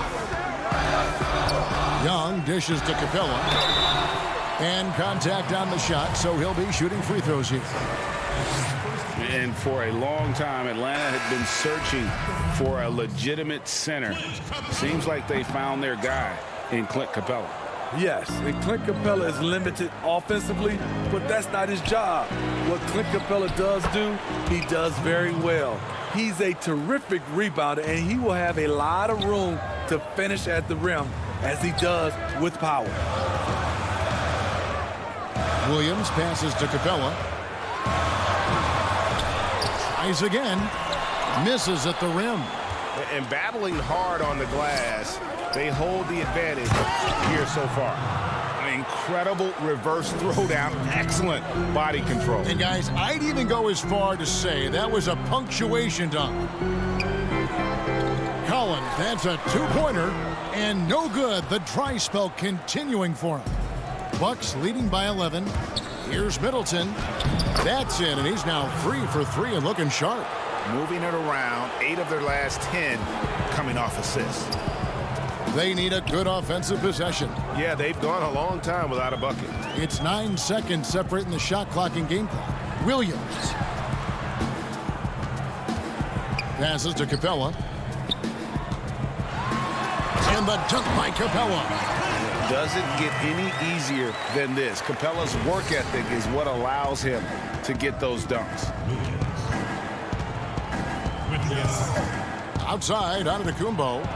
Young dishes to Capella. And contact on the shot, so he'll be shooting free throws here. And for a long time, Atlanta had been searching for a legitimate center. Seems like they found their guy in Clint Capella. Yes, and Clint Capella is limited offensively, but that's not his job. What Clint Capella does do, he does very well. He's a terrific rebounder, and he will have a lot of room to finish at the rim, as he does with power. Williams passes to Capella. Tries again. Misses at the rim. And battling hard on the glass, they hold the advantage here so far. An incredible reverse throwdown. Excellent body control. And guys, I'd even go as far to say that was a punctuation dunk. Collins, that's a two-pointer, and no good. The dry spell continuing for him. Bucks leading by 11. Here's Middleton. That's in, and he's now 3 for 3 and looking sharp. Moving it around, 8 of their last 10 coming off assists. They need a good offensive possession. Yeah, they've gone a long time without a bucket. It's 9 seconds separating the shot clock and game clock. Williams. Passes to Capella. And the dunk by Capella. Doesn't get any easier than this. Capella's work ethic is what allows him to get those dunks. Outside, Antetokounmpo.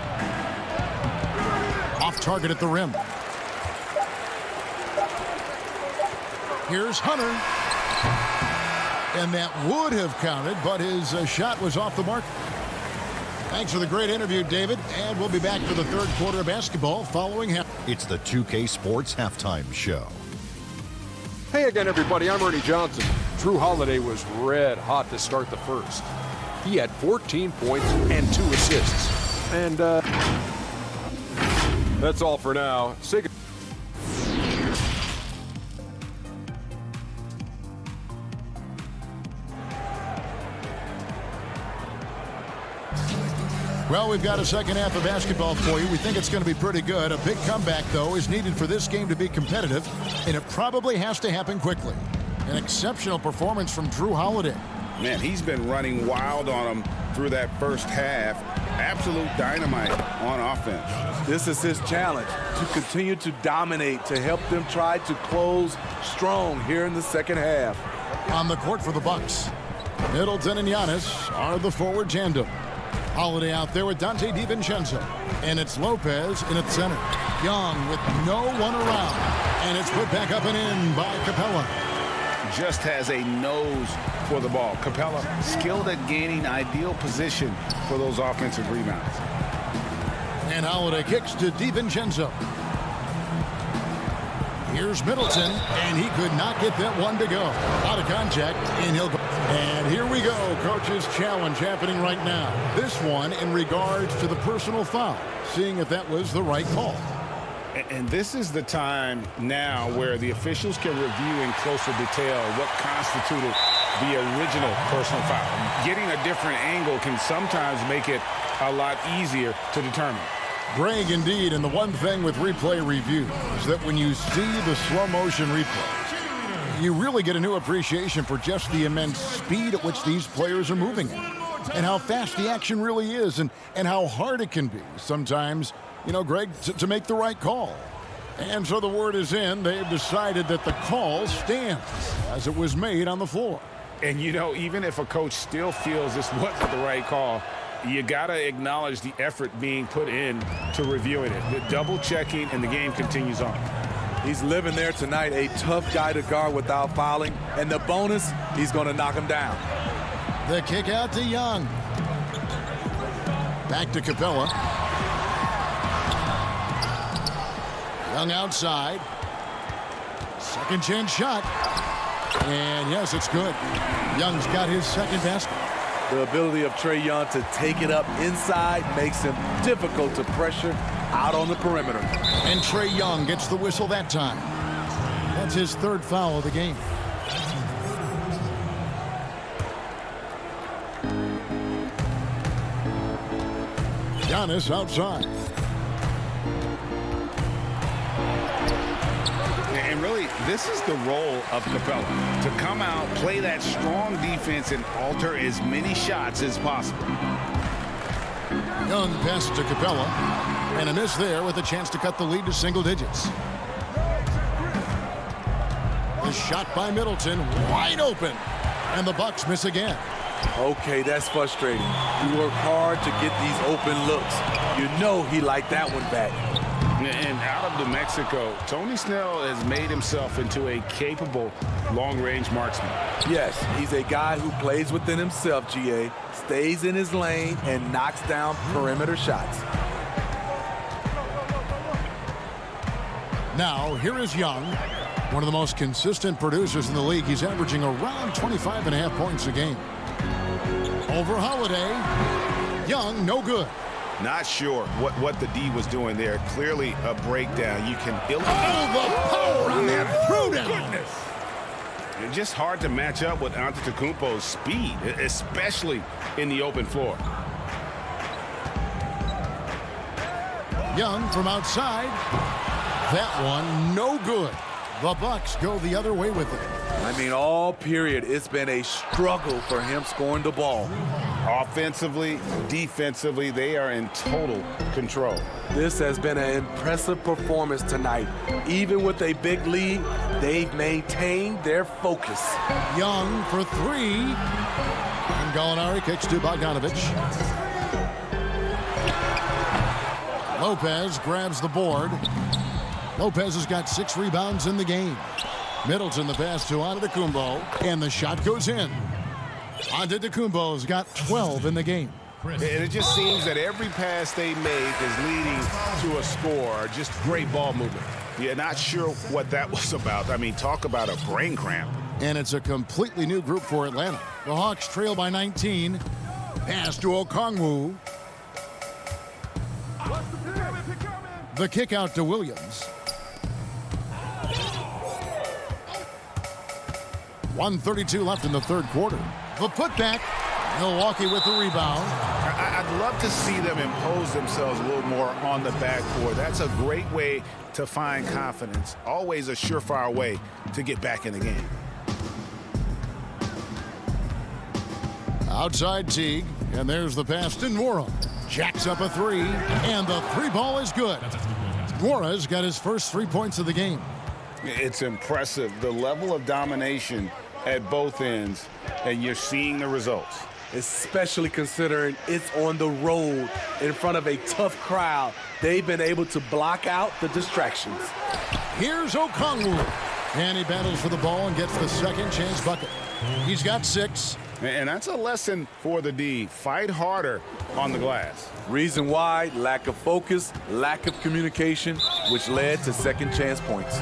Off target at the rim. Here's Hunter. And that would have counted, but his shot was off the mark. Thanks for the great interview, David. And we'll be back for the third quarter of basketball following half. It's the 2K Sports Halftime Show. Hey again, everybody. I'm Ernie Johnson. Drew Holiday was red hot to start the first. He had 14 points and 2 assists. And that's all for now. Say goodbye. Well, we've got a second half of basketball for you. We think it's going to be pretty good. A big comeback, though, is needed for this game to be competitive, and it probably has to happen quickly. An exceptional performance from Drew Holiday. Man, he's been running wild on them through that first half. Absolute dynamite on offense. This is his challenge, to continue to dominate, to help them try to close strong here in the second half. On the court for the Bucks, Middleton and Giannis are the forward tandem. Holiday out there with Dante DiVincenzo. And it's Lopez in at center. Young with no one around. And it's put back up and in by Capella. Just has a nose for the ball. Capella skilled at gaining ideal position for those offensive rebounds. And Holiday kicks to DiVincenzo. Here's Middleton, and he could not get that one to go. Out of contact, and he'll go. And here we go, coach's challenge happening right now. This one in regards to the personal foul, seeing if that was the right call. And this is the time now where the officials can review in closer detail what constituted the original personal foul. Getting a different angle can sometimes make it a lot easier to determine. Greg, indeed, and the one thing with replay review is that when you see the slow motion replay, you really get a new appreciation for just the immense speed at which these players are moving at, and how fast the action really is, and how hard it can be sometimes, you know, Greg, to make the right call. And so the word is in. They've decided that the call stands as it was made on the floor. And, you know, even if a coach still feels this wasn't the right call, you got to acknowledge the effort being put in to reviewing it. The double checking, and the game continues on. He's living there tonight, a tough guy to guard without fouling. And the bonus, he's going to knock him down. The kick out to Young. Back to Capella. Young outside. Second chance shot. And yes, it's good. Young's got his second basket. The ability of Trae Young to take it up inside makes him difficult to pressure out on the perimeter. And Trae Young gets the whistle that time. That's his third foul of the game. Giannis outside. And really, this is the role of Capella, to come out, play that strong defense, and alter as many shots as possible. Young passes to Capella, and a miss there with a chance to cut the lead to single digits. The shot by Middleton, wide open, and the Bucks miss again. Okay, that's frustrating. You work hard to get these open looks. You know he liked that one back. And out of New Mexico, Tony Snell has made himself into a capable long-range marksman. Yes, he's a guy who plays within himself, GA, stays in his lane, and knocks down perimeter shots. Now, here is Young, one of the most consistent producers in the league. He's averaging around 25.5 points a game. Over Holiday, Young, no good. Not sure what the D was doing there. Clearly a breakdown. You can the power on that throwdown. Goodness. It's just hard to match up with Antetokounmpo's speed, especially in the open floor. Young from outside. That one, no good. The Bucks go the other way with it. I mean, all period, it's been a struggle for him scoring the ball. Offensively, defensively, they are in total control. This has been an impressive performance tonight. Even with a big lead, they've maintained their focus. Young for three. And Gallinari kicks to Bogdanovich. Lopez grabs the board. Lopez has got 6 rebounds in the game. Middleton the pass to Antetokounmpo, and the shot goes in. Antetokounmpo's got 12 in the game. And it just seems that every pass they make is leading to a score. Just great ball movement. Yeah, not sure what that was about. I mean, talk about a brain cramp. And it's a completely new group for Atlanta. The Hawks trail by 19. Pass to Okongwu. The kick out to Williams. 1:32 left in the third quarter. The putback. Milwaukee with the rebound. I'd love to see them impose themselves a little more on the backboard. That's a great way to find confidence. Always a surefire way to get back in the game. Outside Teague, and there's the pass to Nwora. Jacks up a three, and the three ball is good. Nwora's got his first 3 points of the game. It's impressive, the level of domination at both ends, and you're seeing the results. Especially considering it's on the road in front of a tough crowd. They've been able to block out the distractions. Here's Okongwu, and he battles for the ball and gets the second chance bucket. He's got 6. And that's a lesson for the D. Fight harder on the glass. Reason why: lack of focus, lack of communication, which led to second chance points.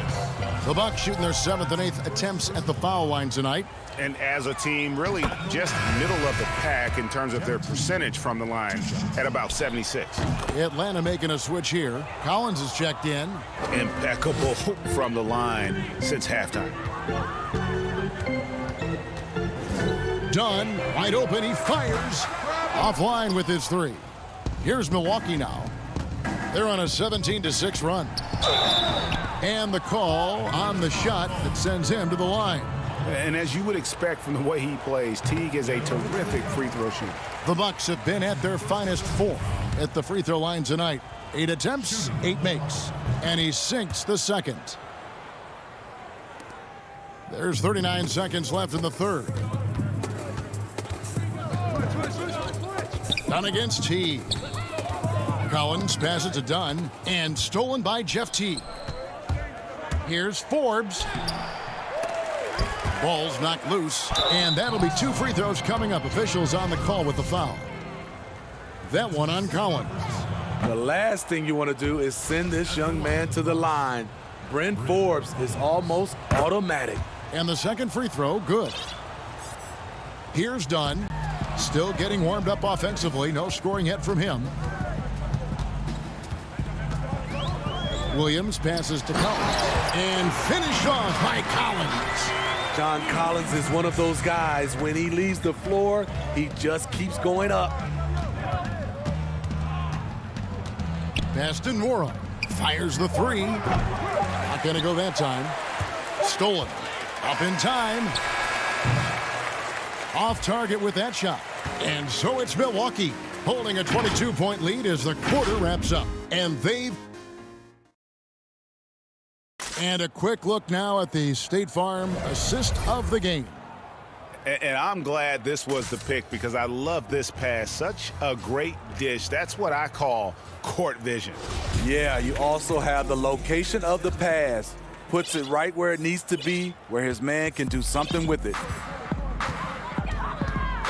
The Bucks shooting their 7th and 8th attempts at the foul line tonight. And as a team, really just middle of the pack in terms of their percentage from the line at about 76. Atlanta making a switch here. Collins has checked in. Impeccable from the line since halftime. Dunn, wide open, he fires. Offline with his 3. Here's Milwaukee now. They're on a 17-6 run. And the call on the shot that sends him to the line. And as you would expect from the way he plays, Teague is a terrific free throw shooter. The Bucks have been at their finest 4 at the free throw line tonight. 8 attempts, 8 makes. And he sinks the second. There's 39 seconds left in the third. Dunn against Teague. Collins passes to Dunn, and stolen by Jeff Teague. Here's Forbes. Ball's knocked loose, and that'll be 2 free throws coming up. Officials on the call with the foul. That one on Collins. The last thing you want to do is send this young man to the line. Brent Forbes is almost automatic. And the second free throw, good. Here's Dunn. Still getting warmed up offensively. No scoring yet from him. Williams passes to Collins. And finished off by Collins. John Collins is one of those guys. When he leaves the floor, he just keeps going up. Pass to Nora. Fires the three. Not going to go that time. Stolen. Up in time. Off target with that shot. And so it's Milwaukee holding a 22-point lead as the quarter wraps up. And a quick look now at the State Farm assist of the game. And I'm glad this was the pick because I love this pass. Such a great dish. That's what I call court vision. Yeah, you also have the location of the pass. Puts it right where it needs to be, where his man can do something with it.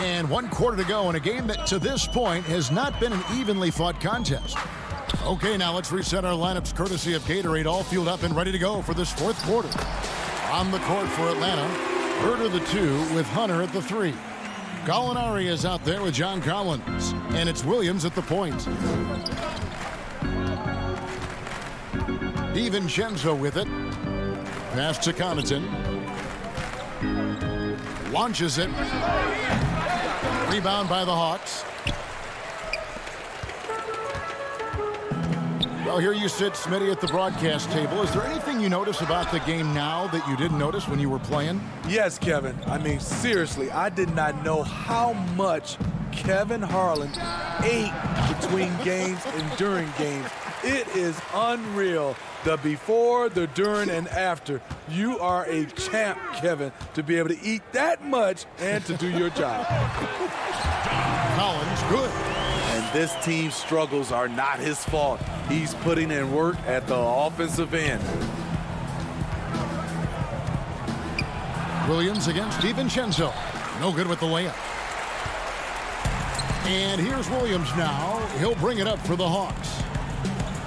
And 1 quarter to go in a game that to this point has not been an evenly fought contest. Okay, now let's reset our lineups courtesy of Gatorade, all fueled up and ready to go for this 4th quarter. On the court for Atlanta, Herter the 2 with Hunter at the 3. Gallinari is out there with John Collins, and it's Williams at the point. DiVincenzo with it. Pass to Connaughton. Launches it. Rebound by the Hawks. Well, here you sit, Smitty, at the broadcast table. Is there anything you notice about the game now that you didn't notice when you were playing? Yes, Kevin. I mean, seriously, I did not know how much Kevin Harlan ate between games and during games. It is unreal. The before, the during, and after. You are a champ, Kevin, to be able to eat that much and to do your job. Collins, good. And this team's struggles are not his fault. He's putting in work at the offensive end. Williams against DiVincenzo. No good with the layup. And here's Williams now. He'll bring it up for the Hawks.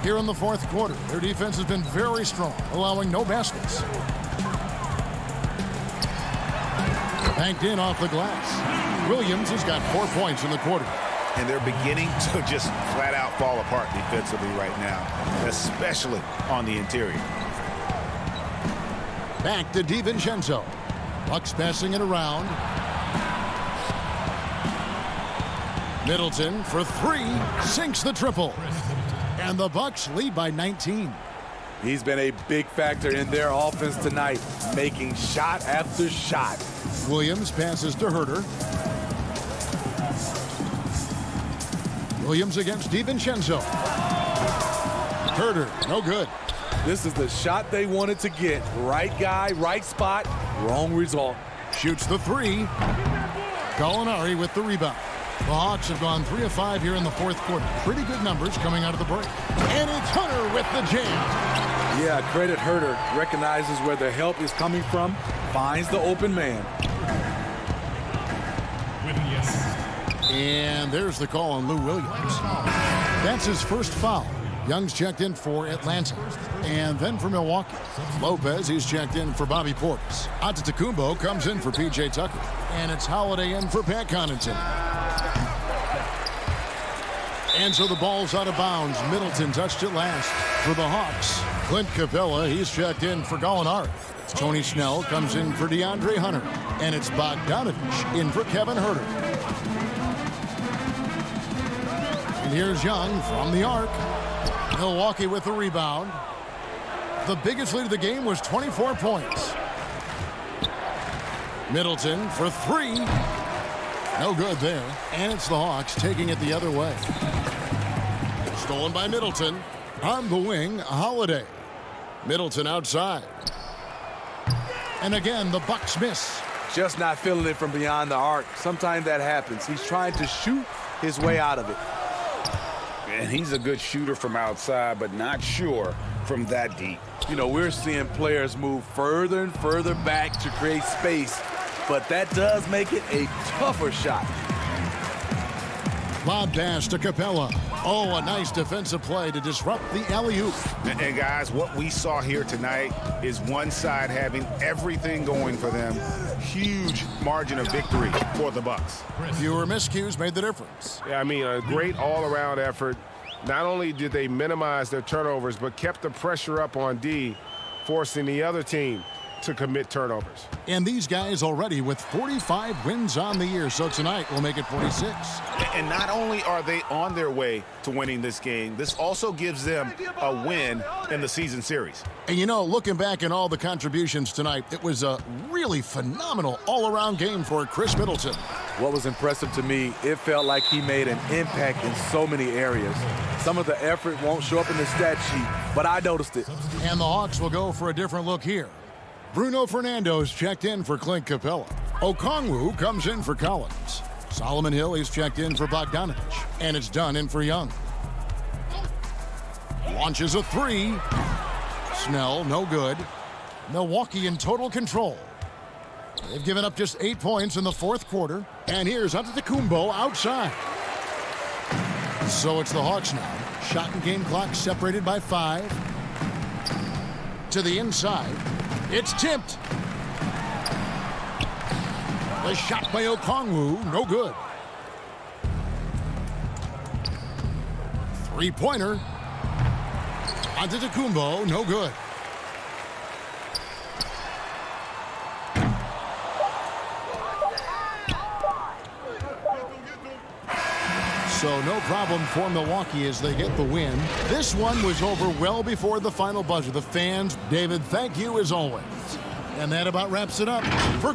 Here in the 4th quarter, their defense has been very strong, allowing no baskets. Banked in off the glass. Williams has got 4 points in the quarter. And they're beginning to just flat out fall apart defensively right now, especially on the interior. Back to DiVincenzo. Bucks passing it around. Middleton for 3, sinks the triple. And the Bucks lead by 19. He's been a big factor in their offense tonight, making shot after shot. Williams passes to Herter. Williams against DiVincenzo. Herter, no good. This is the shot they wanted to get. Right guy, right spot, wrong result. Shoots the 3. Gallinari with the rebound. The Hawks have gone 3 of 5 here in the 4th quarter. Pretty good numbers coming out of the break. And it's Hunter with the jam. Yeah, credit Herter. Recognizes where the help is coming from, finds the open man. And there's the call on Lou Williams. That's his first foul. Young's checked in for Atlanta. And then for Milwaukee. Lopez, he's checked in for Bobby Portis. Antetokounmpo comes in for P.J. Tucker. And it's Holiday in for Pat Connaughton. And so the ball's out of bounds. Middleton touched it last for the Hawks. Clint Capella, he's checked in for Gallinari. Tony Snell comes in for DeAndre Hunter. And it's Bogdanovich in for Kevin Herter. And here's Young from the arc. Milwaukee with the rebound. The biggest lead of the game was 24 points. Middleton for 3. No good there. And it's the Hawks taking it the other way. Stolen by Middleton. On the wing, Holiday. Middleton outside. And again, the Bucks miss. Just not feeling it from beyond the arc. Sometimes that happens. He's trying to shoot his way out of it. And he's a good shooter from outside, but not sure from that deep. You know, we're seeing players move further and further back to create space, but that does make it a tougher shot. Lob pass to Capella. Oh, a nice defensive play to disrupt the alley-oop. And guys, what we saw here tonight is one side having everything going for them. Huge margin of victory for the Bucks. Fewer miscues made the difference. Yeah, I mean, a great all-around effort. Not only did they minimize their turnovers, but kept the pressure up on D, forcing the other team to commit turnovers. And these guys already with 45 wins on the year, so tonight will make it 46. And not only are they on their way to winning this game, this also gives them a win in the season series. And you know, looking back at all the contributions tonight, it was a really phenomenal all-around game for Chris Middleton. What was impressive to me, it felt like he made an impact in so many areas. Some of the effort won't show up in the stat sheet, but I noticed it. And the Hawks will go for a different look here. Bruno Fernando's checked in for Clint Capella. Okongwu comes in for Collins. Solomon Hill is checked in for Bogdanovich. And it's done in for Young. Launches a three. Snell, no good. Milwaukee in total control. They've given up just 8 points in the fourth quarter. And here's Antetokounmpo outside. So it's the Hawks now. Shot and game clock separated by 5. To the inside. It's tipped. The shot by Okongwu, no good. Three-pointer. Antetokounmpo, no good. So no problem for Milwaukee as they get the win. This one was over well before the final buzzer. The fans, David, thank you as always. And that about wraps it up for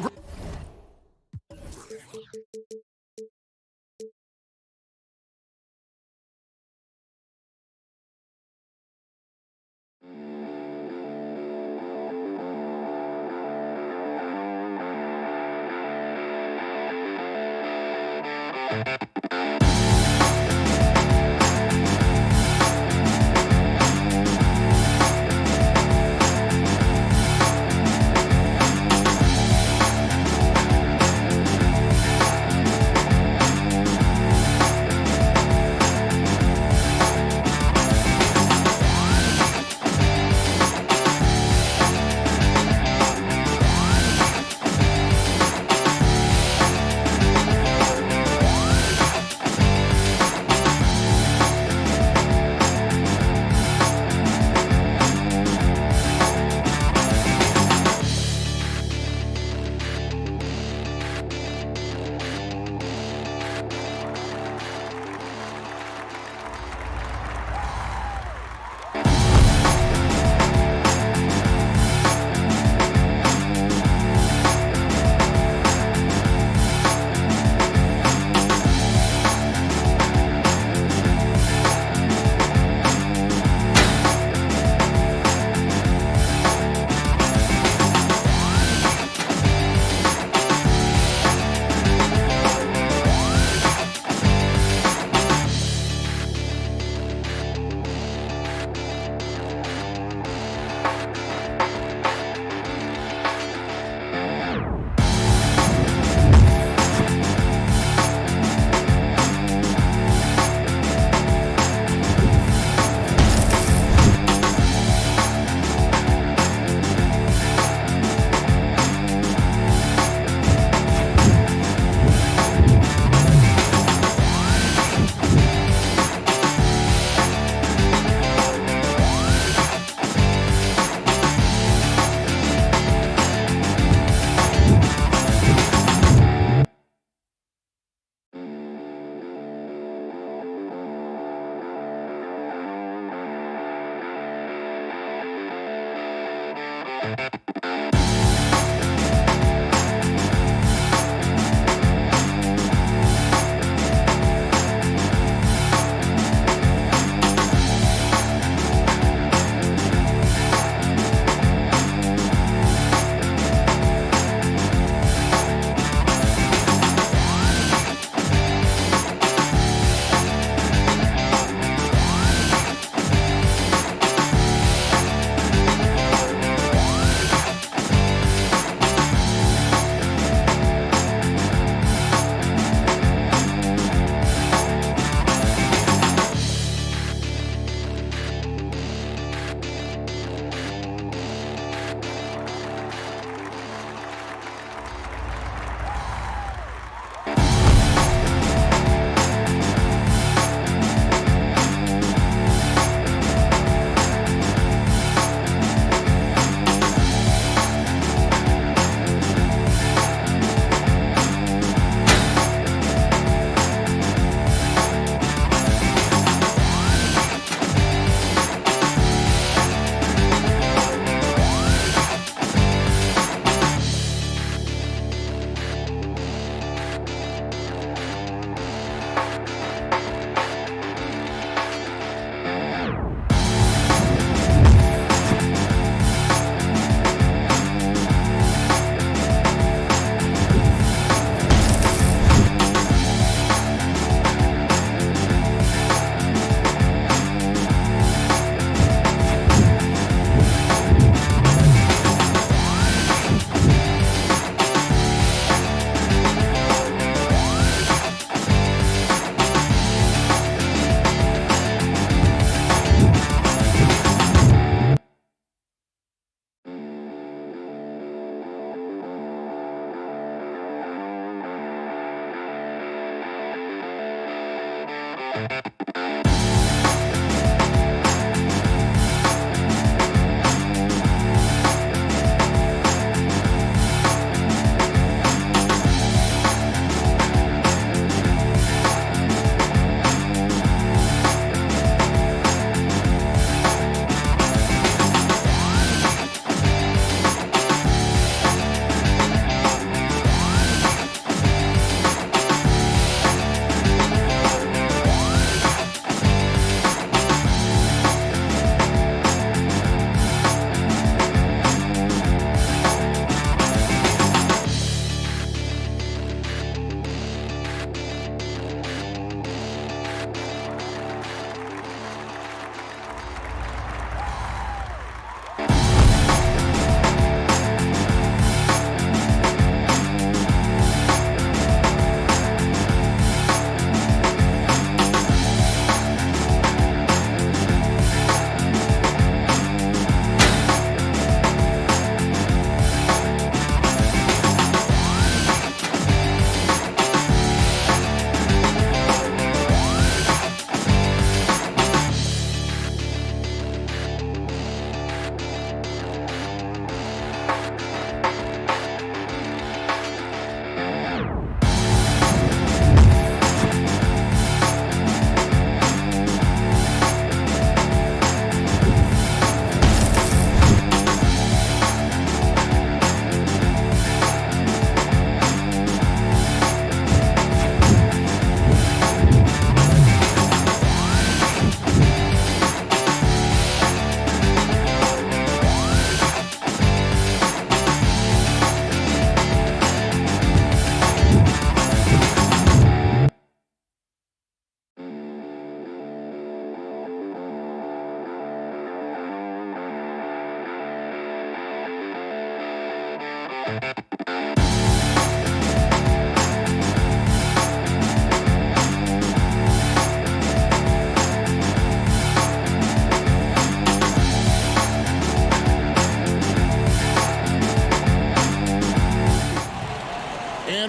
And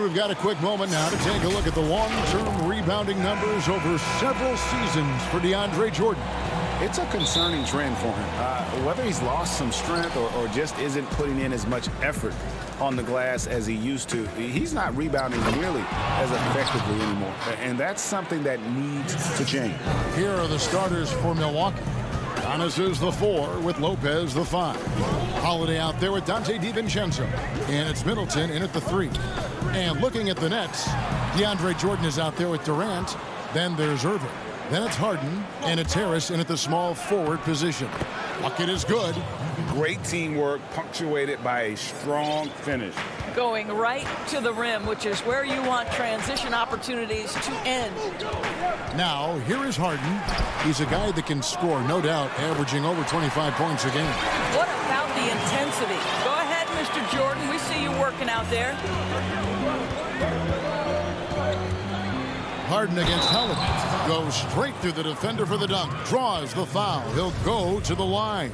we've got a quick moment now to take a look at the long-term rebounding numbers over several seasons for DeAndre Jordan. It's a concerning trend for him. Whether he's lost some strength or just isn't putting in as much effort on the glass as he used to, he's not rebounding nearly as effectively anymore. And that's something that needs to change. Here are the starters for Milwaukee. Giannis is the 4 with Lopez the 5. Holiday out there with Dante DiVincenzo. And it's Middleton in at the 3. And looking at the Nets, DeAndre Jordan is out there with Durant. Then there's Irving. Then it's Harden, and it's Harris in at the small forward position. Bucket is good. Great teamwork punctuated by a strong finish. Going right to the rim, which is where you want transition opportunities to end. Now, here is Harden. He's a guy that can score, no doubt, averaging over 25 points a game. What about the intensity? Go ahead, Mr. Jordan. We see you working out there. Harden against Holiday. Goes straight through the defender for the dunk. Draws the foul. He'll go to the line.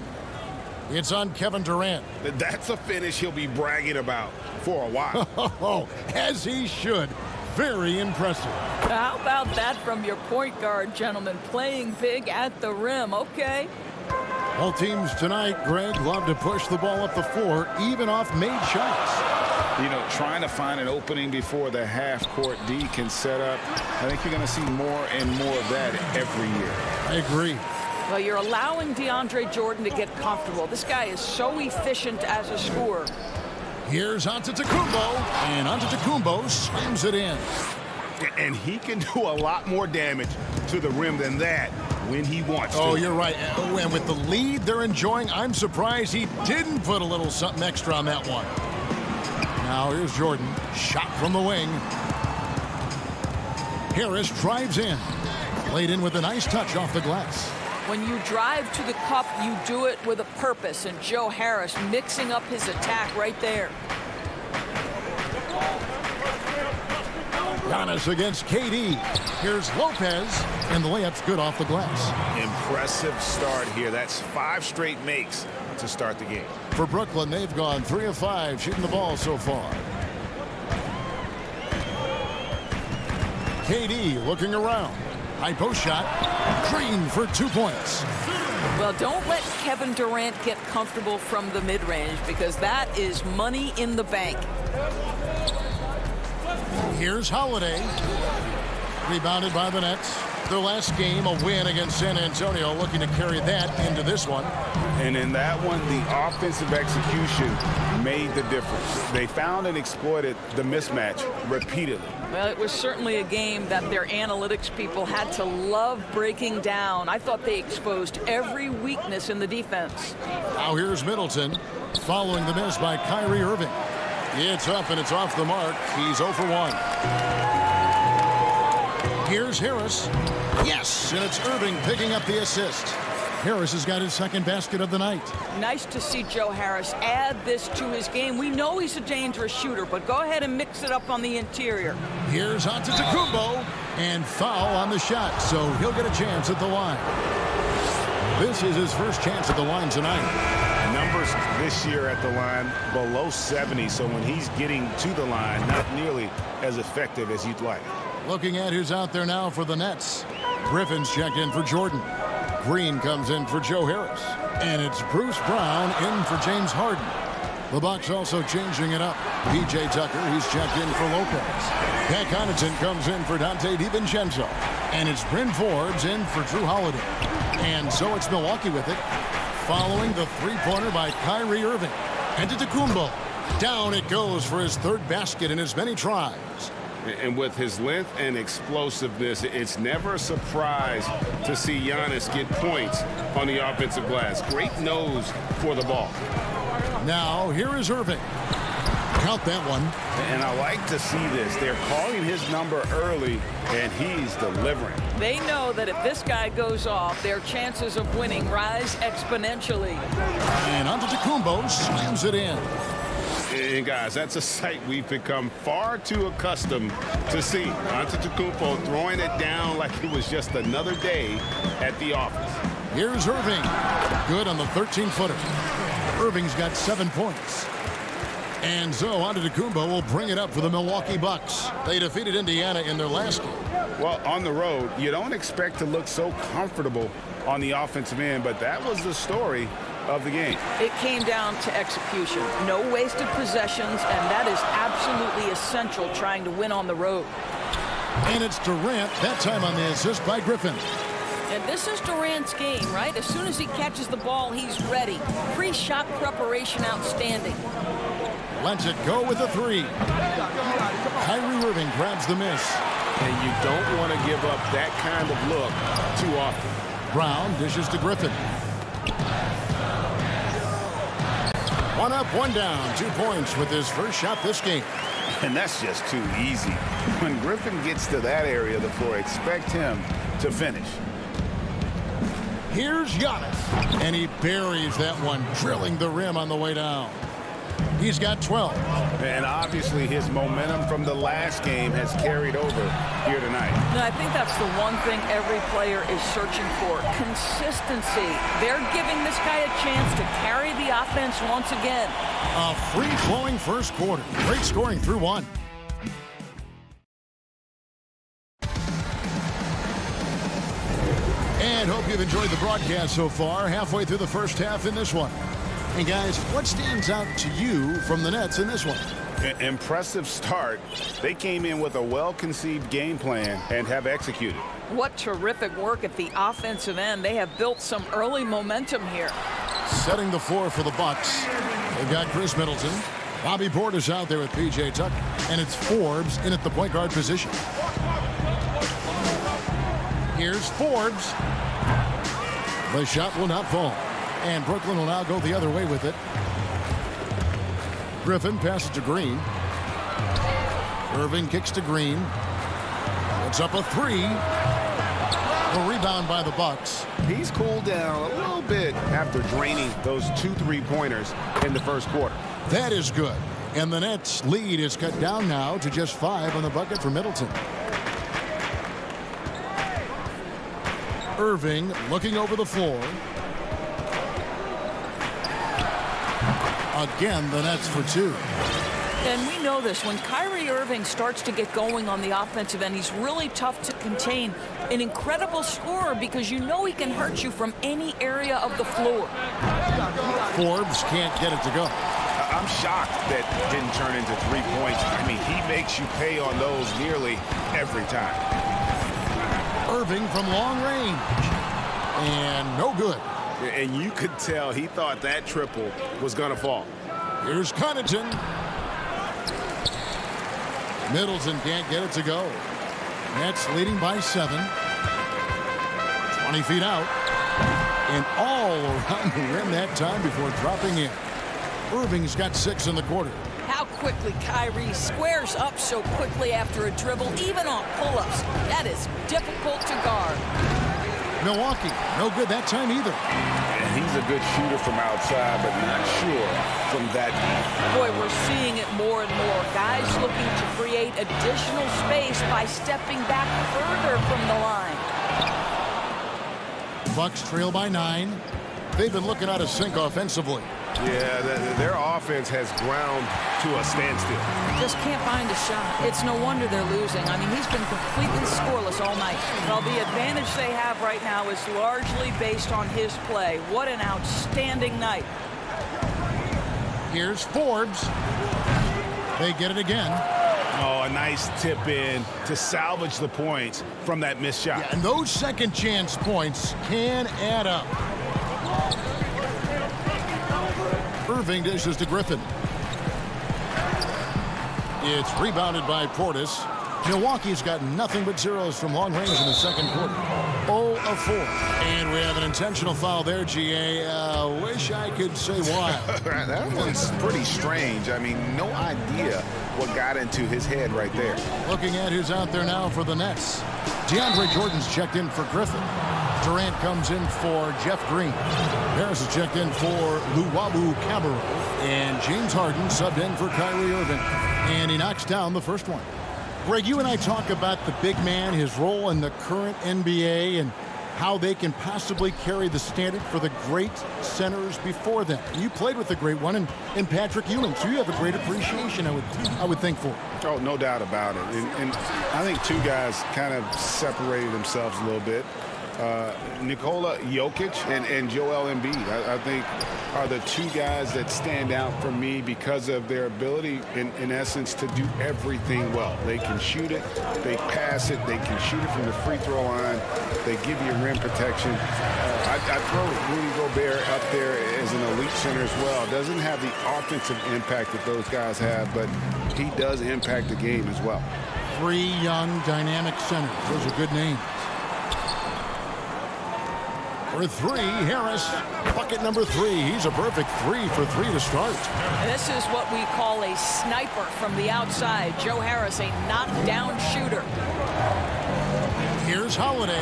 It's on Kevin Durant. That's a finish he'll be bragging about for a while. As he should. Very impressive. How about that from your point guard, gentlemen? Playing big at the rim. Okay. All teams tonight, Greg, love to push the ball up the floor, even off made shots. You know, trying to find an opening before the half-court D can set up. I think you're going to see more and more of that every year. I agree. Well, you're allowing DeAndre Jordan to get comfortable. This guy is so efficient as a scorer. Here's Antetokounmpo, and Antetokounmpo slams it in. And he can do a lot more damage to the rim than that when he wants to. Oh, you're right. And with the lead they're enjoying, I'm surprised he didn't put a little something extra on that one. Now here's Jordan. Shot from the wing. Harris drives in. Laid in with a nice touch off the glass. When you drive to the cup, you do it with a purpose. And Joe Harris mixing up his attack right there. Giannis against KD. Here's Lopez. And the layup's good off the glass. Impressive start here. That's 5 straight makes to start the game. For Brooklyn, they've gone 3 of 5 shooting the ball so far. KD looking around. High post shot. Green for 2 points. Well, don't let Kevin Durant get comfortable from the mid-range because that is money in the bank. Here's Holiday. Rebounded by the Nets. Their last game, a win against San Antonio, looking to carry that into this one. And in that one, the offensive execution made the difference. They found and exploited the mismatch repeatedly. Well, it was certainly a game that their analytics people had to love breaking down. I thought they exposed every weakness in the defense. Now here's Middleton, following the miss by Kyrie Irving. It's up and it's off the mark. He's 0 for 1. Here's Harris. Yes, and it's Irving picking up the assist. Harris has got his second basket of the night. Nice to see Joe Harris add this to his game. We know he's a dangerous shooter, but go ahead and mix it up on the interior. Here's Antetokounmpo, and foul on the shot, so he'll get a chance at the line. This is his first chance at the line tonight. Numbers this year at the line below 70, so when he's getting to the line, not nearly as effective as you'd like. Looking at who's out there now for the Nets. Griffin's checked in for Jordan. Green comes in for Joe Harris. And it's Bruce Brown in for James Harden. The Bucks also changing it up. P.J. Tucker, he's checked in for Lopez. Pat Connaughton comes in for Dante DiVincenzo. And it's Bryn Forbes in for Drew Holiday. And so it's Milwaukee with it. Following the three-pointer by Kyrie Irving. Antetokounmpo. Down it goes for his third basket in as many tries. And with his length and explosiveness, it's never a surprise to see Giannis get points on the offensive glass. Great nose for the ball. Now, here is Irving. Count that one. And I like to see this. They're calling his number early, and he's delivering. They know that if this guy goes off, their chances of winning rise exponentially. And Antetokounmpo slams it in. And guys, that's a sight we've become far too accustomed to see. Antetokounmpo throwing it down like it was just another day at the office. Here's Irving. Good on the 13-footer. Irving's got 7 points. And so Antetokounmpo will bring it up for the Milwaukee Bucks. They defeated Indiana in their last game. Well, on the road, you don't expect to look so comfortable on the offensive end, but that was the story of the game. It came down to execution. No wasted possessions, and that is absolutely essential trying to win on the road. And it's Durant, that time on the assist by Griffin. And this is Durant's game, right? As soon as he catches the ball, he's ready. Pre-shot preparation outstanding. Lets it go with a 3. Kyrie Irving grabs the miss. And you don't want to give up that kind of look too often. Brown dishes to Griffin. 1 up, 1 down. 2 points with his first shot this game. And that's just too easy. When Griffin gets to that area of the floor, expect him to finish. Here's Giannis. And he buries that one, drilling the rim on the way down. He's got 12. And obviously his momentum from the last game has carried over here tonight. No, I think that's the one thing every player is searching for. Consistency. They're giving this guy a chance to carry the offense once again. A free-flowing first quarter. Great scoring through 1. And hope you've enjoyed the broadcast so far. Halfway through the first half in this one. And guys, what stands out to you from the Nets in this one? Impressive start. They came in with a well-conceived game plan and have executed. What terrific work at the offensive end. They have built some early momentum here. Setting the floor for the Bucks. They've got Chris Middleton. Bobby Portis out there with P.J. Tucker. And it's Forbes in at the point guard position. Here's Forbes. The shot will not fall. And Brooklyn will now go the other way with it. Griffin passes to Green. Irving kicks to Green. Puts up a 3. A rebound by the Bucks. He's cooled down a little bit after draining those 2 3-pointers in the first quarter. That is good. And the Nets' lead is cut down now to just 5 on the bucket for Middleton. Irving looking over the floor. Again, the Nets for 2. And we know this. When Kyrie Irving starts to get going on the offensive end, he's really tough to contain. An incredible scorer because you know he can hurt you from any area of the floor. Forbes can't get it to go. I'm shocked that didn't turn into 3 points. I mean, he makes you pay on those nearly every time. Irving from long range. And no good. And you could tell he thought that triple was going to fall. Here's Connaughton. Middleton can't get it to go. Nets leading by 7. 20 feet out. And all around the rim that time before dropping in. Irving's got 6 in the quarter. How quickly Kyrie squares up so quickly after a dribble, even on pull-ups. That is difficult to guard. Milwaukee, no good that time either. And he's a good shooter from outside, but not sure from that deep. Boy, we're seeing it more and more. Guys looking to create additional space by stepping back further from the line. Bucks trail by 9. They've been looking out of sync offensively. Yeah, their offense has ground to a standstill. Just can't find a shot. It's no wonder they're losing. I mean, he's been completely scoreless all night. Well, the advantage they have right now is largely based on his play. What an outstanding night. Here's Forbes. They get it again. Oh, a nice tip in to salvage the points from that missed shot. Yeah, and those second chance points can add up. Irving dishes to Griffin. It's rebounded by Portis. Milwaukee's got nothing but zeros from long range in the second quarter. 0 of 4. And we have an intentional foul there, GA. Wish I could say why. That one's pretty strange. I mean, no idea what got into his head right there. Looking at who's out there now for the Nets. DeAndre Jordan's checked in for Griffin. Durant comes in for Jeff Green. Harris is checked in for Luwawu Cabarro. And James Harden subbed in for Kyrie Irving. And he knocks down the first one. Greg, you and I talk about the big man, his role in the current NBA, and how they can possibly carry the standard for the great centers before them. You played with the great one in Patrick Ewing, so you have a great appreciation, I would think, for. Oh, no doubt about it. And I think two guys kind of separated themselves a little bit. Nikola Jokic and Joel Embiid, I think, are the two guys that stand out for me because of their ability, in essence, to do everything well. They can shoot it, they pass it, they can shoot it from the free throw line, they give you rim protection. I throw Rudy Gobert up there as an elite center as well. Doesn't have the offensive impact that those guys have, but he does impact the game as well. Three young, dynamic centers. Those are good names. For three, Harris, bucket number 3. He's a perfect 3 for 3 to start. And this is what we call a sniper from the outside. Joe Harris, a knockdown shooter. Here's Holiday.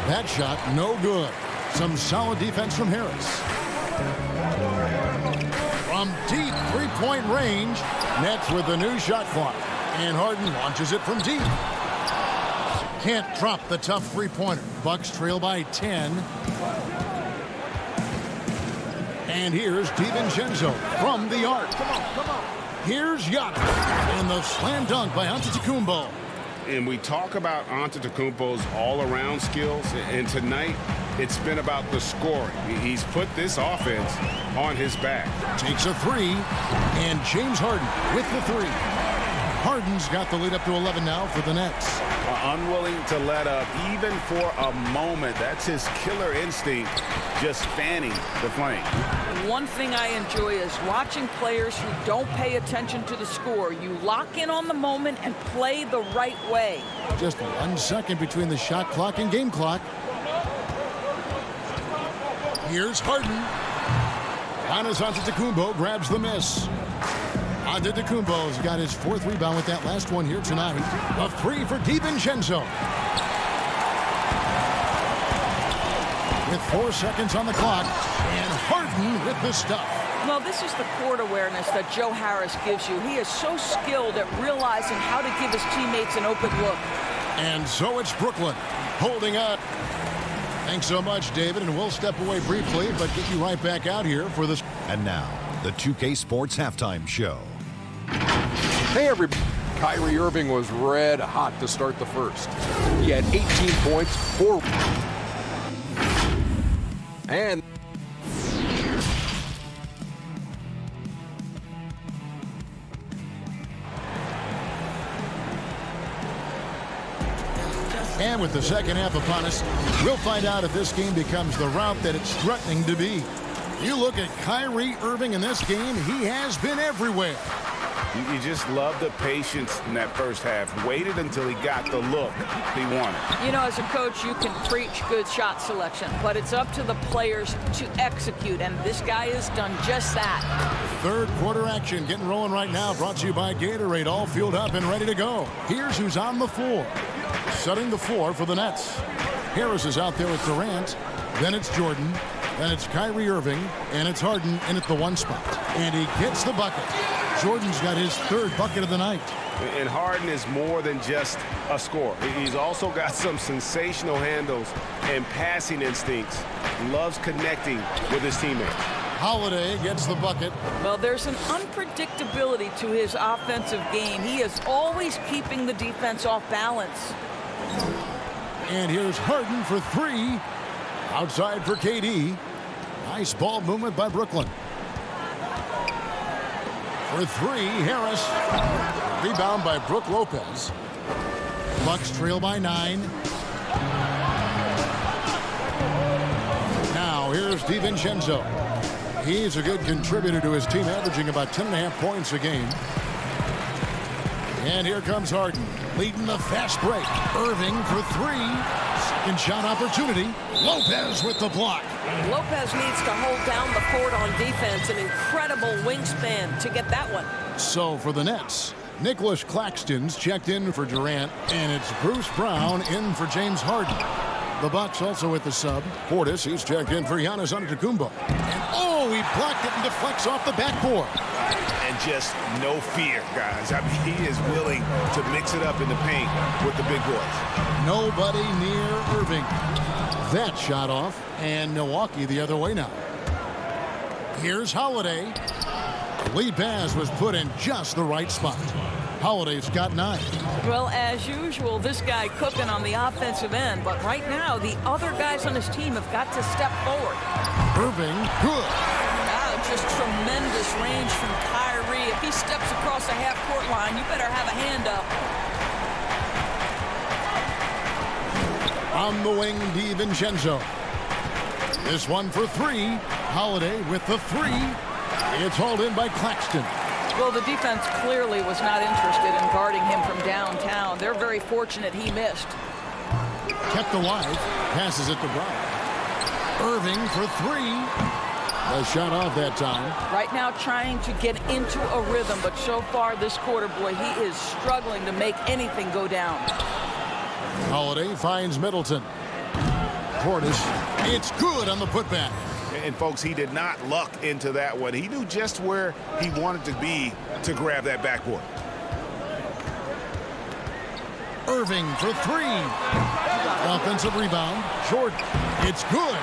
That shot, no good. Some solid defense from Harris. From deep three-point range, Nets with the new shot clock. And Harden launches it from deep. Can't drop the tough three-pointer. Bucks trail by 10. And here's DiVincenzo from the arc. Come on. Here's Yacht. And the slam dunk by Antetokounmpo. And we talk about Antetokounmpo's all-around skills, and tonight it's been about the scoring. He's put this offense on his back. Takes a 3, and James Harden with the 3. Harden's got the lead up to 11 now for the Nets. Unwilling to let up even for a moment. That's his killer instinct, just fanning the flame. One thing I enjoy is watching players who don't pay attention to the score. You lock in on the moment and play the right way. Just 1 second between the shot clock and game clock. Here's Harden. Giannis Antetokounmpo grabs the miss. Antetokounmpo's got his 4th rebound with that last one here tonight. A 3 for DiVincenzo. With 4 seconds on the clock, and Harden with the stuff. Well, this is the court awareness that Joe Harris gives you. He is so skilled at realizing how to give his teammates an open look. And so it's Brooklyn holding up. Thanks so much, David, and we'll step away briefly, but get you right back out here for this. And now, the 2K Sports Halftime Show. Hey, everybody. Kyrie Irving was red hot to start the first. He had 18 points, 4. And with the second half upon us, we'll find out if this game becomes the route that it's threatening to be. You look at Kyrie Irving in this game, he has been everywhere. You just love the patience in that first half. Waited until he got the look he wanted. You know, as a coach, you can preach good shot selection, but it's up to the players to execute, and this guy has done just that. Third quarter action getting rolling right now, brought to you by Gatorade, all fueled up and ready to go. Here's who's on the floor. Setting the floor for the Nets. Harris is out there with Durant. Then it's Jordan. Then it's Kyrie Irving. And it's Harden in at the 1 spot. And he gets the bucket. Jordan's got his 3rd bucket of the night. And Harden is more than just a scorer. He's also got some sensational handles and passing instincts. Loves connecting with his teammates. Holiday gets the bucket. Well, there's an unpredictability to his offensive game. He is always keeping the defense off balance. And here's Harden for 3. Outside for KD. Nice ball movement by Brooklyn. For 3, Harris. Rebound by Brook Lopez. Bucks trail by 9. Now here's DiVincenzo. He's a good contributor to his team, averaging about 10.5 points a game. And here comes Harden, leading the fast break. Irving for 3. Second shot opportunity. Lopez with the block. Lopez needs to hold down the fort on defense. An incredible wingspan to get that one. So for the Nets, Nicholas Claxton's checked in for Durant, and it's Bruce Brown in for James Harden. The Bucks also with the sub. Portis, he's checked in for Giannis Antetokounmpo. And oh, he blocked it and deflects off the backboard. And just no fear, guys. I mean, he is willing to mix it up in the paint with the big boys. Nobody near Irving. That shot off, and Milwaukee the other way now. Here's Holiday. Lead pass was put in just the right spot. Holiday's got 9. Well, as usual, this guy cooking on the offensive end, but right now the other guys on his team have got to step forward. Irving, good. Wow, just tremendous range from Kyrie. If he steps across the half-court line, you better have a hand up. On the wing, DiVincenzo. This one for 3. Holiday with the 3. It's hauled in by Claxton. Well, the defense clearly was not interested in guarding him from downtown. They're very fortunate he missed. Kept alive. Passes it to Brown. Irving for 3. A shot off that time. Right now trying to get into a rhythm, but so far this quarter, boy, he is struggling to make anything go down. Holiday finds Middleton. Portis, it's good on the putback. And, folks, he did not luck into that one. He knew just where he wanted to be to grab that backboard. Irving for 3. Offensive rebound. Jordan. It's good.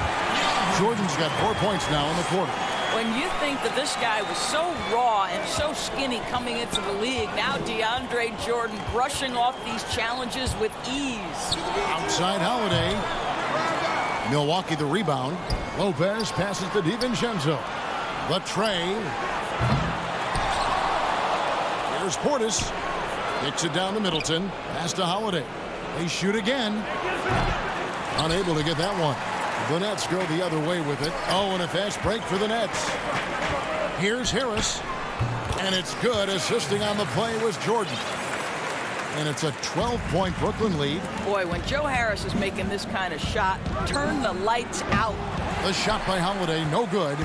Jordan's got 4 points now in the quarter. When you think that this guy was so raw and so skinny coming into the league, now DeAndre Jordan brushing off these challenges with ease. Outside Holiday. Milwaukee the rebound. Lopez passes to DiVincenzo. The tray. Here's Portis. Kicks it down to Middleton. Pass to Holiday. They shoot again. Unable to get that one. The Nets go the other way with it. Oh, and a fast break for the Nets. Here's Harris. And it's good. Assisting on the play was Jordan. And it's a 12-point Brooklyn lead. Boy, when Joe Harris is making this kind of shot, turn the lights out. The shot by Holiday, no good.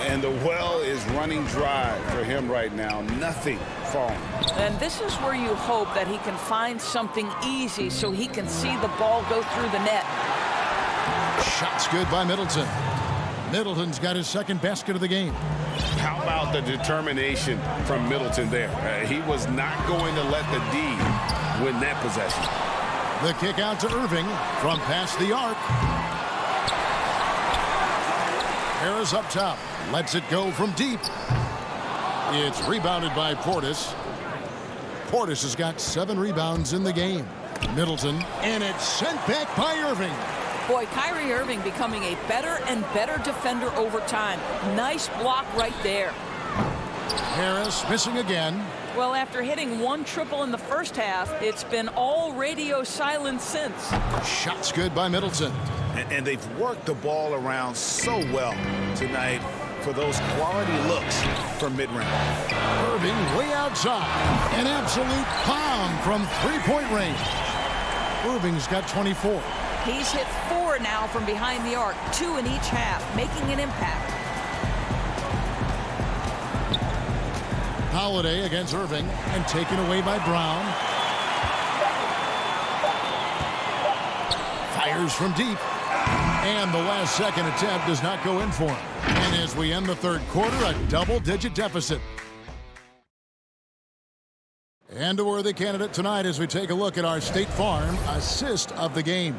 And the well is running dry for him right now. Nothing falling. And this is where you hope that he can find something easy so he can see the ball go through the net. Shot's good by Middleton. Middleton's got his second basket of the game. How about the determination from Middleton there? He was not going to let the D win that possession. The kick out to Irving from past the arc. Harris up top. Lets it go from deep. It's rebounded by Portis. Portis has got 7 rebounds in the game. Middleton, and it's sent back by Irving. Boy, Kyrie Irving becoming a better and better defender over time. Nice block right there. Harris missing again. Well, after hitting 1 triple in the first half, it's been all radio silence since. Shot's good by Middleton. And they've worked the ball around so well tonight for those quality looks from mid-range. Irving way outside. An absolute bomb from 3-point range. Irving's got 24. He's hit 4 now from behind the arc, 2 in each half, making an impact. Holiday against Irving and taken away by Brown. Fires from deep. And the last second attempt does not go in for him. And as we end the third quarter, a double-digit deficit. And a worthy candidate tonight as we take a look at our State Farm assist of the game.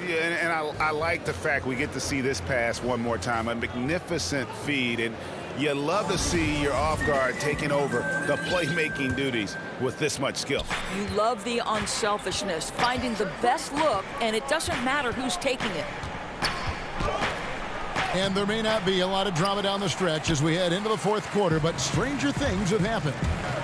Yeah, and I like the fact we get to see this pass one more time. A magnificent feed, and you love to see your off guard taking over the playmaking duties with this much skill. You love the unselfishness, finding the best look, and it doesn't matter who's taking it. And there may not be a lot of drama down the stretch as we head into the fourth quarter, but stranger things have happened.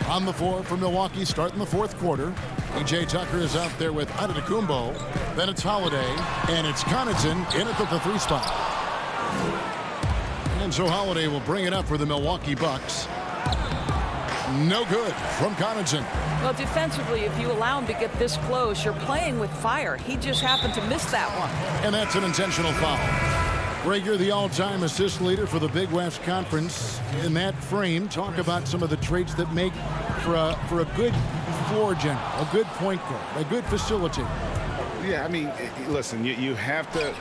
On the floor for Milwaukee starting the fourth quarter. P.J. Tucker is out there with Antetokounmpo. Then it's Holiday, and it's Connaughton in at the 3 spot. And so Holiday will bring it up for the Milwaukee Bucks. No good from Connaughton. Well, defensively, if you allow him to get this close, you're playing with fire. He just happened to miss that one. And that's an intentional foul. Greg, you're the all-time assist leader for the Big West Conference. In that frame, talk about some of the traits that make for a good floor general, a good point guard, a good facilitator. Yeah, I mean, listen, you have to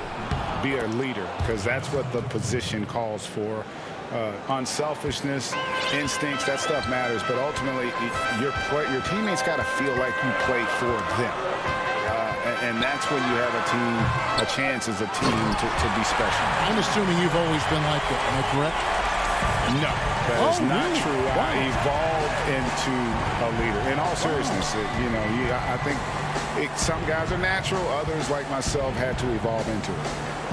be a leader because that's what the position calls for. Unselfishness, instincts, that stuff matters. But ultimately, your teammates got to feel like you played for them. And that's when you have a chance as a team to be special. I'm assuming you've always been like that. Am I correct? No, that is not true. Wow. I evolved into a leader. In all seriousness, I think some guys are natural. Others, like myself, had to evolve into it.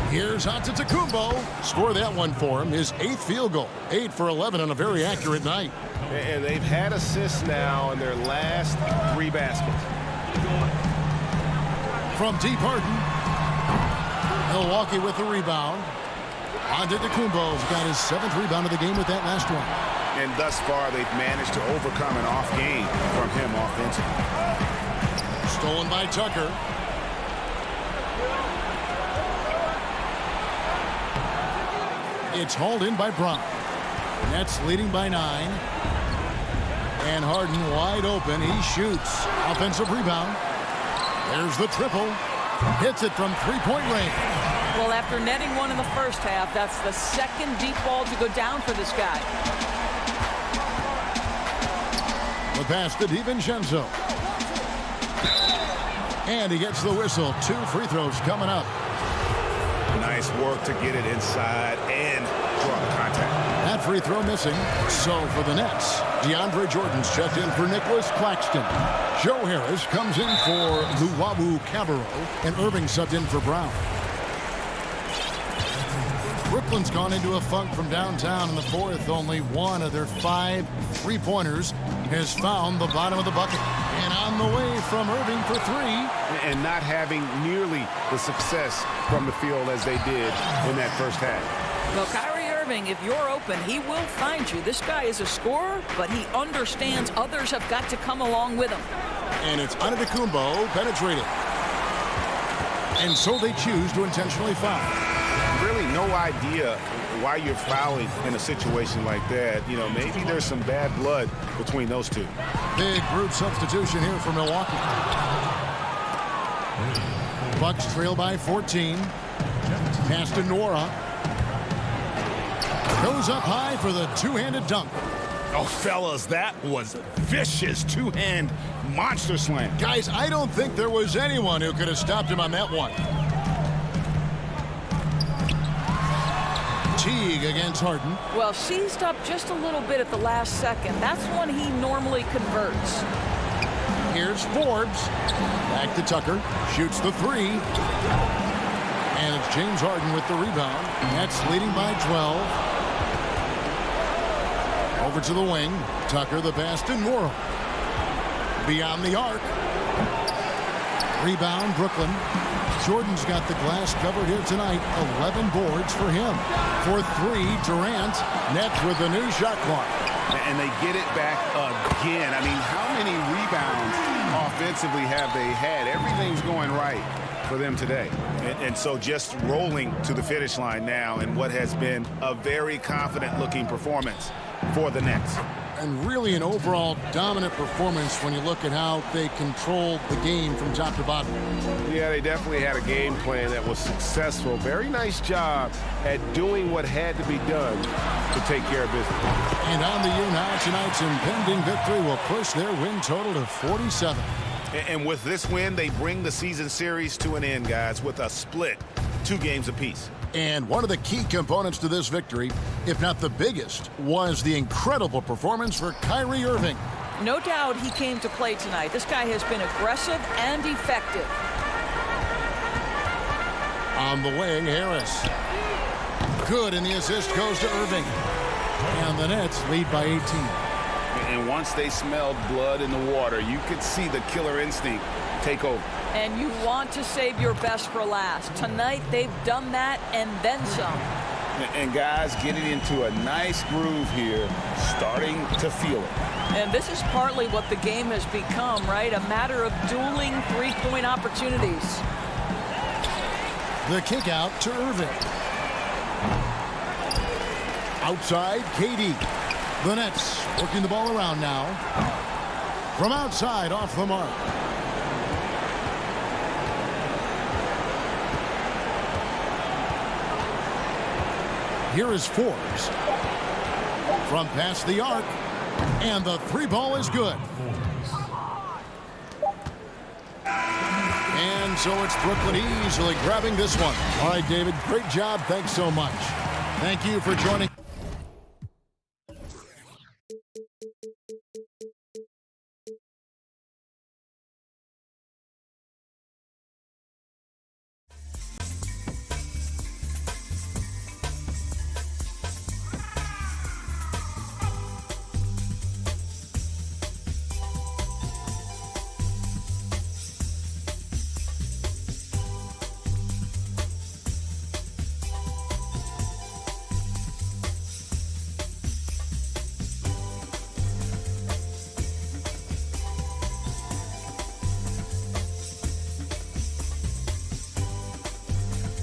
Here's Antetokounmpo. Score that one for him. His 8th field goal. 8 for 11 on a very accurate night. And they've had assists now in their last 3 baskets. From deep Harden. Milwaukee with the rebound. Antetokounmpo's got his 7th rebound of the game with that last one. And thus far, they've managed to overcome an off game from him offensively. Stolen by Tucker. It's hauled in by Brown. Nets leading by 9. And Harden wide open. He shoots. Offensive rebound. There's the triple. Hits it from three-point range. Well, after netting one in the first half, that's the second deep ball to go down for this guy. The pass to DiVincenzo. And he gets the whistle. 2 free throws coming up. Nice work to get it inside and draw the contact. That free throw missing. So for the Nets, DeAndre Jordan's checked in for Nicholas Claxton. Joe Harris comes in for Luwawu Cabarro, and Irving subbed in for Brown. Brooklyn's gone into a funk from downtown in the 4th. Only one of their 5 three-pointers has found the bottom of the bucket. And on the way from Irving for 3. And not having nearly the success from the field as they did in that first half. Well, Kyrie Irving, if you're open, he will find you. This guy is a scorer, but he understands others have got to come along with him. And it's Antetokounmpo penetrated. And so they choose to intentionally foul. Really no idea why you're fouling in a situation like that. Maybe there's some bad blood between those two. Big group substitution here for Milwaukee. Bucks trail by 14. Pass to Nora. Goes up high for the two-handed dunk. Oh, fellas, that was vicious two-hand monster slam. Guys, I don't think there was anyone who could have stopped him on that one. Teague against Harden. Well, seized up just a little bit at the last second. That's when he normally converts. Here's Forbes. Back to Tucker. Shoots the 3. And it's James Harden with the rebound. Nets leading by 12. Over to the wing. Tucker, the pass to Nora. Beyond the arc. Rebound, Brooklyn. Jordan's got the glass covered here tonight. 11 boards for him. For 3, Durant. Nets with the new shot clock. And they get it back again. I mean, how many rebounds offensively have they had? Everything's going right for them today. And so just rolling to the finish line now in what has been a very confident-looking performance for the Nets. And really an overall dominant performance when you look at how they controlled the game from top to bottom. Yeah, they definitely had a game plan that was successful. Very nice job at doing what had to be done to take care of business. And on the year now, tonight's impending victory will push their win total to 47. And with this win, they bring the season series to an end, guys, with a split 2 games apiece. And one of the key components to this victory, if not the biggest, was the incredible performance for Kyrie Irving. No doubt he came to play tonight. This guy has been aggressive and effective. On the wing, Harris. Good, and the assist goes to Irving. And the Nets lead by 18. And once they smelled blood in the water, you could see the killer instinct take over. And you want to save your best for last. Tonight, they've done that and then some. And guys getting into a nice groove here, starting to feel it. And this is partly what the game has become, right? A matter of dueling three-point opportunities. The kick out to Irving. Outside, KD. The Nets working the ball around now. From outside, off the mark. Here is Forbes. From past the arc. And the three ball is good. And so it's Brooklyn easily grabbing this one. All right, David, great job. Thanks so much. Thank you for joining.